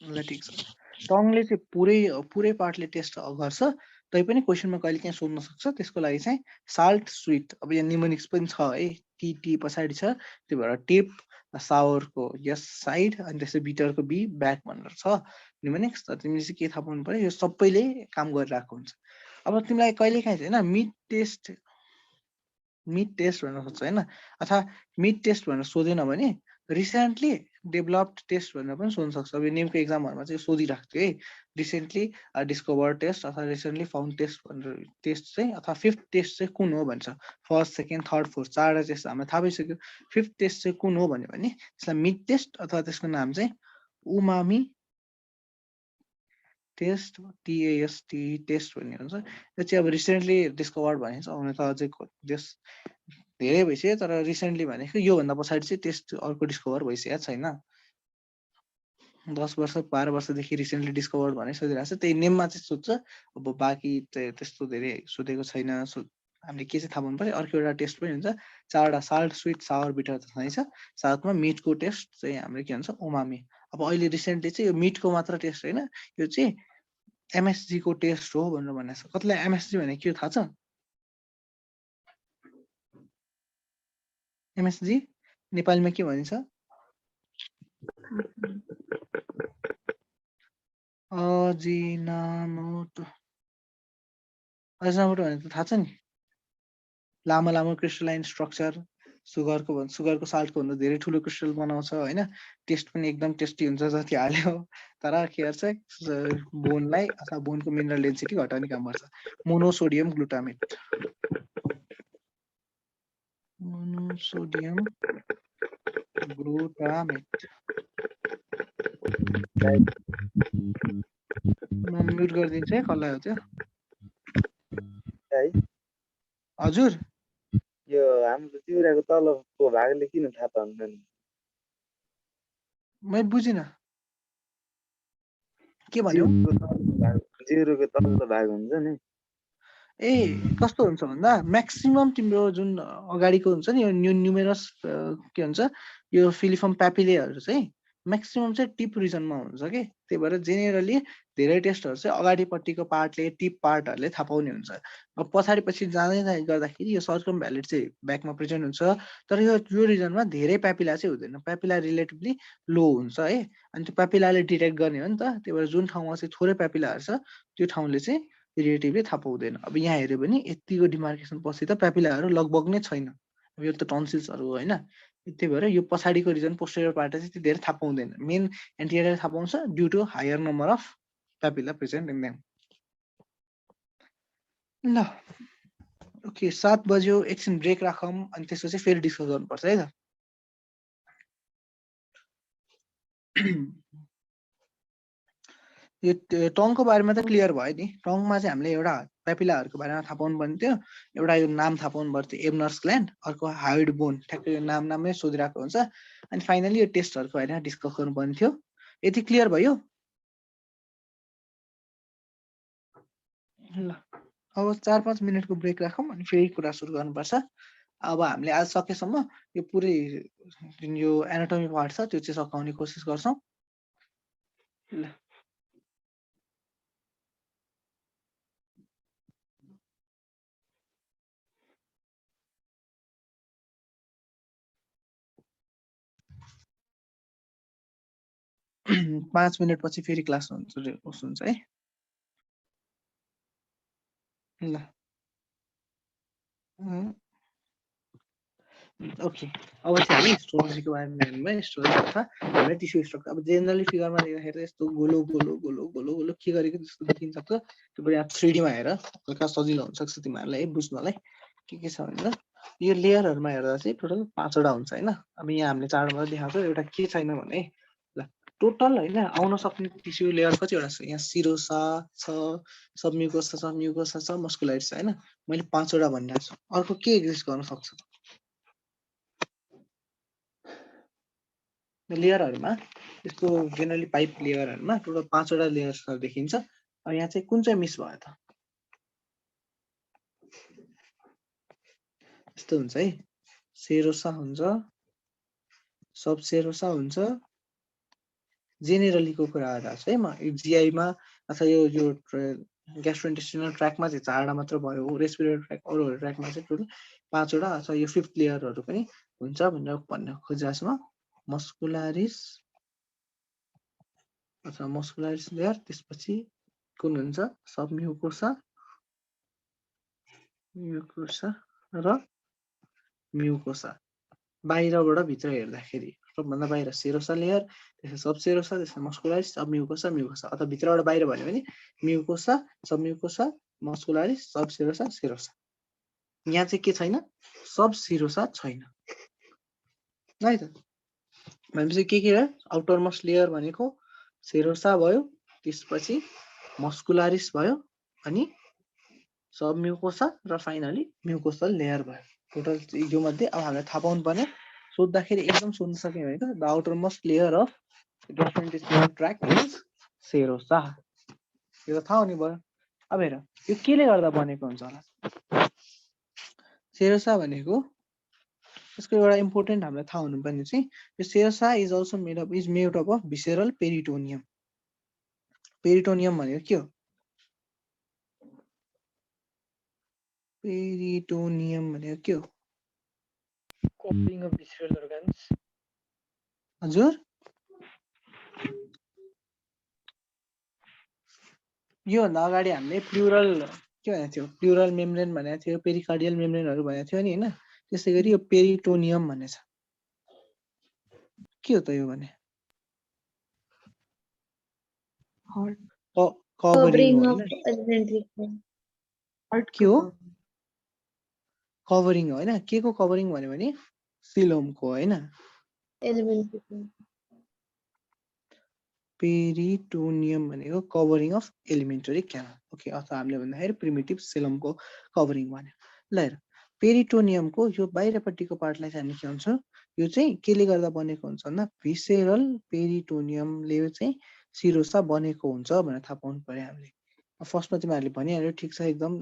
ल ठिक छ। टङले चाहिँ पुरै पार्टले टेस्ट गर्छ तैपनि क्वेसनमा कहिले काहीँ सोध्न सक्छ। त्यसको लागि चाहिँ साल्ट स्विट अब यहाँ निमोनिक्स पनि छ है, टी पछाडि छ। त्यही भएर टिप सावरको यस साइड अनि त्यसै बिटरको बी ब्याक भनेर छ निमोनिक्स। तर तिमीले चाहिँ के थाहा पाउनु पर्यो यो सबैले काम गरिरहेको हुन्छ। अब तिमीलाई कहिले काहीँ चाहिँ होइन मिड टेस्ट भनेर सोध्छ होइन, अथवा मिड टेस्ट भनेर सोधेन भने रिसेन्टली डेभलप्ड टेस्ट भनेर पनि सोध्न सक्छ। अब नेमको एक्जामहरूमा चाहिँ सोधिरहेको थियो है, रिसेन्टली डिस्कभर टेस्ट अथवा रिसेन्टली फाउन्ड टेस्ट भनेर टेस्ट चाहिँ अथवा फिफ्थ टेस्ट चाहिँ कुन हो भन्छ। फर्स्ट, सेकेन्ड, थर्ड, फोर्थ चारवटा टेस्ट हामीलाई थाहा भइसक्यो। फिफ्थ टेस्ट चाहिँ कुन हो भन्यो भने त्यसलाई मिड टेस्ट अथवा त्यसको नाम चाहिँ उमामी टेस्ट, TAST टेस्ट भन्ने हुन्छ। यो चाहिँ अब रिसेन्टली डिस्कभर्ड भनेको छ, हुन त अझै धेरै भइसक्यो तर रिसेन्टली भनेको योभन्दा पछाडि चाहिँ टेस्ट अर्को डिस्कभर भइसकेको छैन। 10 वर्ष 12 वर्षदेखि रिसेन्टली डिस्कभर्ड भनेर सोधिरहेको छ। त्यही नेममा चाहिँ सोध्छ। अब बाँकी चाहिँ त्यस्तो धेरै सोधेको छैन। हामीले के चाहिँ थाहा पाउनु पर्यो अर्को एउटा टेस्ट पनि हुन्छ। चारवटा साल्ट स्विट सावर बिटर त थाहै छ, साथमा मिटको टेस्ट चाहिँ हाम्रो के भन्छ उमामी। अब अहिले रिसेन्टली चाहिँ यो मिटको मात्र टेस्ट होइन, यो चाहिँ MSG को टेस्ट हो भनेर भनेको छ। कतिलाई MSG भने के थाहा छ? MSG नेपालीमा के भनिन्छ? अजिनामोटो। अजिनामोटो भने त थाहा छ नि, लामो क्रिस्टलाइन स्ट्रक्चर, सुगरको साल्टको भन्दा धेरै ठुलो क्रिस्टल बनाउँछ होइन। टेस्ट पनि एकदम टेस्टी हुन्छ जति हाल्यो, तर के गर्छ बोनलाई अथवा बोनको मिनरल डेन्सिटी घटाउने काम गर्छ। मोनोसोडियम ग्लुटामेट म म्युट गरिदिन्छु है, कसलाई हो त्यो? हजुर यो हाम्रो चिउराको तलको भागले किन थाहा पाउँदैन? मैले बुझिनँ के भन्यो? जिउरोको तल्लो भाग हुन्छ नि। ए कस्तो हुन्छ भन्दा म्याक्सिमम तिम्रो जुन अगाडिको हुन्छ नि यो न्युमेरस के भन्छ यो फिलिफर्म प्यापिलेहरू चाहिँ म्याक्सिमम चाहिँ टिप रिजनमा हुन्छ कि। त्यही भएर जेनेरली धेरै टेस्टहरू चाहिँ अगाडिपट्टिको पार्टले टिप पार्टहरूले थाहा पाउने हुन्छ। अब पछाडि पछि जाँदै गर्दाखेरि यो सर्कमभ्यालेट चाहिँ ब्याकमा प्रेजेन्ट हुन्छ। तर यो रिजनमा धेरै प्यापिला चाहिँ हुँदैन, प्यापिला रिलेटिभली लो हुन्छ है। अनि त्यो प्यापिलाले डिटेक्ट गर्ने हो नि त। त्यही भएर जुन ठाउँमा चाहिँ थोरै प्यापिलाहरू छ त्यो ठाउँले चाहिँ रिलेटिभली थाहा पाउँदैन। अब यहाँ हेऱ्यो भने यतिको डिमार्केसन पछि त प्यापिलाहरू लगभग नै छैन। अब यो त टन्सिल्सहरू हो होइन। त्यही भएर यो पछाडिको रिजन पोस्टेरियर पार्ट चाहिँ धेरै थाहा पाउँदैन। मेन एन्टिरियर थाहा पाउँछ due to higher number of papilla present in them. ल ओके 7 बज्यो, एकछिन ब्रेक राखौँ अनि त्यसपछि फेरि डिस्कस गर्नुपर्छ है त। यो टङको बारेमा त क्लियर भयो नि। टङमा चाहिँ हामीले एउटा पेपिलाहरूको बारेमा थाहा पाउनु पर्ने थियो, एउटा यो नाम थाहा पाउनु पर्थ्यो एब्नर्स ग्ल्यान्ड, अर्को हायोइड बोन, ठ्याक्कै यो नाममै सोधिरहेको हुन्छ, अनि फाइनली यो टेस्टहरूको बारेमा डिस्कस गर्नुपर्ने थियो। यति क्लियर भयो? ल अब 4-5 मिनटको ब्रेक राखौँ अनि फेरि कुरा सुरु गर्नुपर्छ। अब हामीले आज सकेसम्म यो पुरै जुन यो एनाटोमी पार्ट छ त्यो चाहिँ सकाउने कोसिस गर्छौँ। ल 5 मिनटपछि फेरि क्लास हुन्छ है। ल ओके, अब चाहिँ हामी हिस्टोलोजीको बारेमा हेर्नु भयो। हिस्टोलोजी अथवा हामीले टिस्यु स्ट्रक्चर, अब जेनरली फिगरमा देख्दाखेरि यस्तो गोलो गोलो गोलो गोलो गोलो के गरेको जस्तो देखिन सक्छ। त्यो पनि 3D मा हेर हल्का सजिलो हुन्छ सक्छ तिमीहरूलाई है बुझ्नलाई के छ भनेर। यो लेयरहरुमा हेर्दा चाहिँ टोटल 5 वटा हुन्छ हैन। अब यहाँ हामीले चार्टमा देखाएको छ एउटा के छैन भने ल टोटल हैन आउन सक्ने टिस्यु लेयर कतिवटा छ। यहाँ सिरोसा छ, सबम्युकोसा छ, म्युकोसा छ, मस्कुलाइटिस छ हैन। मैले 5 वटा भनिरहेको छु। अर्को के एक्जिस्ट गर्न सक्छ लेयरहरुमा? यसको जेनरली पाइप लेयरहरुमा टोटल 5 वटा लेयर्सहरु देखिन्छ। अब यहाँ चाहिँ कुन चाहिँ मिस भयो त? यस्तो हुन्छ है, सेरोसा हुन्छ, सब सेरोसा हुन्छ। जेनेरलीको कुरा गर्दा चाहिँ म जीआई मा अथवा यो ग्यास्ट्रोइन्टेस्टिनल ट्र्याकमा चाहिँ 4 वटा मात्र भयो। रेस्पिरेटरी ट्र्याक अरू ट्र्याकमा चाहिँ टोटल 5 वटा अथवा यो 5th लेयरहरु पनि हुन्छ भनेर भन्न खोजेको छु। मस्कुलारिस अथवा मस्कुलारिस लेयर, त्यसपछि कुन हुन्छ सबम्युकोसा, म्युकोसा र म्युकोसा। बाहिरबाट भित्र हेर्दाखेरि सबभन्दा बाहिर सेरोसा लेयर, त्यसपछि सब सेरोसा, त्यसपछि मस्कुलारिस, सबम्युकोसा, म्युकोसा। अथवा भित्रबाट बाहिर भन्यो भने म्युकोसा, सबम्युकोसा, मस्कुलारिस, सब सेरोसा, सेरोसा। यहाँ चाहिँ के छैन? सब सेरोसा छैन है त। भनेपछि के हो? आउटर मोस्ट लेयर भनेको सेरोसा भयो, त्यसपछि मस्कुलारिस भयो, अनि सबम्युकोसा र फाइनली म्युकोसल लेयर भयो। टोटल यो मध्ये अब हामीले थाहा पाउनु पर्ने सोध्दाखेरि एकदम सोध्न सक्ने भनेको the outermost layer of gastrointestinal tract is serosa. यो त थाहा हुने भयो। अब हेर यो केले गर्दा बनेको हुन्छ होला? सेरोसा भनेको यसको एउटा इम्पोर्टेन्ट हामीलाई थाहा हुनुपर्ने चाहिँ यो serosa is also made up of visceral peritoneum. Peritoneum भनेको के हो? पेरिटोनियम भनेको के हो? Covering of visceral organs. हजुर यो भन्दा अगाडि हामीले प्लुरल के भनेको थियो? प्लुरल मेम्ब्रेन भनेको थियो, पेरिकार्डियल मेम्ब्रेनहरु भनेको थियो नि हैन। त्यसै गरी यो पेरिटोनियम भनेछ। के हो त यो भने? कभरिङ हो हैन? के हो? कभरिङ हो हैन। के को कभरिङ भन्यो भने सिलोमको हैन। पेरिटोनियम भनेको covering of elementary canal. Okay, अथवा हामीले भन्दाखेरि प्रिमिटिभ सिलोमको कभरिङ भन्यो। ल हेर पेरिटोनियमको यो बाहिरपट्टिको पार्टलाई चाहिँ हामी के भन्छौँ? यो चाहिँ केले गर्दा बनेको हुन्छ भन्दा भिसेरल पेरिटोनियमले चाहिँ सिरोसा बनेको हुन्छ भनेर थाहा पाउनु पर्यो हामीले। फर्स्टमा तिमीहरूले भनिहाल्यो ठिक छ एकदम,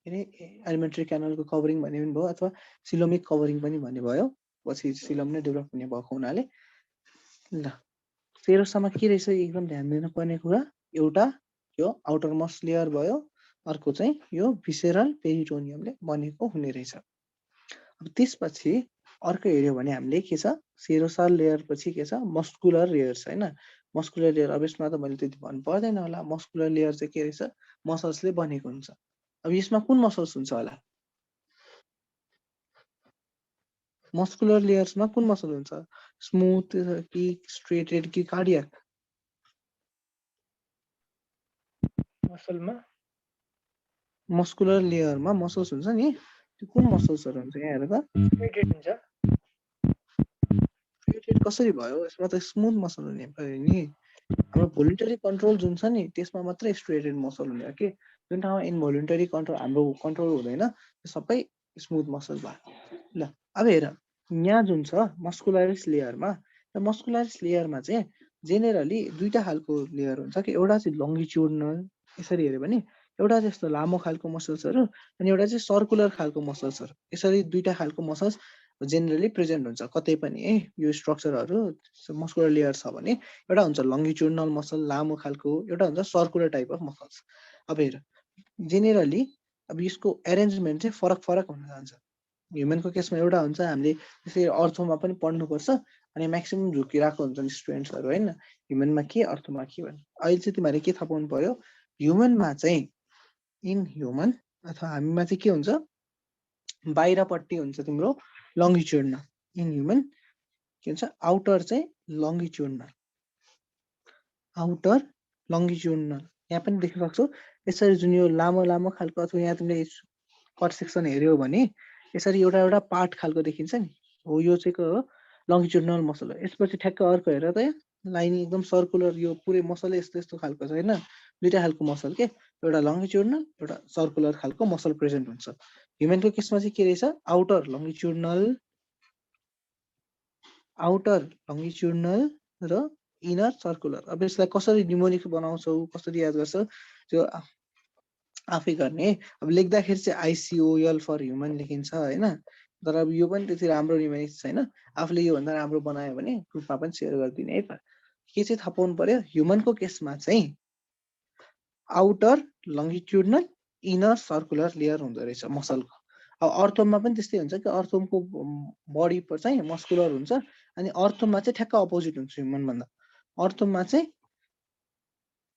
एलिमेन्टरी क्यानलको कभरिङ भन्ने पनि भयो अथवा सिलोमिक कभरिङ पनि भन्ने भयो। पछि सिलोम नै डेभलप हुने भएको हुनाले ल सेरोसामा के रहेछ एकदम ध्यान दिनु पर्ने कुरा, एउटा यो आउटर मोस्ट लेयर भयो, अर्को चाहिँ यो भिसेरल पेरिटोनियमले बनेको हुने रहेछ। अब त्यसपछि अर्को हेर्यो भने हामीले के छ? सेरोसा लेयर पछि के छ? मस्कुलर लेयर छ हैन। मस्कुलर लेयर अब यसमा त मैले त्यति भन्नु पर्दैन होला। मस्कुलर लेयर चाहिँ के रहेछ? मसल्सले बनेको हुन्छ। अब यसमा कुन मसल्स हुन्छ होला? मस्कुलर लेयर्समा कुन मसल हुन्छ? स्मुथ कि स्ट्रेटेड कि कार्डियक? मसलमा मस्कुलर लेयरमा मसल्स हुन्छ नि, त्यो कुन मसल्सहरु हुन्छ यहाँ हेर त? स्ट्रेटेड हुन्छ। स्ट्रेटेड कसरी भयो यसमा त स्मुथ मसल हुने भयो नि हाम्रो भोलिन्टरी कन्ट्रोल जुन छ नि त्यसमा मात्रै स्ट्रेटेड मसल हुने हो कि जुन ठाउँमा इनभोलिन्टरी कन्ट्रोल हाम्रो कन्ट्रोल हुँदैन त्यो सबै स्मुथ मसल भयो ल अब हेर यहाँ जुन छ मस्कुलरिस लेयरमा र मस्कुलरिस लेयरमा चाहिँ जेनेरली दुईटा खालको लेयर हुन्छ कि एउटा चाहिँ लङ्गिट्युडनल यसरी हेऱ्यो भने एउटा चाहिँ यस्तो लामो खालको मसल्सहरू अनि एउटा चाहिँ सर्कुलर खालको मसल्सहरू यसरी दुईटा खालको मसल्स जेनरली प्रेजेन्ट हुन्छ कतै पनि है यो स्ट्रक्चरहरू मस्कुलर लेयर छ भने एउटा हुन्छ लङ्गिट्युडनल मसल लामो खालको एउटा हुन्छ सर्कुलर टाइप अफ मसल्स अब हेर जेनेरली अब यसको एरेन्जमेन्ट चाहिँ फरक फरक हुन जान्छ ह्युमनको केसमा एउटा हुन्छ हामीले त्यसरी अर्थोमा पनि पढ्नुपर्छ अनि म्याक्सिमम झुकिरहेको हुन्छन् स्टुडेन्ट्सहरू होइन ह्युमनमा के अर्थोमा के भन्ने अहिले चाहिँ तिमीहरूले के थाहा पाउनु पर्यो ह्युमनमा चाहिँ इन ह्युमन अथवा हामीमा चाहिँ के हुन्छ बाहिरपट्टि हुन्छ तिम्रो लङ्गिट्युडनल इन ह्युमन के हुन्छ आउटर चाहिँ लङ्गिट्युडनल आउटर लङ्गिट्युडनल यहाँ पनि देख्न सक्छौ यसरी जुन यो लामो लामो खालको अथवा यहाँ तिमीले कट सेक्सन हेऱ्यौ भने यसरी एउटा एउटा पार्ट खालको देखिन्छ नि हो यो चाहिँ हो लङ्गिट्युडनल मसल हो यसपछि ठ्याक्क अर्को हेर त लाइन एकदम सर्कुलर यो पुरै मसलै यस्तो यस्तो खालको छ होइन दुईटा खालको मसल के एउटा लङ्गिट्युडनल एउटा सर्कुलर खालको मसल प्रेजेन्ट हुन्छ ह्युमनको केसमा चाहिँ के रहेछ आउटर लङ्गिट्युडनल र इनर सर्कुलर अब यसलाई कसरी न्युमोनिक बनाउँछौ कसरी याद गर्छौ त्यो आफै गर्ने अब लेख्दाखेरि चाहिँ आइसिओएल फर ह्युमन लेखिन्छ होइन तर अब यो पनि त्यति राम्रो न्युमोनिक छैन आफूले योभन्दा राम्रो बनायो भने ग्रुपमा पनि सेयर गरिदिने है त के चाहिँ थाहा पाउनु पर्यो ह्युमनको केसमा चाहिँ outer longitudinal inner circular layer हुँदो रहेछ मसलको अब अर्थोमा पनि त्यस्तै हुन्छ कि अर्थोमको बडी पर चाहिँ मस्कुलर हुन्छ अनि अर्थोमा चाहिँ ठ्याक्क अपोजिट हुन्छ ह्युमनभन्दा अर्थोमा चाहिँ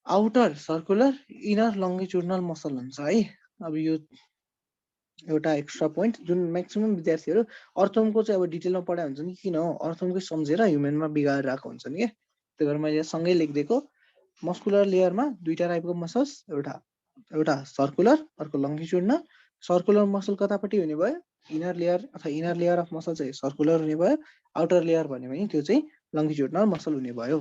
outer circular inner longitudinal muscle हुन्छ है अब यो एउटा एक्स्ट्रा पोइन्ट जुन म्याक्सिमम विद्यार्थीहरू अर्थोमको चाहिँ अब डिटेलमा पढाइ हुन्छ नि किन हो अर्थोमकै सम्झेर ह्युमनमा बिगारिरहेको हुन्छ नि क्या त्यही भएर मैले सँगै लेखिदिएको मस्कुलर लेयरमा दुईटा टाइपको मसल्स एउटा सर्कुलर अर्को लङ्गिट्युडनल सर्कुलर मसल कतापट्टि हुने भयो इनर लेयर अथवा इनर लेयर अफ मसल चाहिँ सर्कुलर हुने भयो आउटर लेयर भन्यो भने त्यो चाहिँ लङ्गिट्युडनल मसल हुने भयो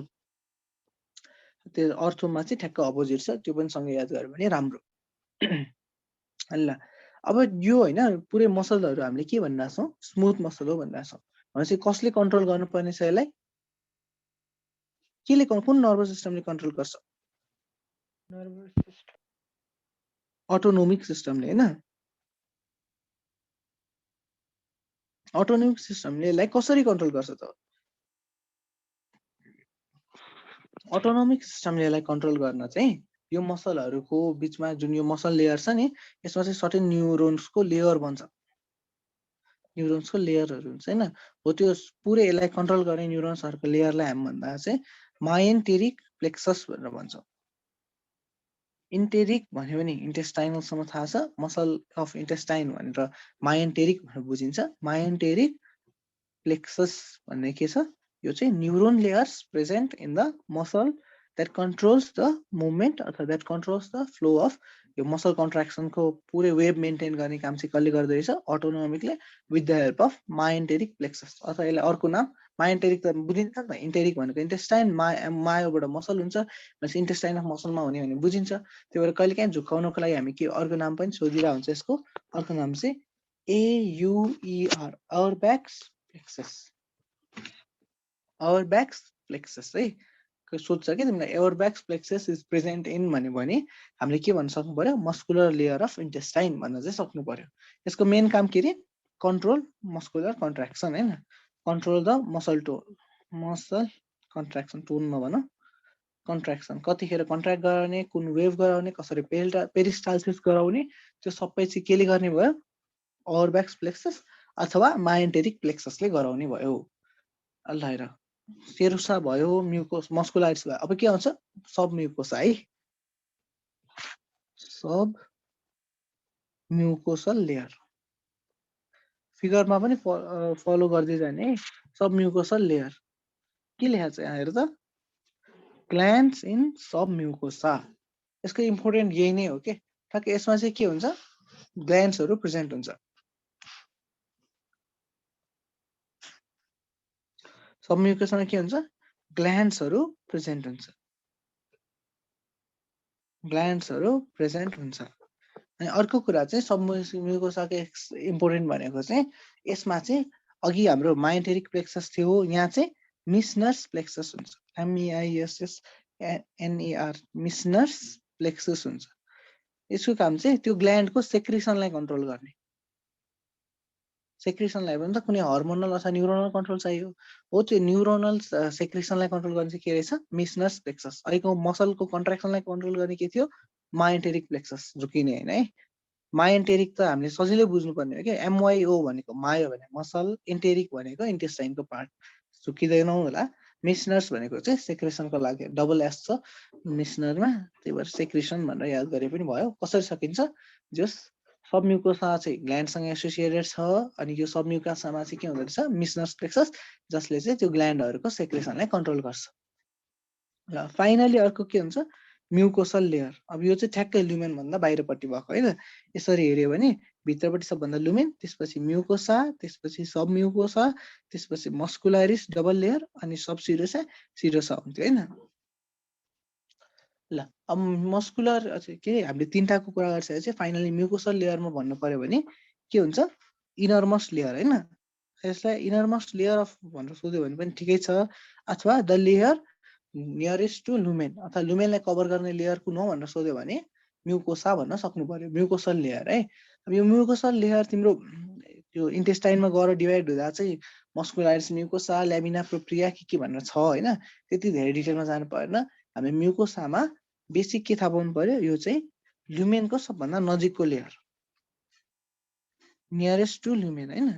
त्यो अर्थोमा चाहिँ ठ्याक्क अपोजिट छ त्यो पनि सँगै याद गर्यो भने राम्रो ल अब यो होइन पुरै मसलहरू हामीले के भनिरहेको छौँ स्मुथ मसल हो भनिरहेको छौँ भनेपछि कसले कन्ट्रोल गर्नुपर्ने छ यसलाई केले कुन नर्भस सिस्टमले कन्ट्रोल गर्छ नर्भस सिस्टम अटोनोमिक सिस्टमले होइन अटोनोमिक सिस्टमले यसलाई कसरी कन्ट्रोल गर्छ त अटोनोमिक सिस्टमले यसलाई कन्ट्रोल गर्न चाहिँ यो मसलहरूको बिचमा जुन यो मसल लेयर छ नि यसमा चाहिँ सर्टेन न्युरोन्सको लेयर बन्छ न्युरोन्सको लेयरहरू हुन्छ होइन हो त्यो पुरै यसलाई कन्ट्रोल गर्ने न्युरोन्सहरूको लेयरलाई हामी भन्दा चाहिँ मायन्टेरिक प्लेक्सस भनेर भन्छौँ इन्टेरिक भन्यो भने इन्टेस्टाइनलसम्म थाहा छ मसल अफ इन्टेस्टाइन भनेर मायन्टेरिक भनेर बुझिन्छ मायन्टेरिक प्लेक्सस भन्ने के छ यो चाहिँ neuron layers present in the muscle that controls the movement अथवा that controls the flow of यो मसल कन्ट्राक्सनको पुरै वेब मेन्टेन गर्ने काम चाहिँ कसले गर्दो रहेछ अटोनोमिकले with the help of myenteric plexus अथवा यसलाई अर्को नाम मायन्टेरिक त बुझिन्छ नि त इन्टेरिक भनेको इन्टेस्टाइन मायोबाट मसल हुन्छ भनेपछि इन्टेस्टाइन अफ मसलमा हुने भने बुझिन्छ त्यही भएर कहिलेकाहीँ झुकाउनको लागि हामी के अर्को नाम पनि सोधिरहेको हुन्छ यसको अर्को नाम चाहिँ AUER अवरब्याक्स प्लेक्सस अवरब्याक्स प्लेक्सस है सोध्छ कि तिमीलाई एवरब्याक्स प्लेक्सस इज प्रेजेन्ट इन भन्यो भने हामीले के भन्न सक्नु पर्यो मस्कुलर लेयर अफ इन्टेस्टाइन भन्न चाहिँ सक्नु पर्यो यसको मेन काम के अरे कन्ट्रोल मस्कुलर कन्ट्राक्सन होइन control the muscle contraction tone नभनौँ कन्ट्राक्सन कतिखेर कन्ट्र्याक्ट गराउने कुन वेभ गराउने कसरी पेरिस्टाल्सिस गराउने त्यो सबै चाहिँ केले गर्ने भयो अवरब्याक्स प्लेक्सस अथवा मायन्टेरिक प्लेक्ससले गराउने भयो अल्लाह हेर सेरुसा भयो म्युकोस मस्कुलारिस भयो अब के आउँछ सब म्युकोसा है सब म्युकोसल लेयर फिगरमा पनि फलो गर्दै जाने है सब म्युकोसल लेयर के लेखा छ यहाँ हेर त ग्ल्यान्ड्स इन सब म्युकोसा यसको इम्पोर्टेन्ट यही नै हो के ठ्याक्कै यसमा चाहिँ के हुन्छ ग्ल्यान्ड्सहरू प्रेजेन्ट हुन्छ सबम्युकसमा के हुन्छ ग्ल्यान्ड्सहरु प्रेजेन्ट हुन्छ अनि अर्को कुरा चाहिँ सबम्युकोसाको इम्पोर्टेन्ट भनेको चाहिँ यसमा चाहिँ अघि हाम्रो मायोन्टेरिक प्लेक्सस थियो यहाँ चाहिँ मिसनर्स प्लेक्सस हुन्छ MEISSNER मिसनर्स प्लेक्सस हुन्छ यसको काम चाहिँ त्यो ग्ल्यान्डको सेक्रेसनलाई कन्ट्रोल गर्ने सेक्रेसनलाई पनि त कुनै हर्मोनल अथवा न्युरोनल कन्ट्रोल चाहियो हो त्यो न्युरोनल सेक्रेसनलाई कन्ट्रोल गर्ने चाहिँ के रहेछ मिसनर्स प्लेक्सस अहिलेको मसलको कन्ट्र्याक्सनलाई कन्ट्रोल गर्ने के थियो मायोन्टेरिक प्लेक्सस झुकिने हैन है मायोन्टेरिक त हामीले सजिलै बुझ्नुपर्ने हो कि MYO भनेको मायो भने मसल इन्टेरिक भनेको इन्टेस्टाइनको पार्ट झुकिँदैनौ होला मिसनर्स भनेको चाहिँ सेक्रेसनको लागि डबल एस छ मिसनरमा त्यही भएर सेक्रेसन भनेर याद गरे पनि भयो कसरी सकिन्छ जस सबम्युकोसा चाहिँ ग्ल्यान्डसँग एसोसिएटेड छ अनि यो सबम्युकोसामा चाहिँ के हुँदो रहेछ मिसनर्स प्लेक्सस जसले चाहिँ त्यो ग्ल्यान्डहरुको सेक्रेसनलाई कन्ट्रोल गर्छ ल फाइनली अर्को के हुन्छ म्युकोसल लेयर अब यो चाहिँ ठ्याक्कै लुमेन भन्दा बाहिरपट्टि भएको हैन यसरी हेर्यो भने भित्रपट्टि सबभन्दा लुमेन त्यसपछि म्युकोसा त्यसपछि सबम्युकोसा त्यसपछि मस्कुलारिस डबल लेयर अनि सबसिरोसा सिरोसा हुन्थ्यो हैन ल अब मस्कुलर के हामीले तीनटाको कुरा गरिसकेपछि चाहिँ फाइनली म्युकोसल लेयरमा भन्नु पर्यो भने के हुन्छ इनरमोस्ट लेयर हैन यसलाई इनरमोस्ट लेयर अफ भनेर सोध्यो भने पनि ठिकै छ अथवा the layer nearest to lumen अथवा लुमेनलाई कभर गर्ने लेयर कुन हो भनेर सोध्यो भने म्युकोसा भन्न सक्नु पर्यो म्युकोसल लेयर है अब यो म्युकोसल लेयर तिम्रो त्यो इन्टेस्टाइनमा गएर डिभाइड हुँदा चाहिँ मस्कुलारिस म्युकोसा ल्यामिना प्रोप्रिया के भनेर छ हैन त्यति धेरै डिटेलमा जानु पर्दैन हामी म्युकोसामा बेसिक के थाहा पाउनु पर्यो यो चाहिँ लुमेनको सबभन्दा नजिकको लेयर नियरेस्ट टु लुमेन हैन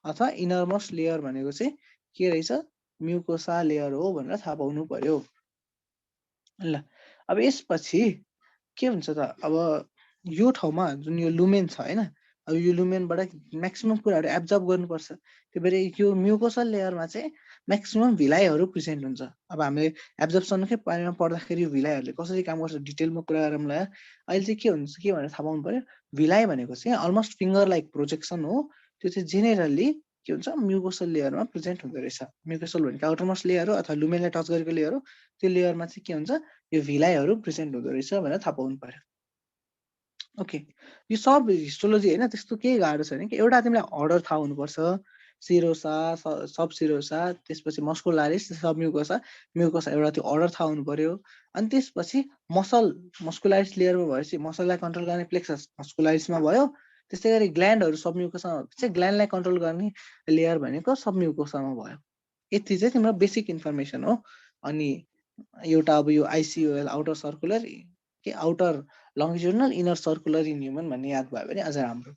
अथवा इनरमोस्ट लेयर भनेको चाहिँ के रहेछ म्युकोसा लेयर हो भनेर थाहा पाउनु पर्यो ल अब यसपछि के हुन्छ त अब यो ठाउँमा जुन यो लुमेन छ हैन अब यो लुमेनबाट म्याक्सिमम कुराहरु एब्जर्ब गर्नुपर्छ त्यही भएर यो म्युकोसल लेयरमा चाहिँ म्याक्सिमम भिलाइहरु प्रेजेन्ट हुन्छ अब हामीले एब्जर्प्सनकै बारेमा पढ्दाखेरि भिलाइहरुले कसरी काम गर्छ डिटेलमा कुरा गरौँला अहिले चाहिँ के हुन्छ के भनेर थाहा पाउनु पर्यो भिलाइ भनेको चाहिँ अलमोस्ट फिंगर लाइक प्रोजेक्सन हो त्यो चाहिँ जेनेरली के हुन्छ म्युकोसल लेयरमा प्रेजेन्ट हुँदो रहेछ म्युकोसल भनेको आउटरमोस्ट लेयर हो अथवा लुमेनलाई टच गरेको लेयर हो त्यो लेयरमा चाहिँ के हुन्छ यो भिलाइहरु प्रेजेन्ट हुँदो रहेछ भनेर थाहा पाउनु पर्यो ओके यो सब हिस्टोलोजी हैन त्यस्तो केही गाह्रो छैन कि एउटा तिमीलाई अर्डर थाहा हुनुपर्छ सिरोसा सब सिरोसा त्यसपछि मस्कुलारिस सबम्युकोसा म्युकोसा एउटा त्यो अर्डर थाहा हुनु पर्यो अनि त्यसपछि मस्कुलारिस लेयरमा भएपछि मसललाई कन्ट्रोल गर्ने प्लेक्सस मस्कुलारिसमा भयो त्यसै गरी ग्ल्यान्डहरु सबम्युकोसामा चाहिँ ग्ल्यान्डलाई कन्ट्रोल गर्ने लेयर भनेको सबम्युकोसामा भयो यति चाहिँ तिम्रो बेसिक इन्फर्मेसन हो अनि एउटा अब यो आइसिओएल आउटर सर्कुलर के outer longitudinal inner circular in human भन्ने याद भयो भने अझ राम्रो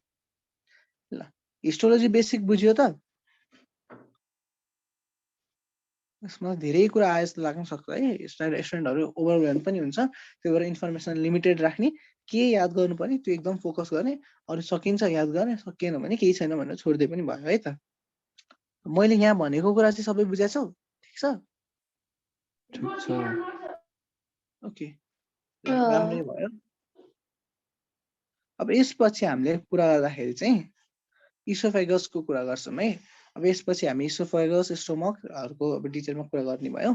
ल हिस्टोलोजी बेसिक बुझ्यो त यसमा धेरै कुरा आए जस्तो लाग्न सक्छ है स्टुडेन्टहरु ओभरवेल्म पनि हुन्छ त्यही भएर इन्फर्मेसन लिमिटेड राख्ने के याद गर्नुपर्ने त्यो एकदम फोकस गर्ने अरु सकिन्छ याद गर्ने सकिएन भने केही छैन भनेर छोड्दै पनि भयो है त मैले यहाँ भनेको कुरा चाहिँ सबै बुझाछौ ठीक छ ओके राम्रै भयो अब यसपछि हामीले कुरा गर्दाखेरि चाहिँ इसोफेगसको कुरा गर्छौं है अब यसपछि हामी इसोफेगस स्टोमकहरुको अब डिटेलमा कुरा गर्ने भयो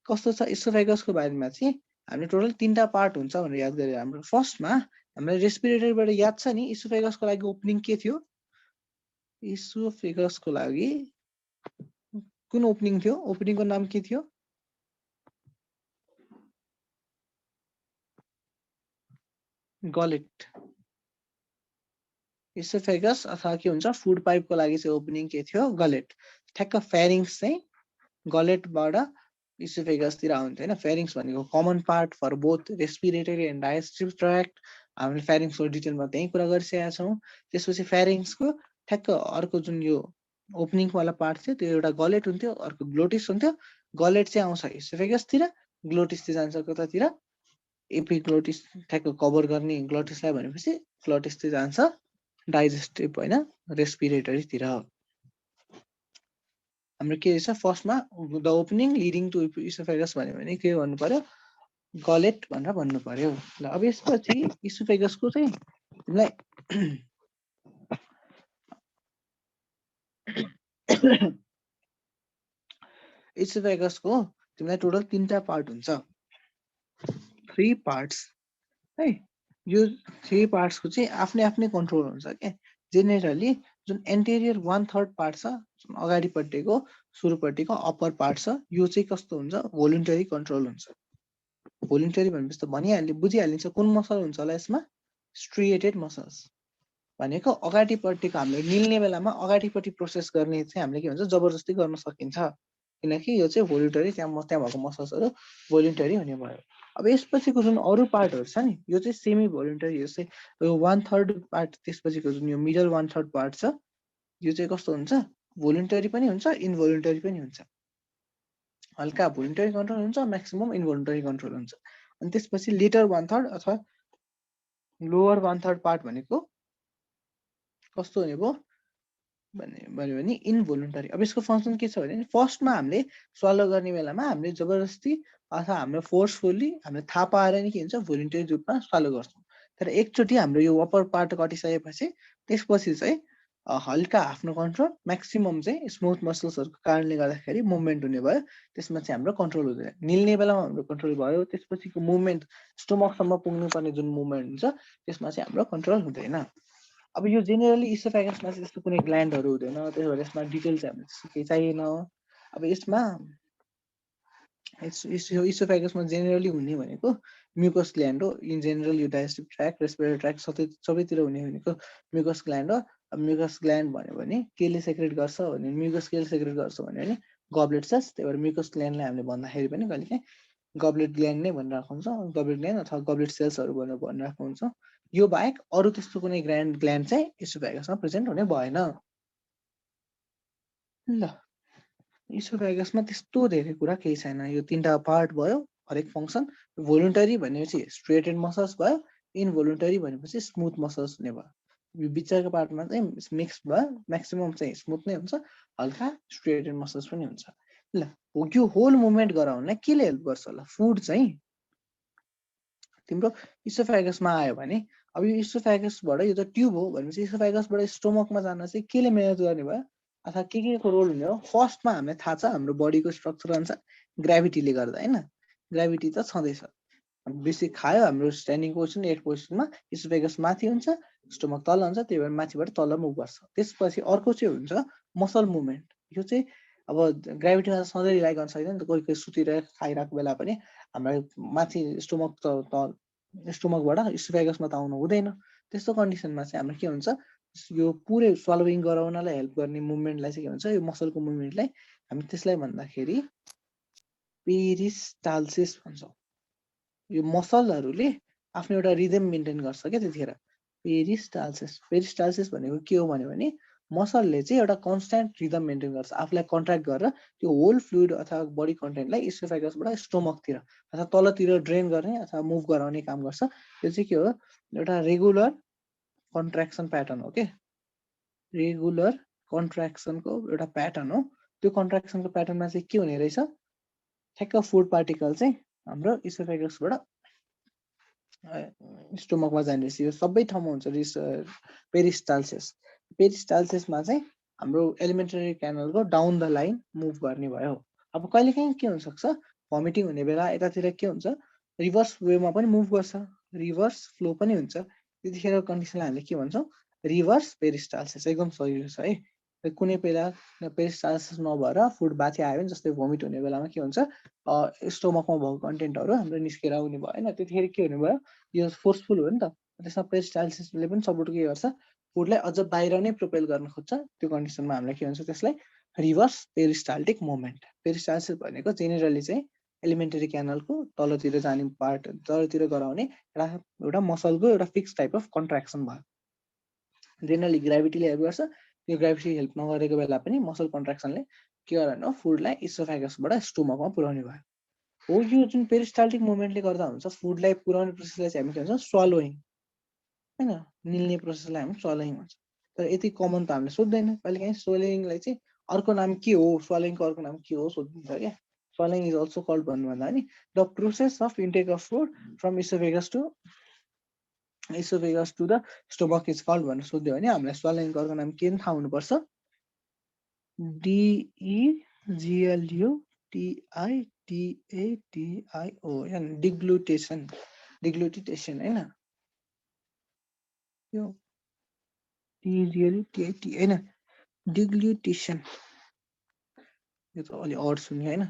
कस्तो छ इसोफेगसको बारेमा चाहिँ हामीले टोटल 3टा पार्ट हुन्छ भनेर याद गरे हाम्रो फर्स्टमा हामीले रेस्पिरेटरीबाट याद छ नि इसोफेगसको लागि ओपनिङ के थियो इसोफेगसको लागि कुन ओपनिङ थियो ओपनिङको नाम के थियो गलेट इसोफेगस अथवा के हुन्छ फुड पाइपको लागि चाहिँ ओपनिङ के थियो गलेट ठ्याक्क फेरिङ्स चाहिँ गलेटबाट इसोफेगस तिर आउँछ हैन फेरिङ्स भनेको common part for both respiratory and digestive tract हामीले फेरिङ्सको डिटेलमा त्यही कुरा गरिसकेका छौं त्यसपछि फेरिङ्सको ठ्याक्क अर्को जुन यो ओपनिङ वाला पार्ट थियो त्यो एउटा गलेट हुन्थ्यो अर्को ग्लोटिस हुन्थ्यो गलेट चाहिँ आउँछ इसोफेगस तिर ग्लोटिस चाहिँ जान्छ कतातिर एपिग्लोटिस ठ्याक्क कभर गर्ने ग्लोटिसलाई भनेपछि ग्लोटिस चाहिँ जान्छ डाइजेस्टिभ हैन रेस्पिरेटरी तिर हाम्रो के छ फर्स्टमा the opening leading to oesophagus भन्यो भने के भन्नु पर्यो गलेट भनेर भन्नु पर्यो ल अब यसपछि इसोफेगसको चाहिँ तिमीलाई इसोफेगसको तिमीलाई टोटल 3टा पार्ट हुन्छ 3 पार्ट्स है यो 3 पार्ट्सको चाहिँ आफ्नै कन्ट्रोल हुन्छ के जेनेरली जुन एन्टेरियर 1/3 पार्ट छ जुन अगाडिपट्टिको सुरुपट्टिको अप्पर पार्ट छ यो चाहिँ कस्तो हुन्छ भोलुन्टरी कन्ट्रोल हुन्छ भोलुन्टरी भनेपछि त बुझिहालिन्छ कुन मसल हुन्छ होला यसमा स्ट्रिएटेड मसल्स भनेको अगाडिपट्टिको हामीले निल्ने बेलामा अगाडिपट्टि प्रोसेस गर्ने चाहिँ हामीले के भन्छ जबरजस्ती गर्न सकिन्छ किनकि यो चाहिँ भोलुन्टरी त्यहाँ भएको मसल्सहरू भोलुन्टरी हुने भयो अब यसपछिको जुन अरू पार्टहरू छ नि यो चाहिँ सेमी भोलुन्टरी यो चाहिँ यो 1/3 पार्ट त्यसपछिको जुन यो मिडल 1/3 पार्ट छ यो चाहिँ कस्तो हुन्छ भोलुन्टरी पनि हुन्छ इनभोलुन्टरी पनि हुन्छ हल्का भोलुन्टरी कन्ट्रोल हुन्छ म्याक्सिमम इनभोलुन्टरी कन्ट्रोल हुन्छ अनि त्यसपछि लेटर 1/3 अथवा लोवर 1/3 पार्ट भनेको कस्तो हुने भयो भने इनभोलुन्टरी अब यसको फङ्सन के छ भने फर्स्टमा हामीले स्वालो गर्ने बेलामा हामीले जबरजस्ती अथवा हामीले फोर्सफुल्ली हामीले थाहा पाएर नि के हुन्छ भोलुन्टरी रूपमा स्वालो गर्छौँ तर एकचोटि हाम्रो यो अप्पर पार्ट कटिसकेपछि त्यसपछि चाहिँ हल्का आफ्नो कन्ट्रोल म्याक्सिमम चाहिँ स्मुथ मसल्सहरूको कारणले गर्दाखेरि मुभमेन्ट हुने भयो त्यसमा चाहिँ हाम्रो कन्ट्रोल हुँदैन निल्ने बेलामा हाम्रो कन्ट्रोल भयो त्यसपछिको मुभमेन्ट स्टोमकसम्म पुग्नुपर्ने जुन मुभमेन्ट हुन्छ त्यसमा चाहिँ हाम्रो कन्ट्रोल हुँदैन अब यो जेनेरली इसोफेगसमा चाहिँ त्यस्तो कुनै ग्ल्यान्डहरू हुँदैन त्यसो भएर यसमा डिटेल चाहिँ हामीलाई त्यस्तो केही चाहिएन अब यसमा इसोफेगसमा जेनेरली हुने भनेको म्युकस ग्ल्यान्ड हो इन जेनरल यो डाइजेस्टिभ ट्र्याक्ट रेस्पिरेटरी ट्र्याक्ट सबैतिर हुने भनेको म्युकस ग्ल्यान्ड हो अब म्युकस ग्ल्यान्ड भन्यो भने केले सेक्रेट गर्छ भने म्युकस केले सेक्रेट गर्छ भने गब्लेट सेल्स त्यही भएर म्युकस ग्ल्यान्डलाई हामीले भन्दाखेरि पनि कहिलेकाहीँ गब्लेट ग्ल्यान्ड नै भनिरहेको हुन्छ गब्लेट ग्ल्यान्ड अथवा गब्लेट सेल्सहरू भनिरहेको हुन्छ यो बाहेक अरू त्यस्तो कुनै ग्ल्यान्ड चाहिँ इसोफेगसमा प्रेजेन्ट हुने भएन ल इसोफेगसमा त्यस्तो धेरै कुरा केही छैन यो 3टा पार्ट भयो हरेक फङ्सन भोलुन्टरी भनेपछि स्ट्रेटेड मसल्स भयो इनभोलुन्टरी भनेपछि स्मुथ मसल्स हुने भयो यो बिचको पार्टमा चाहिँ मिक्स भयो म्याक्सिमम चाहिँ स्मुथ नै हुन्छ हल्का स्ट्रेटेड मसल्स पनि हुन्छ ल यो होल मुभमेन्ट गराउनलाई केले हेल्प गर्छ होला फुड चाहिँ तिम्रो इसोफेगसमा आयो भने अब यो इसोफेगसबाट यो त ट्युब हो भनेपछि इसोफेगसबाट स्टोमकमा जान चाहिँ केले मेहनत गर्ने भयो अथवा के को रोल हुने हो फर्स्टमा हामीलाई थाहा छ हाम्रो बडीको स्ट्रक्चर अनुसार ग्राभिटीले गर्दा हैन ग्राभिटी त छँदैछ बेसी खायो हाम्रो स्ट्यान्डिङ पोजिसन 8 पोजिसनमा इसोफेगस माथि हुन्छ स्टोमक तल हुन्छ त्यही भएर माथिबाट तल मुभ गर्छ त्यसपछि अर्को चाहिँ हुन्छ मसल मुभमेन्ट यो चाहिँ अब ग्राभिटीमा सधैँ रिलाइ गर्न सक्दैन नि त कोही सुतिरहेको खाइरहेको बेला पनि हामीलाई माथि स्टोमकबाट इसोफेगसमा त आउनु हुँदैन त्यस्तो कन्डिसनमा चाहिँ हाम्रो के हुन्छ यो पुरै स्वालोइङ गराउनलाई हेल्प गर्ने मुभमेन्टलाई चाहिँ के भन्छ यो मसलको मुभमेन्टलाई हामी त्यसलाई भन्दाखेरि पेरिस्टाल्सिस भन्छौँ यो मसलहरूले आफ्नो एउटा रिदम मेन्टेन गर्छ क्या त्यतिखेर पेरिस्टाल्सिस भनेको के हो भने मसलले चाहिँ एउटा कन्स्ट्यान्ट रिदम मेन्टेन गर्छ आफूलाई कन्ट्र्याक्ट गरेर त्यो होल फ्लुइड अथवा बडी कन्टेन्टलाई इसोफेगसबाट स्टोमकतिर अथवा तलतिर ड्रेन गर्ने अथवा मुभ गराउने काम गर्छ यो चाहिँ के हो एउटा रेगुलर कन्ट्र्याक्सन प्याटर्न हो के रेगुलर कन्ट्र्याक्सनको एउटा प्याटर्न हो त्यो कन्ट्र्याक्सनको प्याटर्नमा चाहिँ के हुने रहेछ ठ्याक्क फुड पार्टिकल चाहिँ हाम्रो इसोफेगसबाट स्टोमकमा जाने रहेछ यो सबै ठाउँमा हुन्छ पेरिस्टाल्सिसमा चाहिँ हाम्रो एलिमेन्टरी क्यानलको डाउन द लाइन मुभ गर्ने भयो अब कहिलेकाहीँ के हुनसक्छ भमिटिङ हुने बेला यतातिर के हुन्छ रिभर्स वेमा पनि मुभ गर्छ रिभर्स फ्लो पनि हुन्छ त्यतिखेर कन्डिसनलाई हामीले के भन्छौँ रिभर्स पेरिस्टाल्सिस एकदम सजिलो छ है कुनै बेला पेरिस्टाल्सिस नभएर फुड बाथी आयो भने जस्तै भोमिट हुने बेलामा के हुन्छ स्टोमकमा भएको कन्टेन्टहरू हाम्रो निस्केर आउने भयो होइन त्यतिखेर के हुने भयो यो फोर्सफुल हो नि त त्यसमा पेरिस्टाल्सिसले पनि सपोर्ट के गर्छ फुडलाई अझ बाहिर नै प्रोपेल गर्न खोज्छ त्यो कन्डिसनमा हामीलाई के भन्छ त्यसलाई रिभर्स पेरिस्टाल्टिक मुभमेन्ट पेरिस्टाल्सिस भनेको जेनेरली चाहिँ एलिमेन्टरी क्यानलको तलतिर जाने पार्ट तलतिर गराउने एउटा मसलको एउटा फिक्स टाइप अफ कन्ट्र्याक्सन भयो जेनरली ग्राभिटीले हेल्प गर्छ त्यो ग्राभिटी हेल्प नगरेको बेला पनि मसल कन्ट्र्याक्सनले के गर्नु फुडलाई इसोफेगसबाट स्टोमकमा पुर्याउने भयो हो यो जुन पेरिस्टाल्टिक मुभमेन्टले गर्दा हुन्छ फुडलाई पुर्याउने प्रोसेसलाई चाहिँ हामी के भन्छ स्वालोइङ हैन निल्ने प्रोसेसलाई हामी स्वालोइङ भन्छ तर यति कमन त हामीले सोध्दैन कहिलेकाहीँ स्वालोइङलाई चाहिँ अर्को नाम के हो स्वालोइङको अर्को नाम के हो सोधिन्छ क्या स्वालोइङ इज अल्सो कल्ड भन्नुभन्दा नि the process of intake of food from oesophagus to the stomach is called भनेर सोध्यो भने हामीलाई स्वालोइङको अर्को नाम के थाहा हुनुपर्छ DEGLUT DITATIO डिग्लुटेसन हैन यो DGLUTIT हैन डिग्लुटेसन यो त अलि अड सुन्यो हैन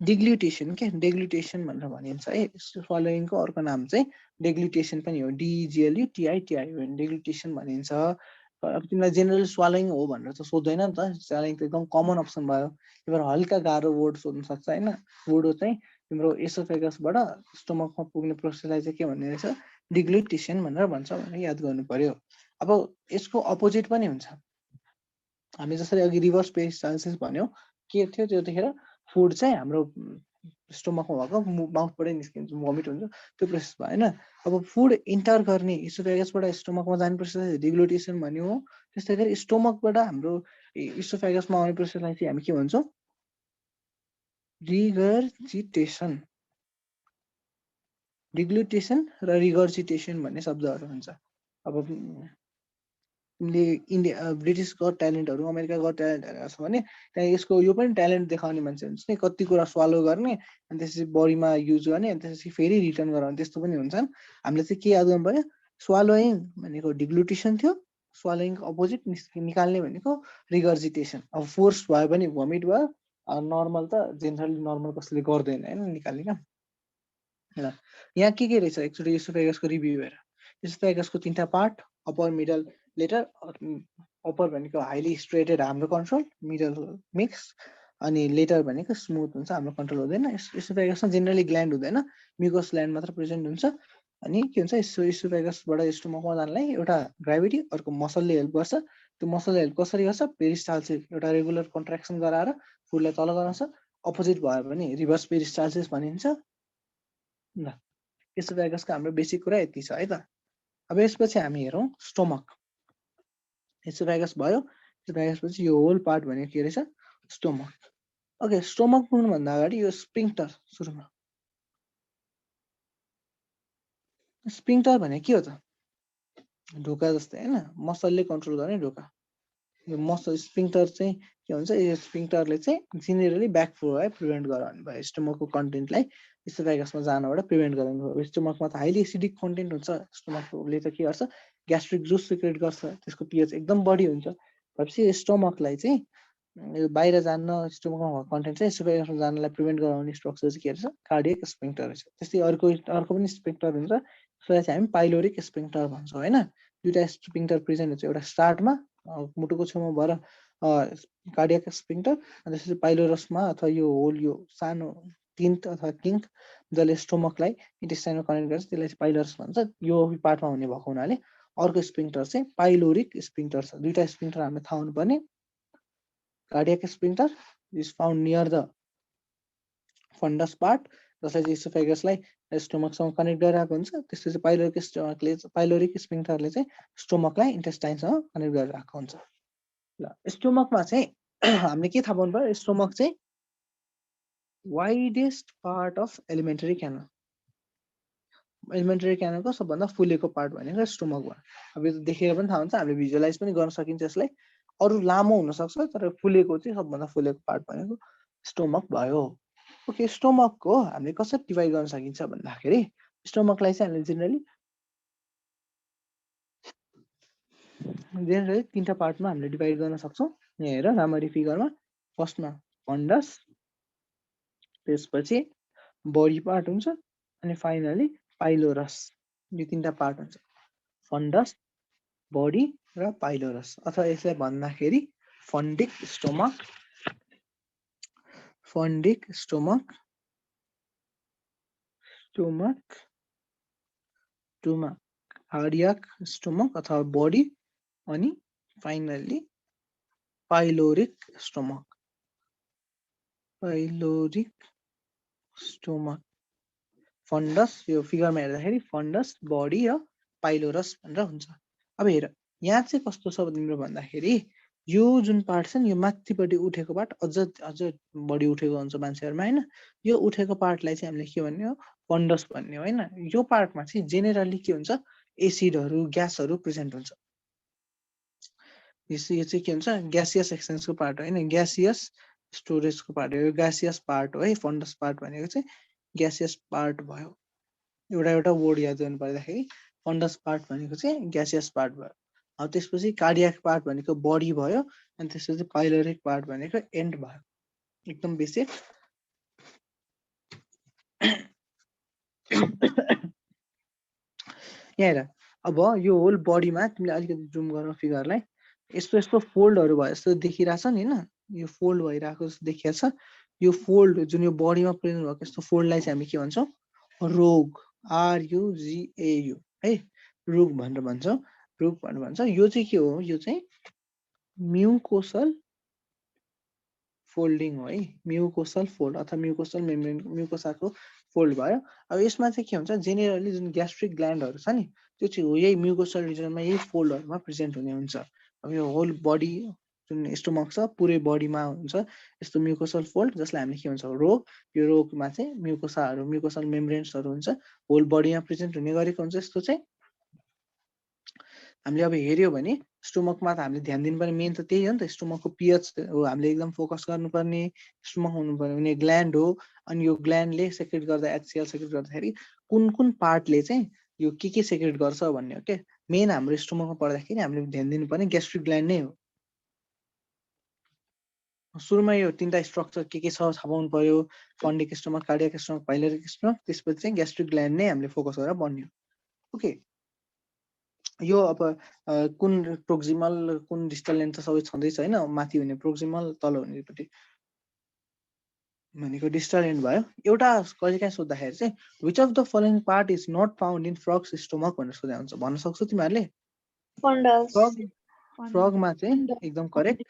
डिग्लुटेसन के डेग्लुटेसन भनेर भनिन्छ है यसको फलोइङको अर्को नाम चाहिँ डेग्लुटेसन पनि हो DGLUTITIO डेग्लुटेसन भनिन्छ अब तिमीलाई जेनरल स्वालोइङ हो भनेर त सोध्दैन नि त स्वालोइङ त एकदम कमन अप्सन भयो तिम्रो हल्का गाह्रो वर्ड सोध्न सक्छ हैन वर्ड चाहिँ तिम्रो एसोफेगसबाट स्टोमकमा पुग्ने प्रोसेसलाई चाहिँ के भन्ने रहेछ डिग्लुटेसन भनेर भन्छ भनेर याद गर्नु पर्यो अब यसको अपोजिट पनि हुन्छ हामी जसरी अघि रिभर्स पेरिस्टाल्सिस भन्यो के थियो त्यतिखेर फुड चाहिँ हाम्रो स्टोमकमा भएको माउथबाटै निस्किन्छ भमिट हुन्छ त्यो प्रोसेस भयो हैन अब फुड इन्टर गर्ने इसोफेगसबाट स्टोमकमा जाने प्रोसेस डिग्लुटेसन भन्यो त्यस्तै गरी स्टोमकबाट हाम्रो इसोफेगसमा आउने प्रोसेसलाई चाहिँ हामी के भन्छौँ रिगर्जिटेसन डिग्लुटेसन र रिगर्जिटेसन भन्ने शब्दहरू हुन्छ अब तिमीले इन्डिया ब्रिटिस गट ट्यालेन्टहरू अमेरिका गट ट्यालेन्टहरू हेर्छौ भने त्यहाँ यसको यो पनि ट्यालेन्ट देखाउने मान्छे हुन्छ नि कति कुरा स्वालो गर्ने अनि त्यसपछि बडीमा युज गर्ने अनि त्यसपछि फेरि रिटर्न गराउने त्यस्तो पनि हुन्छन् हामीले चाहिँ के याद गर्नु पर्यो स्वालोइङ भनेको डिग्लुटेसन थियो स्वालोइङको अपोजिट निकाल्ने भनेको रिगर्जिटेसन अब फोर्स भयो भने भमिट भयो नर्मल त जेनरली नर्मल कसैले गर्दैन हैन निकाल्ने काम ल यहाँ के रहेछ एकचोटि इसोफेगसको रिभ्यू हेर इसोफेगसको तीनटा part upper middle later upper भनेको हाइली स्ट्रेटेड हाम्रो कन्ट्रोल मिडल मिक्स अनि लेटर भनेको स्मुथ हुन्छ हाम्रो कन्ट्रोल हुँदैन इसोफेगसमा जेनरली ग्ल्यान्ड हुँदैन म्युकस ग्ल्यान्ड मात्र प्रेजेन्ट हुन्छ अनि के हुन्छ इसोफेगसबाट स्टोमकमा जानलाई एउटा ग्राभिटी अर्को मसलले हेल्प गर्छ त्यो मसलले हेल्प कसरी गर्छ पेरिस्टाल्सिस एउटा रेगुलर कन्ट्र्याक्सन गराएर फुडलाई तल गराउँछ अपोजिट भयो भने रिभर्स पेरिस्टाल्सिस भनिन्छ ल इसोफेगसको हाम्रो बेसिक कुरा यति छ है त अब यसपछि हामी हेरौँ स्टोमक इसोफेगस भयो इसोफेगसपछि यो होल पार्ट भनेको के रहेछ स्टोमक ओके स्टोमक पुग्नुभन्दा अगाडि यो स्पिङ्क्टर सुरुमा स्पिङ्क्टर भनेको के हो त ढोका जस्तै हैन मसलले कन्ट्रोल गर्ने ढोका यो मसल स्पिङ्क्टर चाहिँ के हुन्छ यो स्पिङ्क्टरले चाहिँ जेनेरली ब्याक फ्लो है प्रिभेन्ट गराउने भयो स्टोमकको कन्टेन्टलाई इसोफेगसमा जानबाट प्रिभेन्ट गराउनु भयो स्टोमकमा त हाइली एसिडिक कन्टेन्ट हुन्छ स्टोमकले त के गर्छ ग्यास्ट्रिक जुस सिक्रेट गर्छ त्यसको pH एकदम बढी हुन्छ भएपछि स्टोमकलाई चाहिँ यो बाहिर जान्न स्टोमकमा भएको कन्टेन्ट चाहिँ इसोफेगसमा जानलाई प्रिभेन्ट गराउने स्ट्रक्चर चाहिँ के रहेछ कार्डियक स्पिङ्क्टर रहेछ त्यस्तै अर्को पनि स्पिङ्क्टर हुन्छ त्यसलाई चाहिँ हामी पाइलोरिक स्पिङ्क्टर भन्छौँ हैन दुईटा स्पिङ्क्टर प्रेजेन्ट हुन्छ एउटा स्टार्टमा मुटुको छेउमा भएर कार्डियक स्पिङ्क्टर अनि त्यसपछि पाइलोरसमा अथवा यो होल यो सानो टिन्ट अथवा किङ्क जसले स्टोमकलाई इन्टेस्टाइनमा कनेक्ट गर्छ त्यसलाई चाहिँ पाइलोरस भन्छ यो पार्टमा हुने भएको हुनाले अर्को स्पिङ्क्टर चाहिँ पाइलोरिक स्पिङ्क्टर छ दुईटा स्पिङ्क्टर हामीले थाहा हुनुपर्ने cardiac sphincter is found near the fundus part जसले चाहिँ इसोफेगसलाई स्टोमकसँग कनेक्ट गरिरहेको हुन्छ त्यसपछि पाइलोरिक स्पिङ्क्टरले चाहिँ स्टोमकलाई इन्टेस्टाइनसँग कनेक्ट गरिरहेको हुन्छ ल स्टोमकमा चाहिँ हामीले के थाहा पाउनु पर्यो स्टोमक चाहिँ वाइडेस्ट पार्ट अफ एलिमेन्टरी क्यानलको सबभन्दा फुलेको पार्ट भनेको स्टोमक भयो अब यो देखेर पनि थाहा हुन्छ हामीले भिजुअलाइज पनि गर्न सकिन्छ यसलाई अरू लामो हुनसक्छ तर फुलेको चाहिँ सबभन्दा फुलेको पार्ट भनेको स्टोमक भयो ओके स्टोमकको हामीले कसरी डिभाइड गर्न सकिन्छ भन्दाखेरि स्टोमकलाई चाहिँ हामीले जेनरली तीनटा पार्टमा हामीले डिभाइड गर्न सक्छौँ यहाँ हेर राम्ररी फिगरमा फर्स्टमा फन्डस त्यसपछि बडी पार्ट हुन्छ अनि फाइनली पाइलोरस यो तीनटा पार्ट हुन्छ फन्डस बडी र पाइलोरस अथवा यसलाई भन्दाखेरि फन्डिक स्टोमक कार्डियक स्टोमक अथवा बडी अनि फाइनली पाइलोरिक स्टोमक फन्डस यो फिगरमा हेर्दाखेरि फन्डस बडी र पाइलोरस भनेर हुन्छ अब हेर यहाँ चाहिँ कस्तो छ तिम्रो भन्दाखेरि यो जुन पार्ट छ नि यो माथिपट्टि उठेको पार्ट अझ बढी उठेको हुन्छ मान्छेहरुमा हैन यो उठेको पार्टलाई चाहिँ हामीले के भन्ने हो फन्डस भन्ने हो हैन यो पार्टमा चाहिँ जेनेरली के हुन्छ एसिडहरु ग्यासहरु प्रेजेन्ट हुन्छ यो चाहिँ के हुन्छ ग्यासियस एक्सचेन्जको पार्ट हो हैन ग्यासियस स्टोरेजको पार्ट हो, ग्यासियस पार्ट हो है। फन्डस पार्ट भनेको चाहिँ ग्यासियस पार्ट भयो। एउटा एउटा वर्ड याद गर्नु पर्दाखेरि फन्डस पार्ट भनेको चाहिँ ग्यासियस पार्ट भयो। अब त्यसपछि कार्डियाक पार्ट भनेको बडी भयो, अनि त्यसपछि पाइलोरिक पार्ट भनेको एन्ड भयो। एकदम बेसिक। यहाँ हेर, अब यो होल बडीमा तिमीले अलिकति जुम गर फिगरलाई, यस्तो यस्तो फोल्डहरू भयो जस्तो देखिरहेछ नि होइन, यो फोल्ड भइरहेको जस्तो देखिएको छ। यो फोल्ड जुन यो बडीमा प्रेजेन्ट भएको यस्तो फोल्डलाई चाहिँ हामी के भन्छौँ? रोग, RUGAU है, रोग भनेर भन्छौँ। रोग भनेर भन्छ। यो चाहिँ के हो? यो चाहिँ म्युकोसल फोल्डिङ हो है, म्युकोसल फोल्ड अथवा म्युकोसल मेम्ब्रेन, म्युकोसाको फोल्ड भयो। अब यसमा चाहिँ के हुन्छ? जेनेरली जुन ग्यास्ट्रिक ग्ल्यान्डहरू छ नि, त्यो चाहिँ हो यही म्युकोसल रिजनमा, यही फोल्डहरूमा प्रेजेन्ट हुने हुन्छ। अब यो होल बडी जुन स्टोमक छ, पुरै बडीमा हुन्छ यस्तो म्युकोसल फोल्ड, जसलाई हामीले के भन्छौँ? रोग। यो रोगमा चाहिँ म्युकोसाहरू, म्युकोसल मेम्ब्रेन्सहरू हुन्छ, होल बडीमा प्रेजेन्ट हुने गरेको हुन्छ। यस्तो चाहिँ हामीले अब हेऱ्यो भने स्टोमकमा त हामीले ध्यान दिनुपर्ने मेन त त्यही हो नि त, स्टोमकको पिएच हो हामीले एकदम फोकस गर्नुपर्ने। स्टोमक हुनुपर्ने ग्ल्यान्ड हो, अनि यो ग्ल्यान्डले सेक्रेट गर्दा, HCl सेक्रेट गर्दाखेरि कुन कुन पार्टले चाहिँ यो के सेक्रेट गर्छ भन्ने हो के। मेन हाम्रो स्टोमकमा पर्दाखेरि हामीले ध्यान दिनुपर्ने ग्यास्ट्रिक ग्ल्यान्ड नै हो। सुरुमा यो तीनटा स्ट्रक्चर के छ थाहा पाउनु पर्यो, fundic stomach, cardiac stomach, pyloric stomach, त्यसपछि चाहिँ ग्यास्ट्रिक ग्ल्यान्ड नै हामीले फोकस गरेर बन्यो। ओके, यो अब कुन प्रोक्सिमल कुन डिस्टल लेन्थ त सबै छँदैछ होइन, माथि हुने प्रोक्सिमल, तल हुनेपट्टि भनेको डिस्टल एन्ड भयो। एउटा कहिलेकाहीँ सोद्धाखेरि चाहिँ which of the following part is not found in frogs stomach भनेर सोधेको हुन्छ, भन्न सक्छौ तिमीहरूले? फन्डस। फ्रगमा चाहिँ एकदम करेक्ट।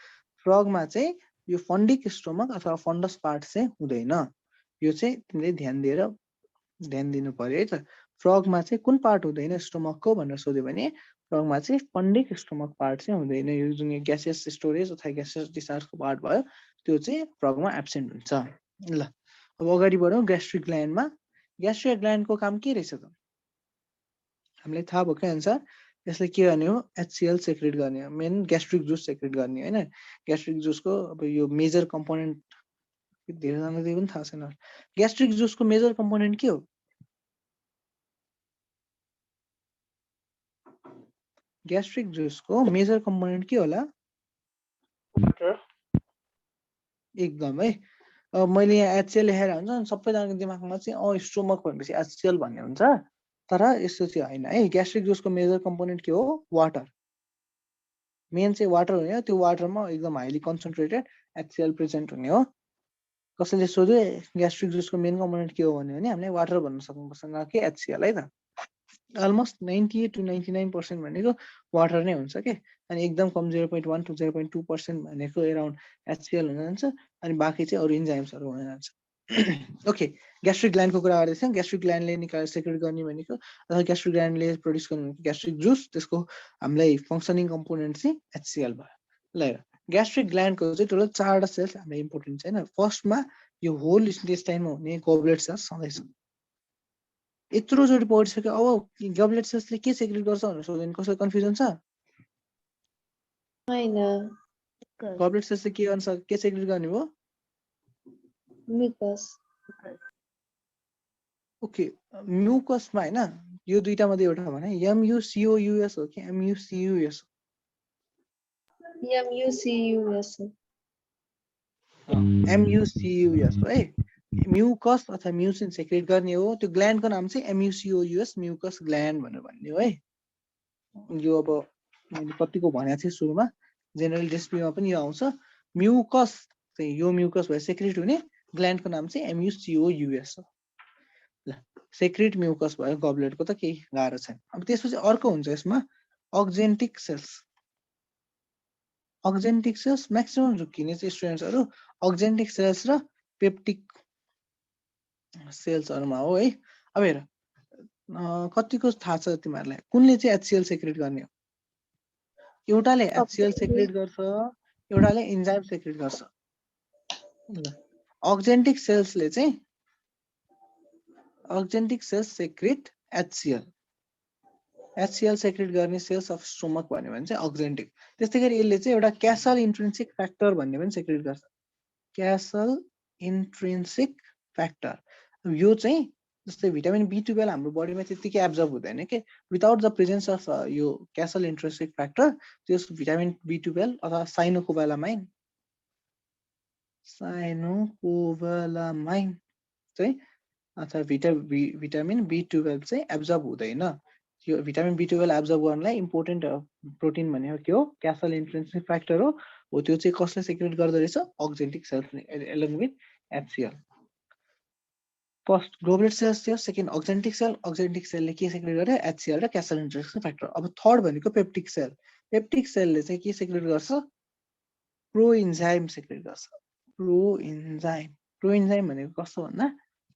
फ्रगमा चाहिँ यो फन्डिक स्टोमक अथवा फन्डस पार्ट चाहिँ हुँदैन। यो चाहिँ तिमीले ध्यान दिनु पर्यो है त। फ्रगमा चाहिँ कुन पार्ट हुँदैन स्टोमकको भनेर सोध्यो भने फ्रगमा चाहिँ फन्डिक स्टोमक पार्ट चाहिँ हुँदैन। यो जुन ग्यासियस स्टोरेज अथवा ग्यासियस डिस्चार्जको पार्ट भयो त्यो चाहिँ फ्रगमा एब्सेन्ट हुन्छ। ल अब अगाडि बढौँ ग्यास्ट्रिक ग्ल्यान्डमा। ग्यास्ट्रिक ग्ल्यान्डको काम के रहेछ त? हामीलाई थाहा भयो के अनुसार यसले के गर्ने हो? HCl सेक्रेट गर्ने हो, मेन ग्यास्ट्रिक जुस सेक्रेट गर्ने होइन। ग्यास्ट्रिक जुसको अब यो मेजर कम्पोनेन्ट धेरैजनालाई पनि थाहा छैन। ग्यास्ट्रिक जुसको मेजर कम्पोनेन्ट के हो? ग्यास्ट्रिक जुसको मेजर कम्पोनेन्ट के होला? एकदम है। अब मैले यहाँ HCl लेखेर हुन्छ, सबैजनाको दिमागमा चाहिँ स्टोमक भनेपछि HCl भन्ने हुन्छ, तर यस्तो चाहिँ होइन है। ग्यास्ट्रिक जुसको मेजर कम्पोनेन्ट के हो? वाटर। मेन चाहिँ वाटर हुने हो। त्यो वाटरमा एकदम हाइली कन्सन्ट्रेटेड HCl प्रेजेन्ट हुने हो। कसैले सोध्यो ग्यास्ट्रिक जुसको मेन कम्पोनेन्ट के हो भने हामीले वाटर भन्न सक्नुपर्छ, न कि HCl है त। अलमोस्ट 98 to 99% भनेको वाटर नै हुन्छ के, अनि एकदम कम 0.1 to 0.2% भनेको एराउन्ड HCl हुन जान्छ, अनि बाँकी चाहिँ अरू इन्जाइम्सहरू हुन जान्छ। ओके, ग्यास्ट्रिक ग्ल्यान्डको कुरा गर्दैछौँ। ग्यास्ट्रिक ग्ल्यान्डले निकालेर सेक्रेट गर्ने भनेको अथवा ग्यास्ट्रिक ग्ल्यान्डले प्रड्युस गर्ने भनेको ग्यास्ट्रिक जुस, त्यसको हामीलाई फङ्सनिङ कम्पोनेन्ट चाहिँ HCl भयो। ल हेर, ग्यास्ट्रिक ग्ल्यान्डको चाहिँ टोटल 4वटा सेल्स हामीलाई इम्पोर्टेन्ट छैन। फर्स्टमा यो होल इन्टेस्टाइनमा हुने गबलेट सेल्स छँदैछ। यत्रोचोटि पढिसक्यो, अब गबलेट सेल्सले के सेक्रेट गर्छ भनेर सोध्यो भने कसैलाई कन्फ्युजन छ? होइन, गबलेट सेल्सले के सेक्रेट गर्ने भयो? म्युकस। ओके, म्युकसमा होइन, यो दुईटा मध्ये एउटा भने MUCOUS हो कि MUCUS? MUCUS हो। MUCUS हो है। म्युकस अथवा म्युसिन सेक्रेट गर्ने हो। त्यो ग्ल्यान्डको नाम चाहिँ MUCOUS, म्युकस ग्ल्यान्ड भनेर भन्ने हो है। यो अब मैले कतिको भनेको थिएँ सुरुमा, जेनरल रेसिपीमा पनि यो आउँछ। म्युकस चाहिँ यो म्युकस भए सेक्रेट हुने, ग्ल्यान्डको नाम चाहिँ MUCOUS हो। ल, सेक्रेट म्युकस भयो गबलेटको त केही गाह्रो छैन। अब त्यसपछि अर्को हुन्छ यसमा अक्जेन्टिक सेल्स। अक्जेन्टिक सेल्स म्याक्सिमम झुक्किने चाहिँ स्टुडेन्ट्सहरू अक्जेन्टिक सेल्स र पेप्टिक सेल्सहरूमा हो है। अब हेर, कतिको थाहा छ तिमीहरूलाई कुनले चाहिँ HCl सेक्रेट गर्ने हो? एउटाले HCl सेक्रेट गर्छ, एउटाले इन्जाइम सेक्रेट गर्छ। अक्जेन्टिक सेल्सले चाहिँ अक्जेन्टिक सेल्स सेक्रेट HCl सेक्रेट गर्ने सेल्स अफ स्टोमक भन्यो भने चाहिँ अक्जेन्टिक। त्यस्तै गरी यसले चाहिँ एउटा क्यासल इन्ट्रिन्सिक फ्याक्टर भन्ने पनि सेक्रेट गर्छ। Castle intrinsic factor. यो चाहिँ जस्तै भिटामिन B12 हाम्रो बडीमा त्यतिकै एब्जर्ब हुँदैन के विदाउट द प्रेजेन्स अफ यो क्यासल इन्ट्रिन्सिक फ्याक्टर त्यो भिटामिन B12 अथवा साइनोकोबालामाइन चाहिँ अथवा भिटामिन B12 चाहिँ एब्जर्ब हुँदैन। यो भिटामिन B12 एब्जर्ब गर्नलाई इम्पोर्टेन्ट प्रोटिन भनेको के हो क्यासल इन्ट्रिन्सिक फ्याक्टर हो त्यो चाहिँ कसले सेक्रेट गर्दो रहेछ oxyntic cells along with HCl। First globular cells थियो सेकेन्ड अक्जेन्टिक सेलले के सेक्रेट गर्यो HCl र क्यासल इन्ट्रिन्सिक फ्याक्टर। अब थर्ड भनेको पेप्टिक सेलले चाहिँ के सेक्रेट गर्छ प्रोइन्जाइम सेक्रेट गर्छ। प्रोइन्जाइम भनेको कस्तो भन्दा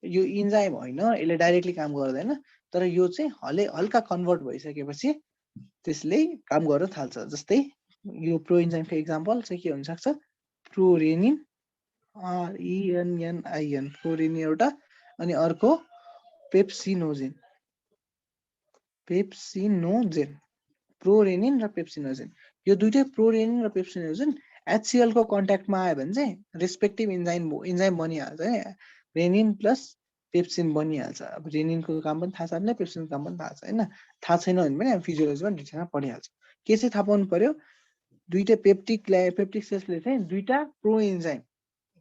यो इन्जाइम होइन यसले डाइरेक्टली काम गर्दैन तर यो चाहिँ हल्का कन्भर्ट भइसकेपछि त्यसले काम गर्न थाल्छ। जस्तै यो प्रोइन्जाइमको एक्जाम्पल चाहिँ के हुन सक्छ प्रोरेनिन RENNIN प्रोरेनिन एउटा अनि अर्को पेप्सिनोजेन प्रोरेनिन र पेप्सिनोजेन यो दुईटै प्रोरेनिन र पेप्सिनोजेन HCl को कन्ट्याक्टमा आयो भने चाहिँ रेस्पेक्टिभ इन्जाइम बनिहाल्छ है रेनिन प्लस पेप्सिन बनिहाल्छ। अब रेनिनको काम पनि थाहा छ हामीलाई पेप्सिनको काम पनि थाहा छ हैन थाहा छैन भने पनि हामी फिजियोलोजीमा डिटेलमा पढिहाल्छ। के चाहिँ थाहा पाउनु पर्यो दुईटा पेप्टिक सेल्सले चाहिँ दुईटा प्रोइन्जाइम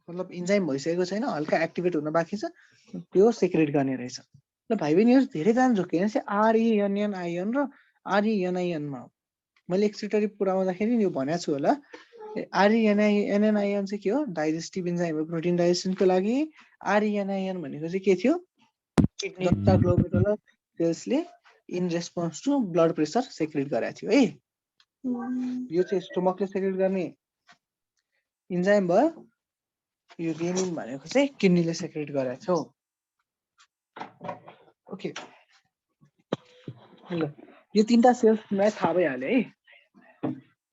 मतलब इन्जाइम भइसकेको छैन हल्का एक्टिभेट हुन बाँकी छ त्यो सेक्रेट गर्ने रहेछ। ल भाइ बहिनीहरु धेरैजना झोकेन चाहिँ RENNIN र RENIN मा मैले एकचोटि पुराउँदाखेरि यो भनेको छु होला RENNIN चाहिँ के हो डाइजेस्टिभ इन्जाइम हो प्रोटिन डाइजेसनको लागि। RENIN भनेको चाहिँ के थियो किडनी ग्लोमेरुलर सेल्सले in response to blood pressure secrete गरेको थियो है। यो चाहिँ स्टोमकले सेक्रेट गर्ने इन्जाइम भयो यो रेनिन भनेको चाहिँ किडनीले सेक्रेट गरेको थियो। ओके ल यो तीनटा सेल्सलाई थाहा भइहाल्यो है।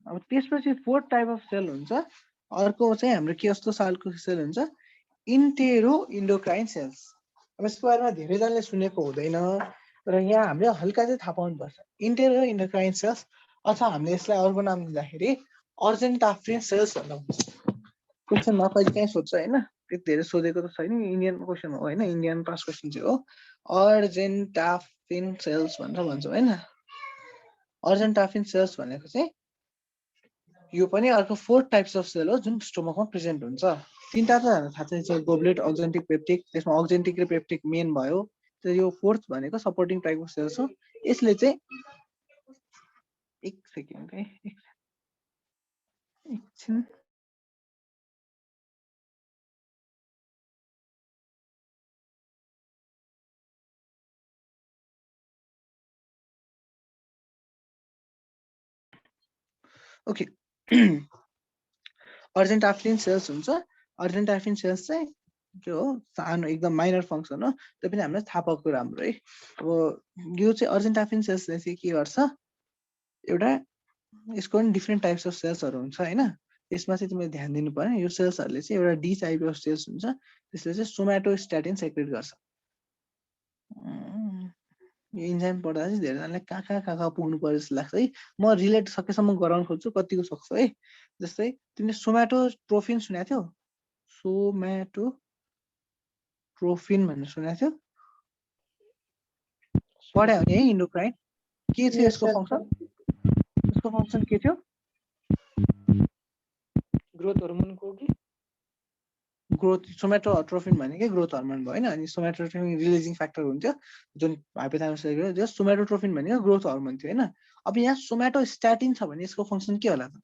अब त्यसपछि फोर्थ टाइप अफ सेल हुन्छ अर्को चाहिँ हाम्रो के कस्तो सालको सेल हुन्छ इन्टेरो इन्डोक्राइन सेल्स। अब यसको बारेमा धेरैजनाले सुनेको हुँदैन र यहाँ हामीले हल्का चाहिँ थाहा पाउनुपर्छ इन्टेरो इन्डोक्राइन सेल्स अथवा हामीले यसलाई अर्को नाम दिँदाखेरि अर्जेन्टाफ्रिन सेल्स भन्दा हुन्छ। क्वेसनमा कहिले काहीँ सोध्छ होइन त्यति धेरै सोधेको त छैन इन्डियन क्वेसन हो होइन इन्डियन पास क्वेसन चाहिँ हो अर्जेन्टाफ्रिन सेल्स भनेर भन्छौँ होइन। अर्जेन्टाफ्रिन सेल्स भनेको चाहिँ यो पनि अर्को फोर्थ टाइप्स अफ सेल हो जुन स्टोमकमा प्रेजेन्ट हुन्छ। तीनटा त थाहा छ गोब्लेट अक्जेन्टिक पेप्टिक त्यसमा अक्जेन्टिक र पेप्टिक मेन भयो तर यो फोर्थ भनेको सपोर्टिङ टाइप अफ सेल्स हो। यसले चाहिँ एक सेकेन्ड है एकछिन ओके अर्जेन्टाफ्रिन सेल्स हुन्छ। अर्जेन्टाफ्रिन सेल्स चाहिँ के हो सानो एकदम माइनर फङ्सन हो त्यो पनि हामीलाई थाहा पाएको राम्रो है। अब यो चाहिँ अर्जेन्टाफ्रिन सेल्सले चाहिँ के गर्छ एउटा यसको पनि डिफ्रेन्ट टाइप्स अफ सेल्सहरू हुन्छ होइन यसमा चाहिँ तिमीले ध्यान दिनु पर्यो यो सेल्सहरूले चाहिँ एउटा डी टाइप अफ सेल्स हुन्छ त्यसले चाहिँ सोमाटोस्ट्याटिन सेक्रेट गर्छ। यो इन्जाइम पढ्दा चाहिँ धेरैजनाले कहाँ पुग्नु पर्यो जस्तो लाग्छ है म रिलेट सकेसम्म गराउन खोज्छु कतिको सक्छु है। जस्तै तिमीले सोमाटोट्रोफिन सुनेको थियौ सोमाटोट्रोफिन भनेर सुनेको थियौ पढ्यो भने है इन्डोक्राइन के थियो यसको फङ्सन के थियो ग्रोथ हर्मोनको कि ग्रोथ सोमाटोट्रोफिन भनेकै ग्रोथ हर्मोन भयो हैन अनि सोमाटोट्रोफिन रिलिजिङ फ्याक्टर हुन्थ्यो जुन हाइपोथालमसले जस सोमाटोट्रोफिन भनेको ग्रोथ हर्मोन थियो हैन। अब यहाँ सोमाटोस्ट्याटिन छ भने यसको फङ्सन के होला त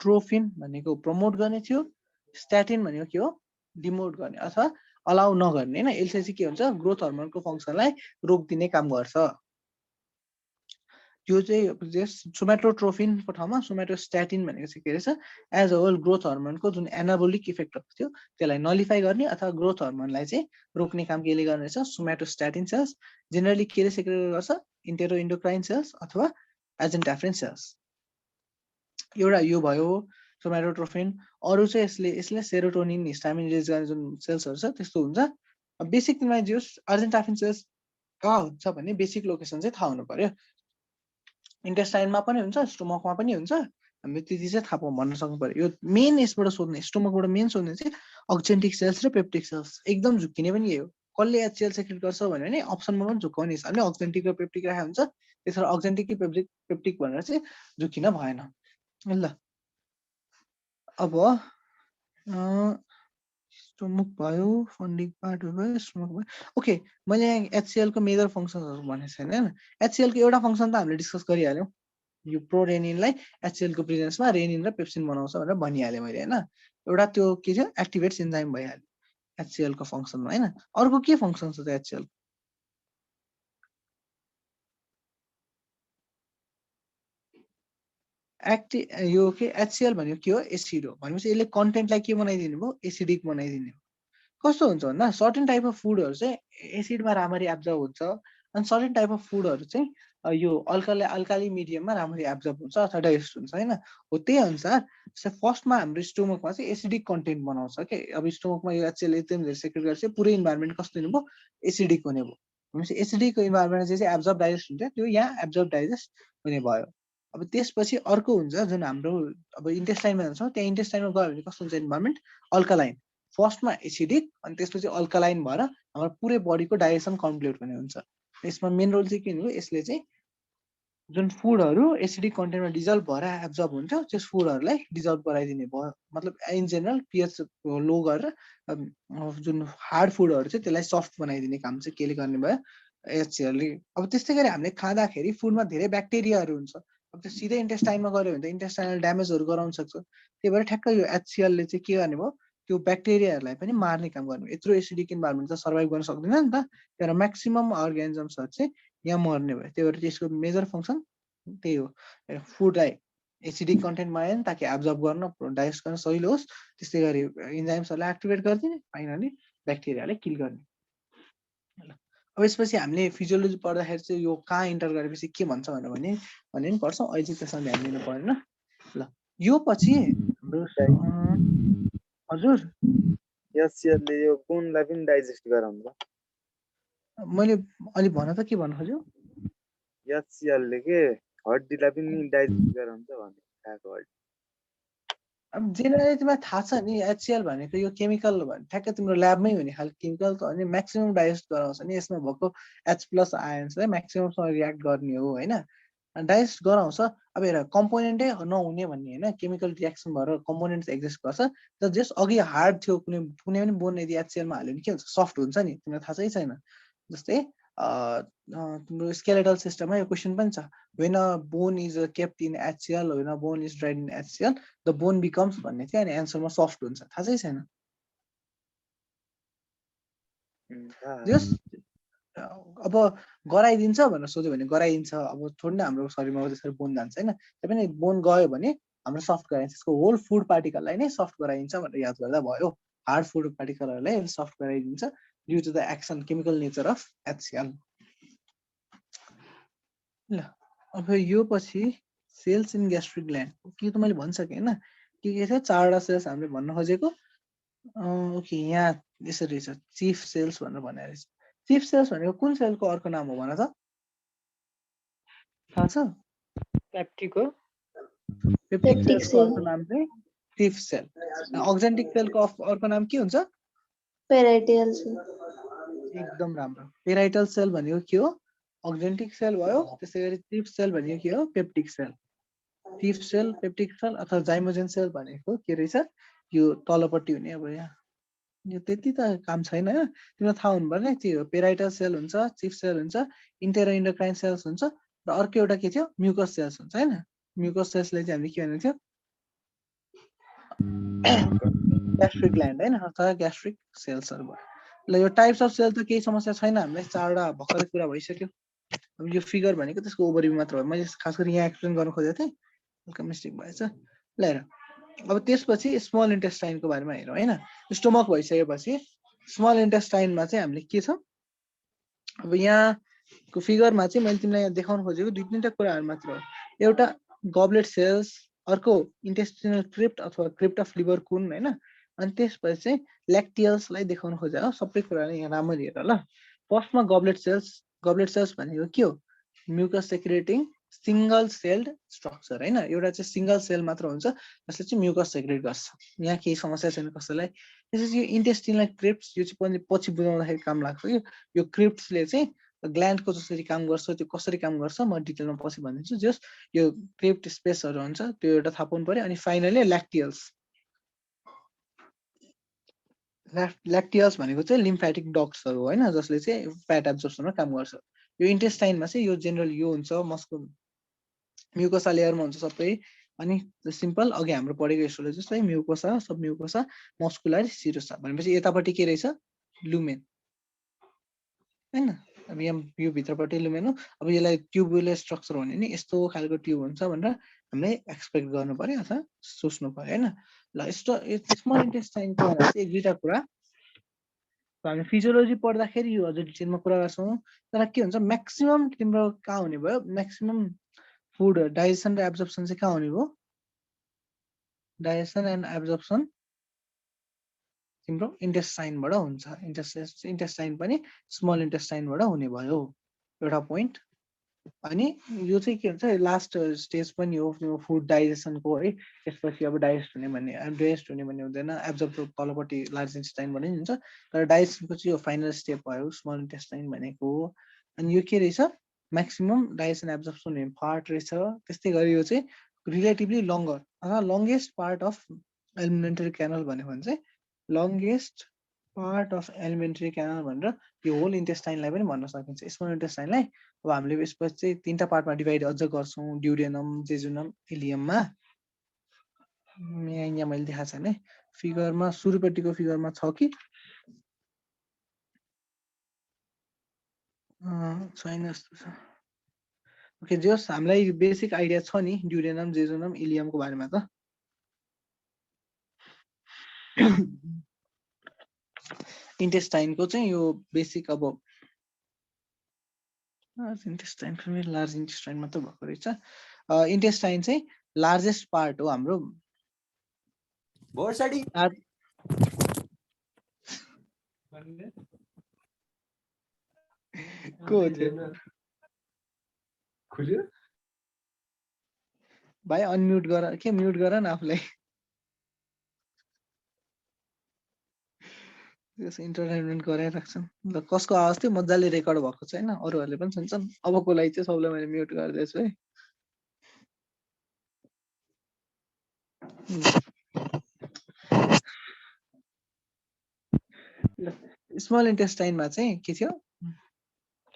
ट्रोफिन भनेको प्रमोट गर्ने थियो स्ट्याटिन भनेको के हो डिमोट गर्ने अथवा अलाउ नगर्ने हैन। यसले चाहिँ के हुन्छ ग्रोथ हर्मोनको फङ्सनलाई रोक्दिने काम गर्छ। त्यो चाहिँ सोमाटोट्रोफिनको ठाउँमा सोमाटोस्ट्याटिन भनेको चाहिँ के रहेछ एज अ होल ग्रोथ हर्मोनको जुन एनाबोलिक इफेक्ट थियो त्यसलाई नलिफाई गर्ने अथवा ग्रोथ हर्मोनलाई चाहिँ रोक्ने काम केले गर्ने रहेछ सोमाटोस्ट्याटिन सेल्स जेनरली केले सेक्रेट गर्छ इन्टेरो इन्डोक्राइन सेल्स अथवा अर्जेन्टाफ्रिन सेल्स। एउटा यो भयो सोमाटोट्रोफिन अरु चाहिँ यसले सेरोटोनिन हिस्टामिन रिलिज गर्ने जुन सेल्सहरू छ त्यस्तो हुन्छ। बेसिक तिमीलाई जे अर्जेन्टाफ्रिन सेल्स कहाँ हुन्छ भन्ने बेसिक लोकेसन चाहिँ थाहा हुनु पर्यो इन्टेस्टाइनमा पनि हुन्छ स्टोमकमा पनि हुन्छ हामीले त्यति चाहिँ थाहा पाउँ भन्न सक्नु पर्यो। यो मेन यसबाट सोध्ने स्टोमकबाट मेन सोध्ने चाहिँ अक्जेन्टिक सेल्स र पेप्टिक सेल्स। एकदम झुक्किने पनि यही हो। कसले HCl सेक्रेट गर्छ भन्यो भने अप्सनमा पनि झुक्काउने हिसाबले अक्जेन्टिक र पेप्टिक राखेको हुन्छ। त्यसरी अक्जेन्टिक कि पेप्टिक भनेर चाहिँ झुक्किन भएन। ल अब स्टोमक भयो, फन्डिङ पार्ट भयो, स्टोमक भयो। ओके, मैले यहाँ HCl को मेजर फङ्सन्सहरू भनेको छैन हैन। HCl को एउटा फङ्सन त हामीले डिस्कस गरिहाल्यौँ। यो प्रोरेनिनलाई HCl को प्रेजेन्समा रेनिन र पेप्सिन बनाउँछ भनेर भनिहालेँ मैले हैन। एउटा त्यो के थियो एक्टिभेट्स एन्जाइम भइहाल्यो HCl को फङ्सनमा हैन। अर्को के फङ्सन छ त HCl? यो के HCl भनेको के हो? एसिड हो। भनेपछि यसले कन्टेन्टलाई के बनाइदिने भयो? एसिडिक बनाइदिने हो। कस्तो हुन्छ भन्दा सर्टेन टाइप अफ फुडहरू चाहिँ एसिडमा राम्ररी एब्जर्ब हुन्छ अनि सर्टेन टाइप अफ फुडहरू चाहिँ यो अल्काली मिडियममा राम्ररी एब्जर्ब हुन्छ अथवा डाइजेस्ट हुन्छ हैन। हो त्यही अनुसार फर्स्टमा हाम्रो स्टोमकमा चाहिँ एसिडिक कन्टेन्ट बनाउँछ के। अब स्टोमकमा यो HCl एकदम धेरै सेक्रेट गरेपछि पुरै इन्भाइरोमेन्ट कस्तो हुने भयो? एसिडिक हुने भयो। भनेपछि एसिडिक इन्भाइरोमेन्ट चाहिँ एब्जर्ब डाइजेस्ट हुन्छ, त्यो यहाँ एब्जर्ब डाइजेस्ट हुने भयो। अब त्यसपछि अर्को हुन्छ जुन हाम्रो अब इन्टेस्टाइनमा जान्छौँ, त्यहाँ इन्टेस्टाइनमा गयो भने कस्तो हुन्छ इन्भाइरोमेन्ट? अल्कालाइन। फर्स्टमा एसिडिक अनि त्यसपछि अल्कालाइन भएर हाम्रो पुरै बडीको डाइजेसन कम्प्लिट हुने हुन्छ। यसमा मेन रोल चाहिँ के हुने भयो? यसले चाहिँ जुन फुडहरू एसिडिक कन्टेन्टमा डिजल्भ भएर एब्जर्ब हुन्छ त्यस फुडहरूलाई डिजल्भ गराइदिने भयो। मतलब इन जेनरल पिएच लो गरेर जुन हार्ड फुडहरू चाहिँ त्यसलाई सफ्ट बनाइदिने काम चाहिँ केले गर्ने भयो? HClले। अब त्यस्तै गरी हामीले खाँदाखेरि फुडमा धेरै ब्याक्टेरियाहरू हुन्छ। अब त्यो सिधै इन्टेस्टाइनमा गऱ्यो भने त इन्टेस्टाइनल ड्यामेजहरू गराउन सक्छ। त्यही भएर ठ्याक्क यो HClले चाहिँ के गर्ने भयो? त्यो ब्याक्टेरियाहरूलाई पनि मार्ने काम गर्ने। यत्रो एसिडिक इन्भाइरोमेन्ट त सर्भाइभ गर्न सक्दैन नि त। त्यही भएर म्याक्सिमम अर्गानिजम्सहरू चाहिँ यहाँ मर्ने भयो। त्यही भएर त्यसको मेजर फङ्सन त्यही हो। फुडलाई एसिडिक कन्टेन्टमा आयो नि ताकि एब्जर्ब गर्न डाइजेस्ट गर्न सजिलो होस्। त्यस्तै गरी इन्जाइम्सहरूलाई एक्टिभेट गरिदिने, फाइनली ब्याक्टेरियालाई किल गर्ने। अब यसपछि हामीले फिजियोलोजी पढ्दाखेरि चाहिँ यो कहाँ इन्टर गरेपछि के भन्छ भनेर भने पनि पढ्छौँ। अहिले चाहिँ त्यसमा ध्यान दिनु परेन। ल यो पछि हजुर HClले यो बोनलाई पनि डाइजेस्ट गराउँछ। मैले अलि भन त के भन्नु खोज्यो? HClले के हड्डीलाई पनि डाइजेस्ट गराउँछ भने खाएको हड्डी। अब जेनरली तिमीलाई थाहा छ नि HCl भनेको यो केमिकल भने ठ्याक्कै तिम्रो ल्याबमै हुने खालको केमिकल त अनि म्याक्सिमम डाइजेस्ट गराउँछ नि। यसमा भएको H+ आयन्सलाई म्याक्सिममसँग रियाक्ट गर्ने हो हैन। डाइजेस्ट गराउँछ। अब हेर कम्पोनेन्टै नहुने भन्ने हैन, केमिकल रियाक्सन भएर कम्पोनेन्ट्स एक्जिस्ट गर्छ। तर जस अघि हार्ड थियो कुनै पनि बोन यदि HClमा हाल्यो भने के हुन्छ? सफ्ट हुन्छ नि। तिमीलाई थाहा छैन? जस्तै तिम्रो स्केलेटल सिस्टममा यो क्वेसन पनि छ, when a bone is kept in HCl, when a bone is dried in HCl, the bone becomes भन्ने थियो अनि एन्सरमा सफ्ट हुन्छ। थाहा छैन? जस अब गराइदिन्छ भनेर सोध्यो भने गराइदिन्छ। अब थोरै न हाम्रो शरीरमा त्यसरी बोन जान्छ हैन। तैपनि बोन गयो भने हाम्रो सफ्ट गराइन्छ। त्यसको होल फुड पार्टिकललाई नै सफ्ट गराइन्छ भनेर याद गर्दा भयो। हार्ड फुड पार्टिकलहरूलाई सफ्ट गराइदिन्छ due to the action chemical nature of HCl। ल अब यो पछि सेल्स इन ग्यास्ट्रिक ग्ल्यान्ड के त मैले भनिसकेँ हैन। के छ? चारवटा सेल्स हामीले भन्न खोजेको। ओके, यहाँ यसरी छ चिफ सेल्स भनेर भनेर रहेछ। चिफ सेल्स भनेको कुन सेलको अर्को नाम हो भन त? थाहा छ? पेप्टिक हो। पेप्टिक सेलको अर्को नाम चाहिँ चिफ सेल। अक्जेन्टिक सेलको अर्को नाम के हुन्छ? Parietal cell. एकदम राम्रो। पेराइटल सेल भनेको के हो? अक्जेन्टिक सेल भयो। त्यसै गरी चिफ सेल भनेको के हो? Peptic cell. Chief cell, peptic cell अथवा जाइमोजेन सेल भनेको के रहेछ? यो तलपट्टि हुने। अब यहाँ यो त्यति त काम छैन हैन। तिमीलाई थाहा हुनुपर्ने त्यो पेराइटल सेल हुन्छ, चिफ सेल हुन्छ, इन्टेरो इन्डोक्राइन सेल्स हुन्छ र अर्को एउटा के थियो? म्युकस सेल्स हुन्छ हैन। म्युकस सेल्सले चाहिँ हामीले के भनेको थियो? ग्यास्ट्रिक ग्ल्यान्ड हैन अथवा ग्यास्ट्रिक सेल्सहरु भयो। ल यो टाइप्स अफ सेल त केही समस्या छैन हामीलाई, चारवटा भर्खरै कुरा भइसक्यो। अब यो फिगर भनेको त्यसको ओभरभ्यू मात्र हो। मैले खास गरी यहाँ एक्सप्लेन गर्न खोजेको थिएँ, हल्का मिस्टेक भएछ। ल हेर, अब त्यसपछि स्मल इन्टेस्टाइनको बारेमा हेरौँ हैन। स्टोमक भइसकेपछि स्मल इन्टेस्टाइनमा चाहिँ हामीले के छ? अब यहाँको फिगरमा चाहिँ मैले तिमीलाई यहाँ देखाउन खोजेको दुई तीनटा कुराहरू मात्र हो। एउटा गब्लेट सेल्स, अर्को इन्टेस्टिनल क्रिप्ट अथवा क्रिप्ट अफ लिभर कुन हैन, अनि त्यसपछि चाहिँ ल्याक्टियल्सलाई देखाउन खोजेको। सबै कुराहरू यहाँ राम्ररी हेर ल। फर्स्टमा गब्लेट सेल्स भनेको के हो? म्युकस सेक्रेटिङ सिंगल सेल्ड स्ट्रक्चर हैन, एउटा चाहिँ सिंगल सेल मात्र हुन्छ जसले चाहिँ म्युकस सेक्रेट गर्छ। यहाँ केही समस्या छैन कसैलाई। त्यसपछि यो इन्टेस्टिनल क्रिप्स, यो चाहिँ पछि बुझाउँदाखेरि काम लाग्छ। यो क्रिप्सले चाहिँ ग्ल्यान्डको जसरी काम गर्छ त्यो कसरी काम गर्छ म डिटेलमा पछि भनिदिन्छु। जस यो क्रिप्ट स्पेसहरू हुन्छ त्यो एउटा थाहा पाउनु पर्यो। अनि फाइनली ल्याक्टियल्स भनेको चाहिँ लिम्फेटिक डक्ट्सहरू होइन, जसले चाहिँ फ्याट एब्जर्प्सनमा काम गर्छ। यो इन्टेस्टाइनमा चाहिँ यो जेनरल यो हुन्छ, म्युकोसा लेयरमा हुन्छ सबै। अनि सिम्पल अघि हाम्रो पढेको हिस्टोले जस्तै म्युकोसा, सब म्युकोसा, मस्कुलर, सिरोसा भनेपछि यतापट्टि के रहेछ लुमेन हैन। अब यो भित्रपट्टि लुमेन हो। अब यसलाई ट्युबुलर स्ट्रक्चर भने नि यस्तो खालको ट्युब हुन्छ भनेर हामीले एक्सपेक्ट गर्नु पर्यो अथवा सोच्नु पर्यो हैन। ल स्मल इन्टेस्टाइनको चाहिँ एक दुईटा कुरा हामी फिजियोलोजी पढ्दाखेरि यो अझ डिटेलमा कुरा गर्छौँ। तर के हुन्छ म्याक्सिमम तिम्रो कहाँ हुने भयो, म्याक्सिमम फुड डाइजेसन र एब्जर्प्सन चाहिँ कहाँ हुने भयो, डाइजेसन एन्ड एब्जर्प्सन तिम्रो इन्टेस्टाइनबाट हुन्छ। इन्टेस्टाइन पनि स्मल इन्टेस्टाइनबाट हुने भयो, एउटा पोइन्ट। अनि यो चाहिँ के हुन्छ लास्ट स्टेज पनि हो फुड डाइजेसनको है। त्यसपछि अब डाइजेस्ट हुने भन्ने हुँदैन, एब्जर्ब तलपट्टि लार्ज इन्टेस्टाइनबाट नि हुन्छ। तर डाइजेसनको चाहिँ यो फाइनल स्टेप भयो स्मल इन्टेस्टाइन भनेको। अनि यो के रहेछ म्याक्सिमम डाइजेसन एब्जर्प्सन हुने पार्ट रहेछ। त्यस्तै गरी यो चाहिँ रिलेटिभली लङ्गर अथवा longest part of elementary canal भन्यो भने चाहिँ longest part of elementary canal भनेर यो होल इन्टेस्टाइनलाई पनि भन्न सकिन्छ। स्मल इन्टेस्टाइनलाई अब हामीले यसपछि चाहिँ तीनटा पार्टमा डिभाइड अझ गर्छौँ, ड्युडेनम, जेजुनम, इलियममा। यहाँ मैले देखाएको छैन है फिगरमा, सुरुपट्टिको फिगरमा छ कि छैन जस्तो छ। ओके जस हामीलाई बेसिक आइडिया छ नि ड्युडेनम, जेजुनम, इलियमको बारेमा त। इन्टेस्टाइनको चाहिँ यो बेसिक अब लार्ज इन्टेस्टाइन मात्र भएको रहेछ। इन्टेस्टाइन चाहिँ लार्जेस्ट पार्ट हो हाम्रो। भाइ अनम्युट गर के म्युट गर न आफूलाई। इन्टरटेनमेन्ट गराइराख्छन्। ल कसको आवाज थियो मजाले रेकर्ड भएको छैन, अरूहरूले पनि सुन्छन्। अबको लागि चाहिँ सबलाई मैले म्युट गरिदिएछु है। स्मल इन्टेस्टाइनमा चाहिँ के थियो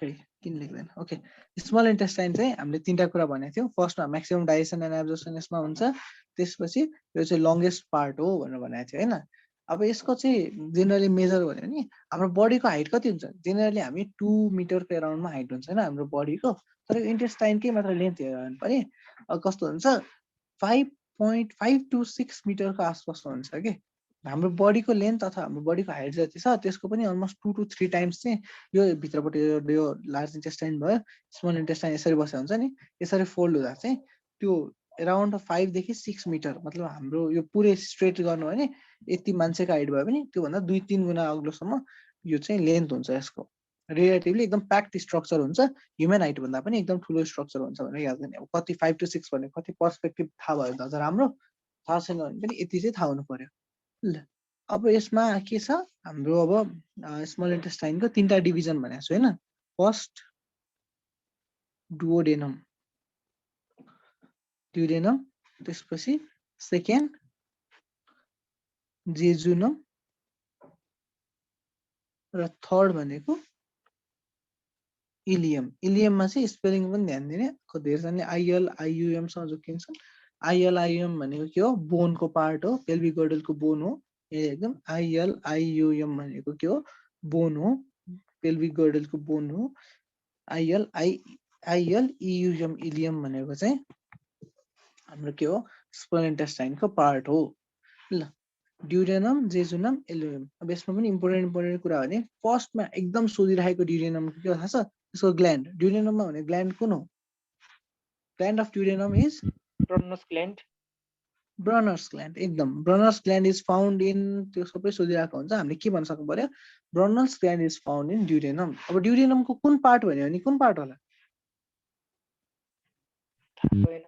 किन लेख्दैन। ओके स्मल इन्टेस्टाइन चाहिँ हामीले तीनटा कुरा भनेको थियौँ। फर्स्टमा म्याक्सिमम डाइजेसन एन्ड एब्जर्प्सन यसमा हुन्छ। त्यसपछि यो चाहिँ लङ्गेस्ट पार्ट हो भनेर भनेको थियो हैन। अब यसको चाहिँ जेनरली मेजर भन्यो भने हाम्रो बडीको हाइट कति हुन्छ, जेनरली हामी 2 मिटरको एराउन्डमा हाइट हुन्छ हैन हाम्रो बडीको। तर इन्टेस्टाइनकै मात्र लेन्थ हेर्यो भने पनि कस्तो हुन्छ 5.5 to 6 मिटरको आसपासमा हुन्छ कि। हाम्रो बडीको लेन्थ अथवा हाम्रो बडीको हाइट जति छ त्यसको पनि अलमोस्ट 2 to 3 टाइम्स चाहिँ यो भित्रपट्टि यो लार्ज इन्टेस्टाइन भयो, स्मल इन्टेस्टाइन यसरी बसेको हुन्छ नि, यसरी फोल्ड हुँदा चाहिँ त्यो अराउन्ड 5 देखि 6 मिटर, मतलब हाम्रो यो पुरै स्ट्रेट गर्नु भने यति मान्छेको हाइट भयो भने त्योभन्दा 2-3 गुणा अग्लोसम्म यो चाहिँ लेन्थ हुन्छ यसको। रिलेटिभली एकदम प्याक्ड स्ट्रक्चर हुन्छ, ह्युमन हाइट भन्दा पनि एकदम ठुलो स्ट्रक्चर हुन्छ भनेर याद गर्ने। अब कति 5 to 6 भने कति पर्सपेक्टिभ थाहा भयो त राम्रो, थाहा छैन भने पनि यति चाहिँ थाहा हुनु पर्यो। ल अब यसमा के छ हाम्रो अब स्मल इन्टेस्टाइनको तीनटा डिभिजन भनेको छु हैन। फर्स्ट डुओडेनम, ड्युडेनम, त्यसपछि सेकेन्ड जेजुनम र थर्ड भनेको इलियम। इलियममा चाहिँ स्पेलिङ पनि ध्यान दिने, धेरैजनाले आइएल आइयुएम सँग जोकिन्छन्। आइएल आइयुएम भनेको के हो, बोनको पार्ट हो, पेल्भिक गर्डलको बोन हो। एकदम आइएल आइयुएम भनेको के हो, बोन हो, पेल्भिक गर्डलको बोन हो। आइएल इयुएम इलियम भनेको चाहिँ हाम्रो के हो, स्मल इन्टेस्टाइनको पार्ट हो। ल ड्युडेनम, जेजुनम, इलियम। अब यसमा पनि इम्पोर्टेन्ट कुरा भने फर्स्टमा एकदम सोधिरहेको ड्युडेनमको के थाहा छ, यसको ग्ल्यान्ड। ड्युडेनममा भने ग्ल्यान्ड कुन हो, gland of duodenum is Brunner's gland. Brunner's gland, एकदम Brunner's gland is found in, त्यो सबै सोधिरहेको हुन्छ। हामीले के भन्न सक्नु पर्यो, Brunner's gland is found in duodenum. अब ड्युडेनमको कुन पार्ट भन्यो भने कुन पार्ट होला, होइन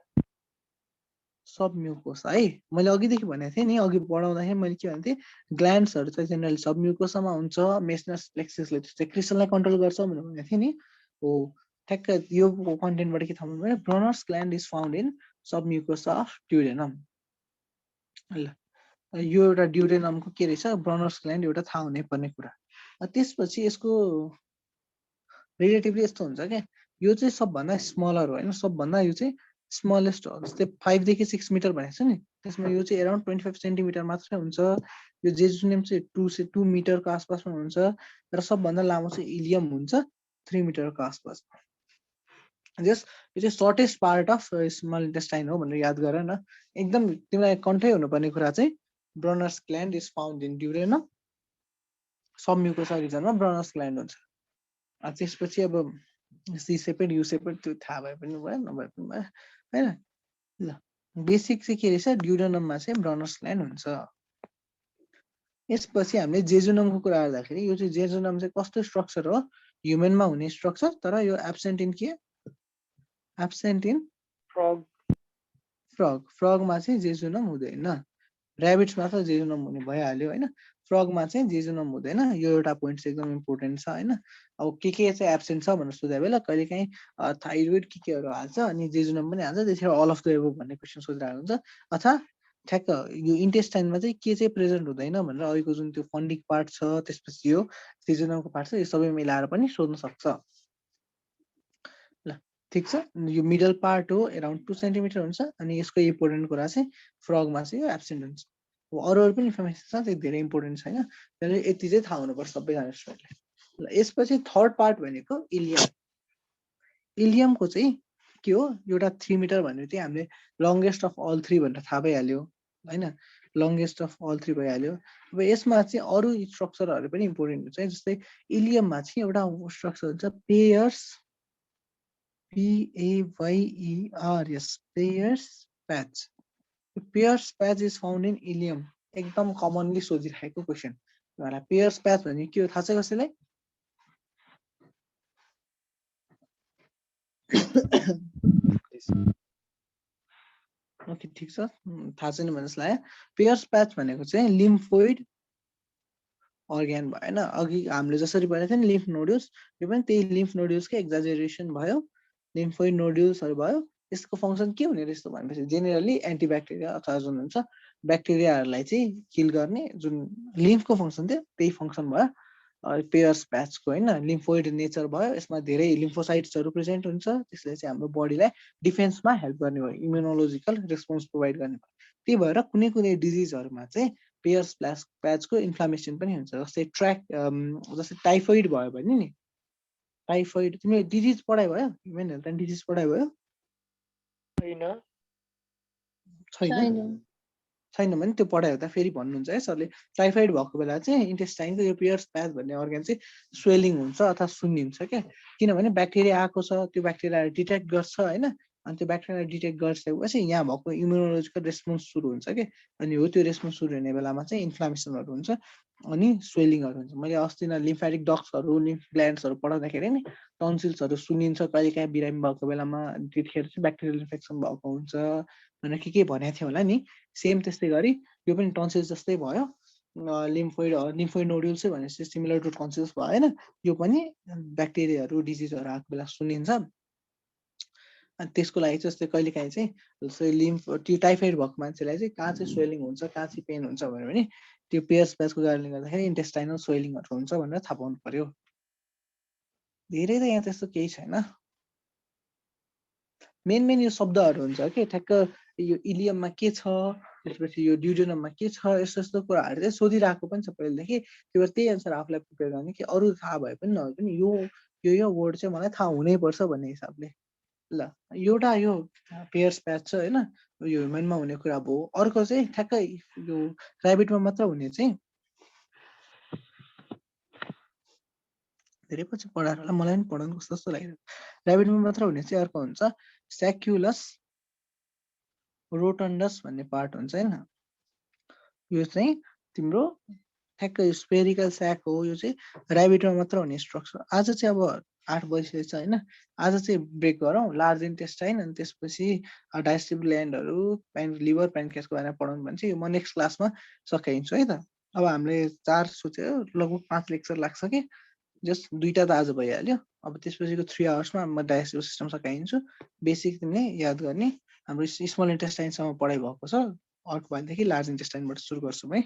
सबम्युकोसा है मैले अघिदेखि भनेको थिएँ नि अघि बढाउँदाखेरि मैले के भन्थेँ ग्ल्यान्ड्सहरू चाहिँ जेनरली सबम्युकोसामा हुन्छ मेसनस प्लेक्ससले त्यस्तै क्रिस्टललाई कन्ट्रोल गर्छ भनेर भनेको थिएँ नि हो ठ्याक्क यो कन्टेन्टबाट के थाहा पाउनु Brunner's gland is found in submucosa of duodenum ल यो एउटा ड्युडेनमको के रहेछ ब्रनर्स ग्ल्यान्ड एउटा थाहा हुनै पर्ने कुरा त्यसपछि यसको रिलेटिभली यस्तो हुन्छ क्या यो चाहिँ सबभन्दा स्मलर हो होइन सबभन्दा यो चाहिँ स्मलेस्ट हो जस्तै 5 देखि 6 मिटर भनेको छ नि त्यसमा यो चाहिँ एराउन्ड 25 सेन्टिमिटर मात्रै हुन्छ यो जेजुनियम चाहिँ 2 मिटरको आसपासमा हुन्छ र सबभन्दा लामो चाहिँ इलियम हुन्छ 3 मिटरको आसपास जस यो चाहिँ shortest part of small intestine हो भनेर याद गर न एकदम तिमीलाई कन्ठै हुनुपर्ने कुरा चाहिँ Brunner's gland is found in duodenum submucosa रिजनमा ब्रनर्स ग्ल्यान्ड हुन्छ त्यसपछि अब सी सेपेड यु सेपेड त्यो थाहा भए पनि भयो नभए पनि भयो होइन ल बेसिक चाहिँ के रहेछ ड्युडेनममा चाहिँ ब्रनर्स ग्ल्यान्ड हुन्छ यसपछि हामीले जेजुनमको कुरा गर्दाखेरि यो चाहिँ जेजुनम चाहिँ कस्तो स्ट्रक्चर हो ह्युमनमा हुने स्ट्रक्चर तर यो एब्सेन्ट इन के एब्सेन्ट इन फ्रग फ्रगमा चाहिँ जेजुनम हुँदैन ऱ्याबिट्समा त जेजुनम हुने भइहाल्यो होइन फ्रगमा चाहिँ जेजुनम हुँदैन यो एउटा पोइन्ट चाहिँ एकदम इम्पोर्टेन्ट छ होइन अब के चाहिँ एब्सेन्ट छ भनेर सोध्दा बेला कहिले काहीँ थाइरोइड केहरू हाल्छ अनि जेजुनम पनि हाल्छ त्यसरी अल अफ द एबोभ भन्ने क्वेसन सोधिरहेको हुन्छ अथवा ठ्याक्क यो इन्टेस्टाइनमा चाहिँ के चाहिँ प्रेजेन्ट हुँदैन भनेर अहिलेको जुन त्यो फन्डिक पार्ट छ त्यसपछि यो जेजुनमको पार्ट छ यो सबै मिलाएर पनि सोध्न सक्छ ल ठिक छ यो मिडल पार्ट हो एराउन्ड 2 सेन्टिमिटर हुन्छ अनि यसको इम्पोर्टेन्ट कुरा चाहिँ फ्रगमा चाहिँ यो एब्सेन्ट हुन्छ अरू पनि इन्फर्मेसन छ त्यो धेरै इम्पोर्टेन्ट छैन त्यसले यति चाहिँ थाहा हुनुपर्छ सबैजना स्टुडेन्टले ल यसपछि थर्ड पार्ट भनेको इलियम इलियमको चाहिँ के हो एउटा 3 मिटर भनेर चाहिँ हामीले लङ्गेस्ट अफ अल 3 भनेर थाहा भइहाल्यो होइन लङ्गेस्ट अफ अल 3 भइहाल्यो अब यसमा चाहिँ अरू स्ट्रक्चरहरू पनि इम्पोर्टेन्ट हुन्छ जस्तै इलियममा चाहिँ एउटा स्ट्रक्चर हुन्छ pairs PAYER pairs patch pairs patch is found in ilium एकदम कमनली सोधिरहेको क्वेसन मलाई पेयर्स प्याच भने के हो थाहा छ कसैलाई ओके ठिक छ थाहा छैन भने जस्तो लाग्यो पेयर्स प्याच भनेको चाहिँ लिम्फोइड अर्ग्यान भयो होइन अघि हामीले जसरी भनेको थियो नि लिम्फ नोड्युल्स यो पनि त्यही लिम्फ नोड्युल्सकै एक्जाजरेसन भयो लिम्फोइड नोड्युल्सहरू भयो यसको फङ्सन के हुने रहेछ भनेपछि जेनेरली एन्टिब्याक्टेरिया अथवा जुन हुन्छ ब्याक्टेरियाहरूलाई चाहिँ किल गर्ने जुन लिम्फको फङ्सन थियो त्यही फङ्सन भयो पेयर्स प्याचको होइन लिम्फोइड नेचर भयो यसमा धेरै लिम्फोसाइट्सहरू प्रेजेन्ट हुन्छ त्यसले चाहिँ हाम्रो बडीलाई डिफेन्समा हेल्प गर्ने भयो इम्युनोलोजिकल रेस्पोन्स प्रोभाइड गर्ने भयो त्यही भएर कुनै कुनै डिजिजहरूमा चाहिँ पेयर्स प्याचको इन्फ्लामेसन पनि हुन्छ जस्तै जस्तै टाइफोइड भयो भने नि टाइफोइड तिमीले डिजिज पढाइ भयो ह्युमन हेल्थ एन्ड डिजिज पढाइ भयो छैन छैन भने त्यो पढाइ हुँदा फेरि भन्नुहुन्छ है सरले टाइफाइड भएको बेला चाहिँ इन्टेस्टाइनको यो पियर्स प्याच भन्ने अर्ग्यान चाहिँ स्वेलिङ हुन्छ अथवा सुन्निन्छ क्या किनभने ब्याक्टेरिया आएको छ त्यो ब्याक्टेरियालाई डिटेक्ट गर्छ होइन अनि त्यो ब्याक्टेरियालाई डिटेक्ट गरिसकेपछि यहाँ भएको इम्युनोलोजिकल रेस्पोन्स सुरु हुन्छ कि अनि हो त्यो रेस्पोन्स सुरु हुने बेलामा चाहिँ इन्फ्लामेसनहरू हुन्छ अनि स्वेलिङहरू हुन्छ मैले अस्ति न लिम्फेटिक डक्ट्सहरू लिम्फ ग्ल्यान्ड्सहरू पढाउँदाखेरि नि टन्सिल्सहरू सुनिन्छ कहिले काहीँ बिरामी भएको बेलामा त्यतिखेर चाहिँ ब्याक्टेरियल इन्फेक्सन भएको हुन्छ भनेर के भनेको थियो होला नि सेम त्यस्तै गरी यो पनि टन्सिल्स जस्तै भयो लिम्फोइड नोड्युल्स चाहिँ भनेपछि सिमिलर टु टन्सिल्स भयो होइन यो पनि ब्याक्टेरियाहरू डिजिजहरू आएको बेला सुनिन्छ अनि त्यसको लागि चाहिँ जस्तै कहिले काहीँ चाहिँ जस्तै लिम्फ त्यो टाइफाइड भएको मान्छेलाई चाहिँ कहाँ चाहिँ स्वेलिङ हुन्छ कहाँ चाहिँ पेन हुन्छ भन्यो भने त्यो पेयर्स प्याचको कारणले गर्दाखेरि इन्टेस्टाइनल स्वेलिङहरू हुन्छ भनेर थाहा पाउनु पर्यो धेरै त यहाँ त्यस्तो केही छैन मेन यो शब्दहरू हुन्छ कि ठ्याक्क यो इलियममा के छ त्यसपछि यो ड्युडेनममा के छ यस्तो यस्तो कुराहरू चाहिँ सोधिरहेको पनि छ पहिलेदेखि त्यो त्यही अनुसार आफूलाई प्रिपेयर गर्ने कि अरू थाहा भए पनि नभए पनि यो वर्ड चाहिँ मलाई थाहा हुनैपर्छ भन्ने हिसाबले ल एउटा यो पेयर्स प्याच छ होइन यो ह्युमनमा हुने कुरा भयो अर्को चाहिँ ठ्याक्कै यो ऱ्याबिटमा मात्र हुने चाहिँ धेरै पछि पढाएर होला मलाई पनि पढाउनु कस्तो जस्तो लागिरहेको ऱ्याबिटमा मात्र हुने चाहिँ अर्को हुन्छ स्याक्युलस रोटन्डस भन्ने पार्ट हुन्छ होइन यो चाहिँ तिम्रो ठ्याक्कै स्पेरिकल स्याक हो यो चाहिँ ऱ्याबिटमा मात्र हुने स्ट्रक्चर आज चाहिँ अब 8 बजिसकेको छ होइन। आज चाहिँ ब्रेक गरौँ, लार्ज इन्टेस्टाइन अनि त्यसपछि डाइजेस्टिभ ग्ल्यान्डहरू लिभर प्यानक्रियासको बारेमा पढाउनु भने चाहिँ यो म नेक्स्ट क्लासमा सकाइदिन्छु है त। अब हामीले 4 सोच्यो लगभग 5 लेक्चर लाग्छ कि जस्ट 2टा त आज भइहाल्यो। अब त्यसपछिको 3 आवर्समा म डाइजेस्टिभ सिस्टम सकाइदिन्छु। बेसिक तिमीले याद गर्ने हाम्रो स्मल इन्टेस्टाइनसम्म पढाइ भएको छ, अर्को पालिदेखि लार्ज इन्टेस्टाइनबाट सुरु गर्छौँ है।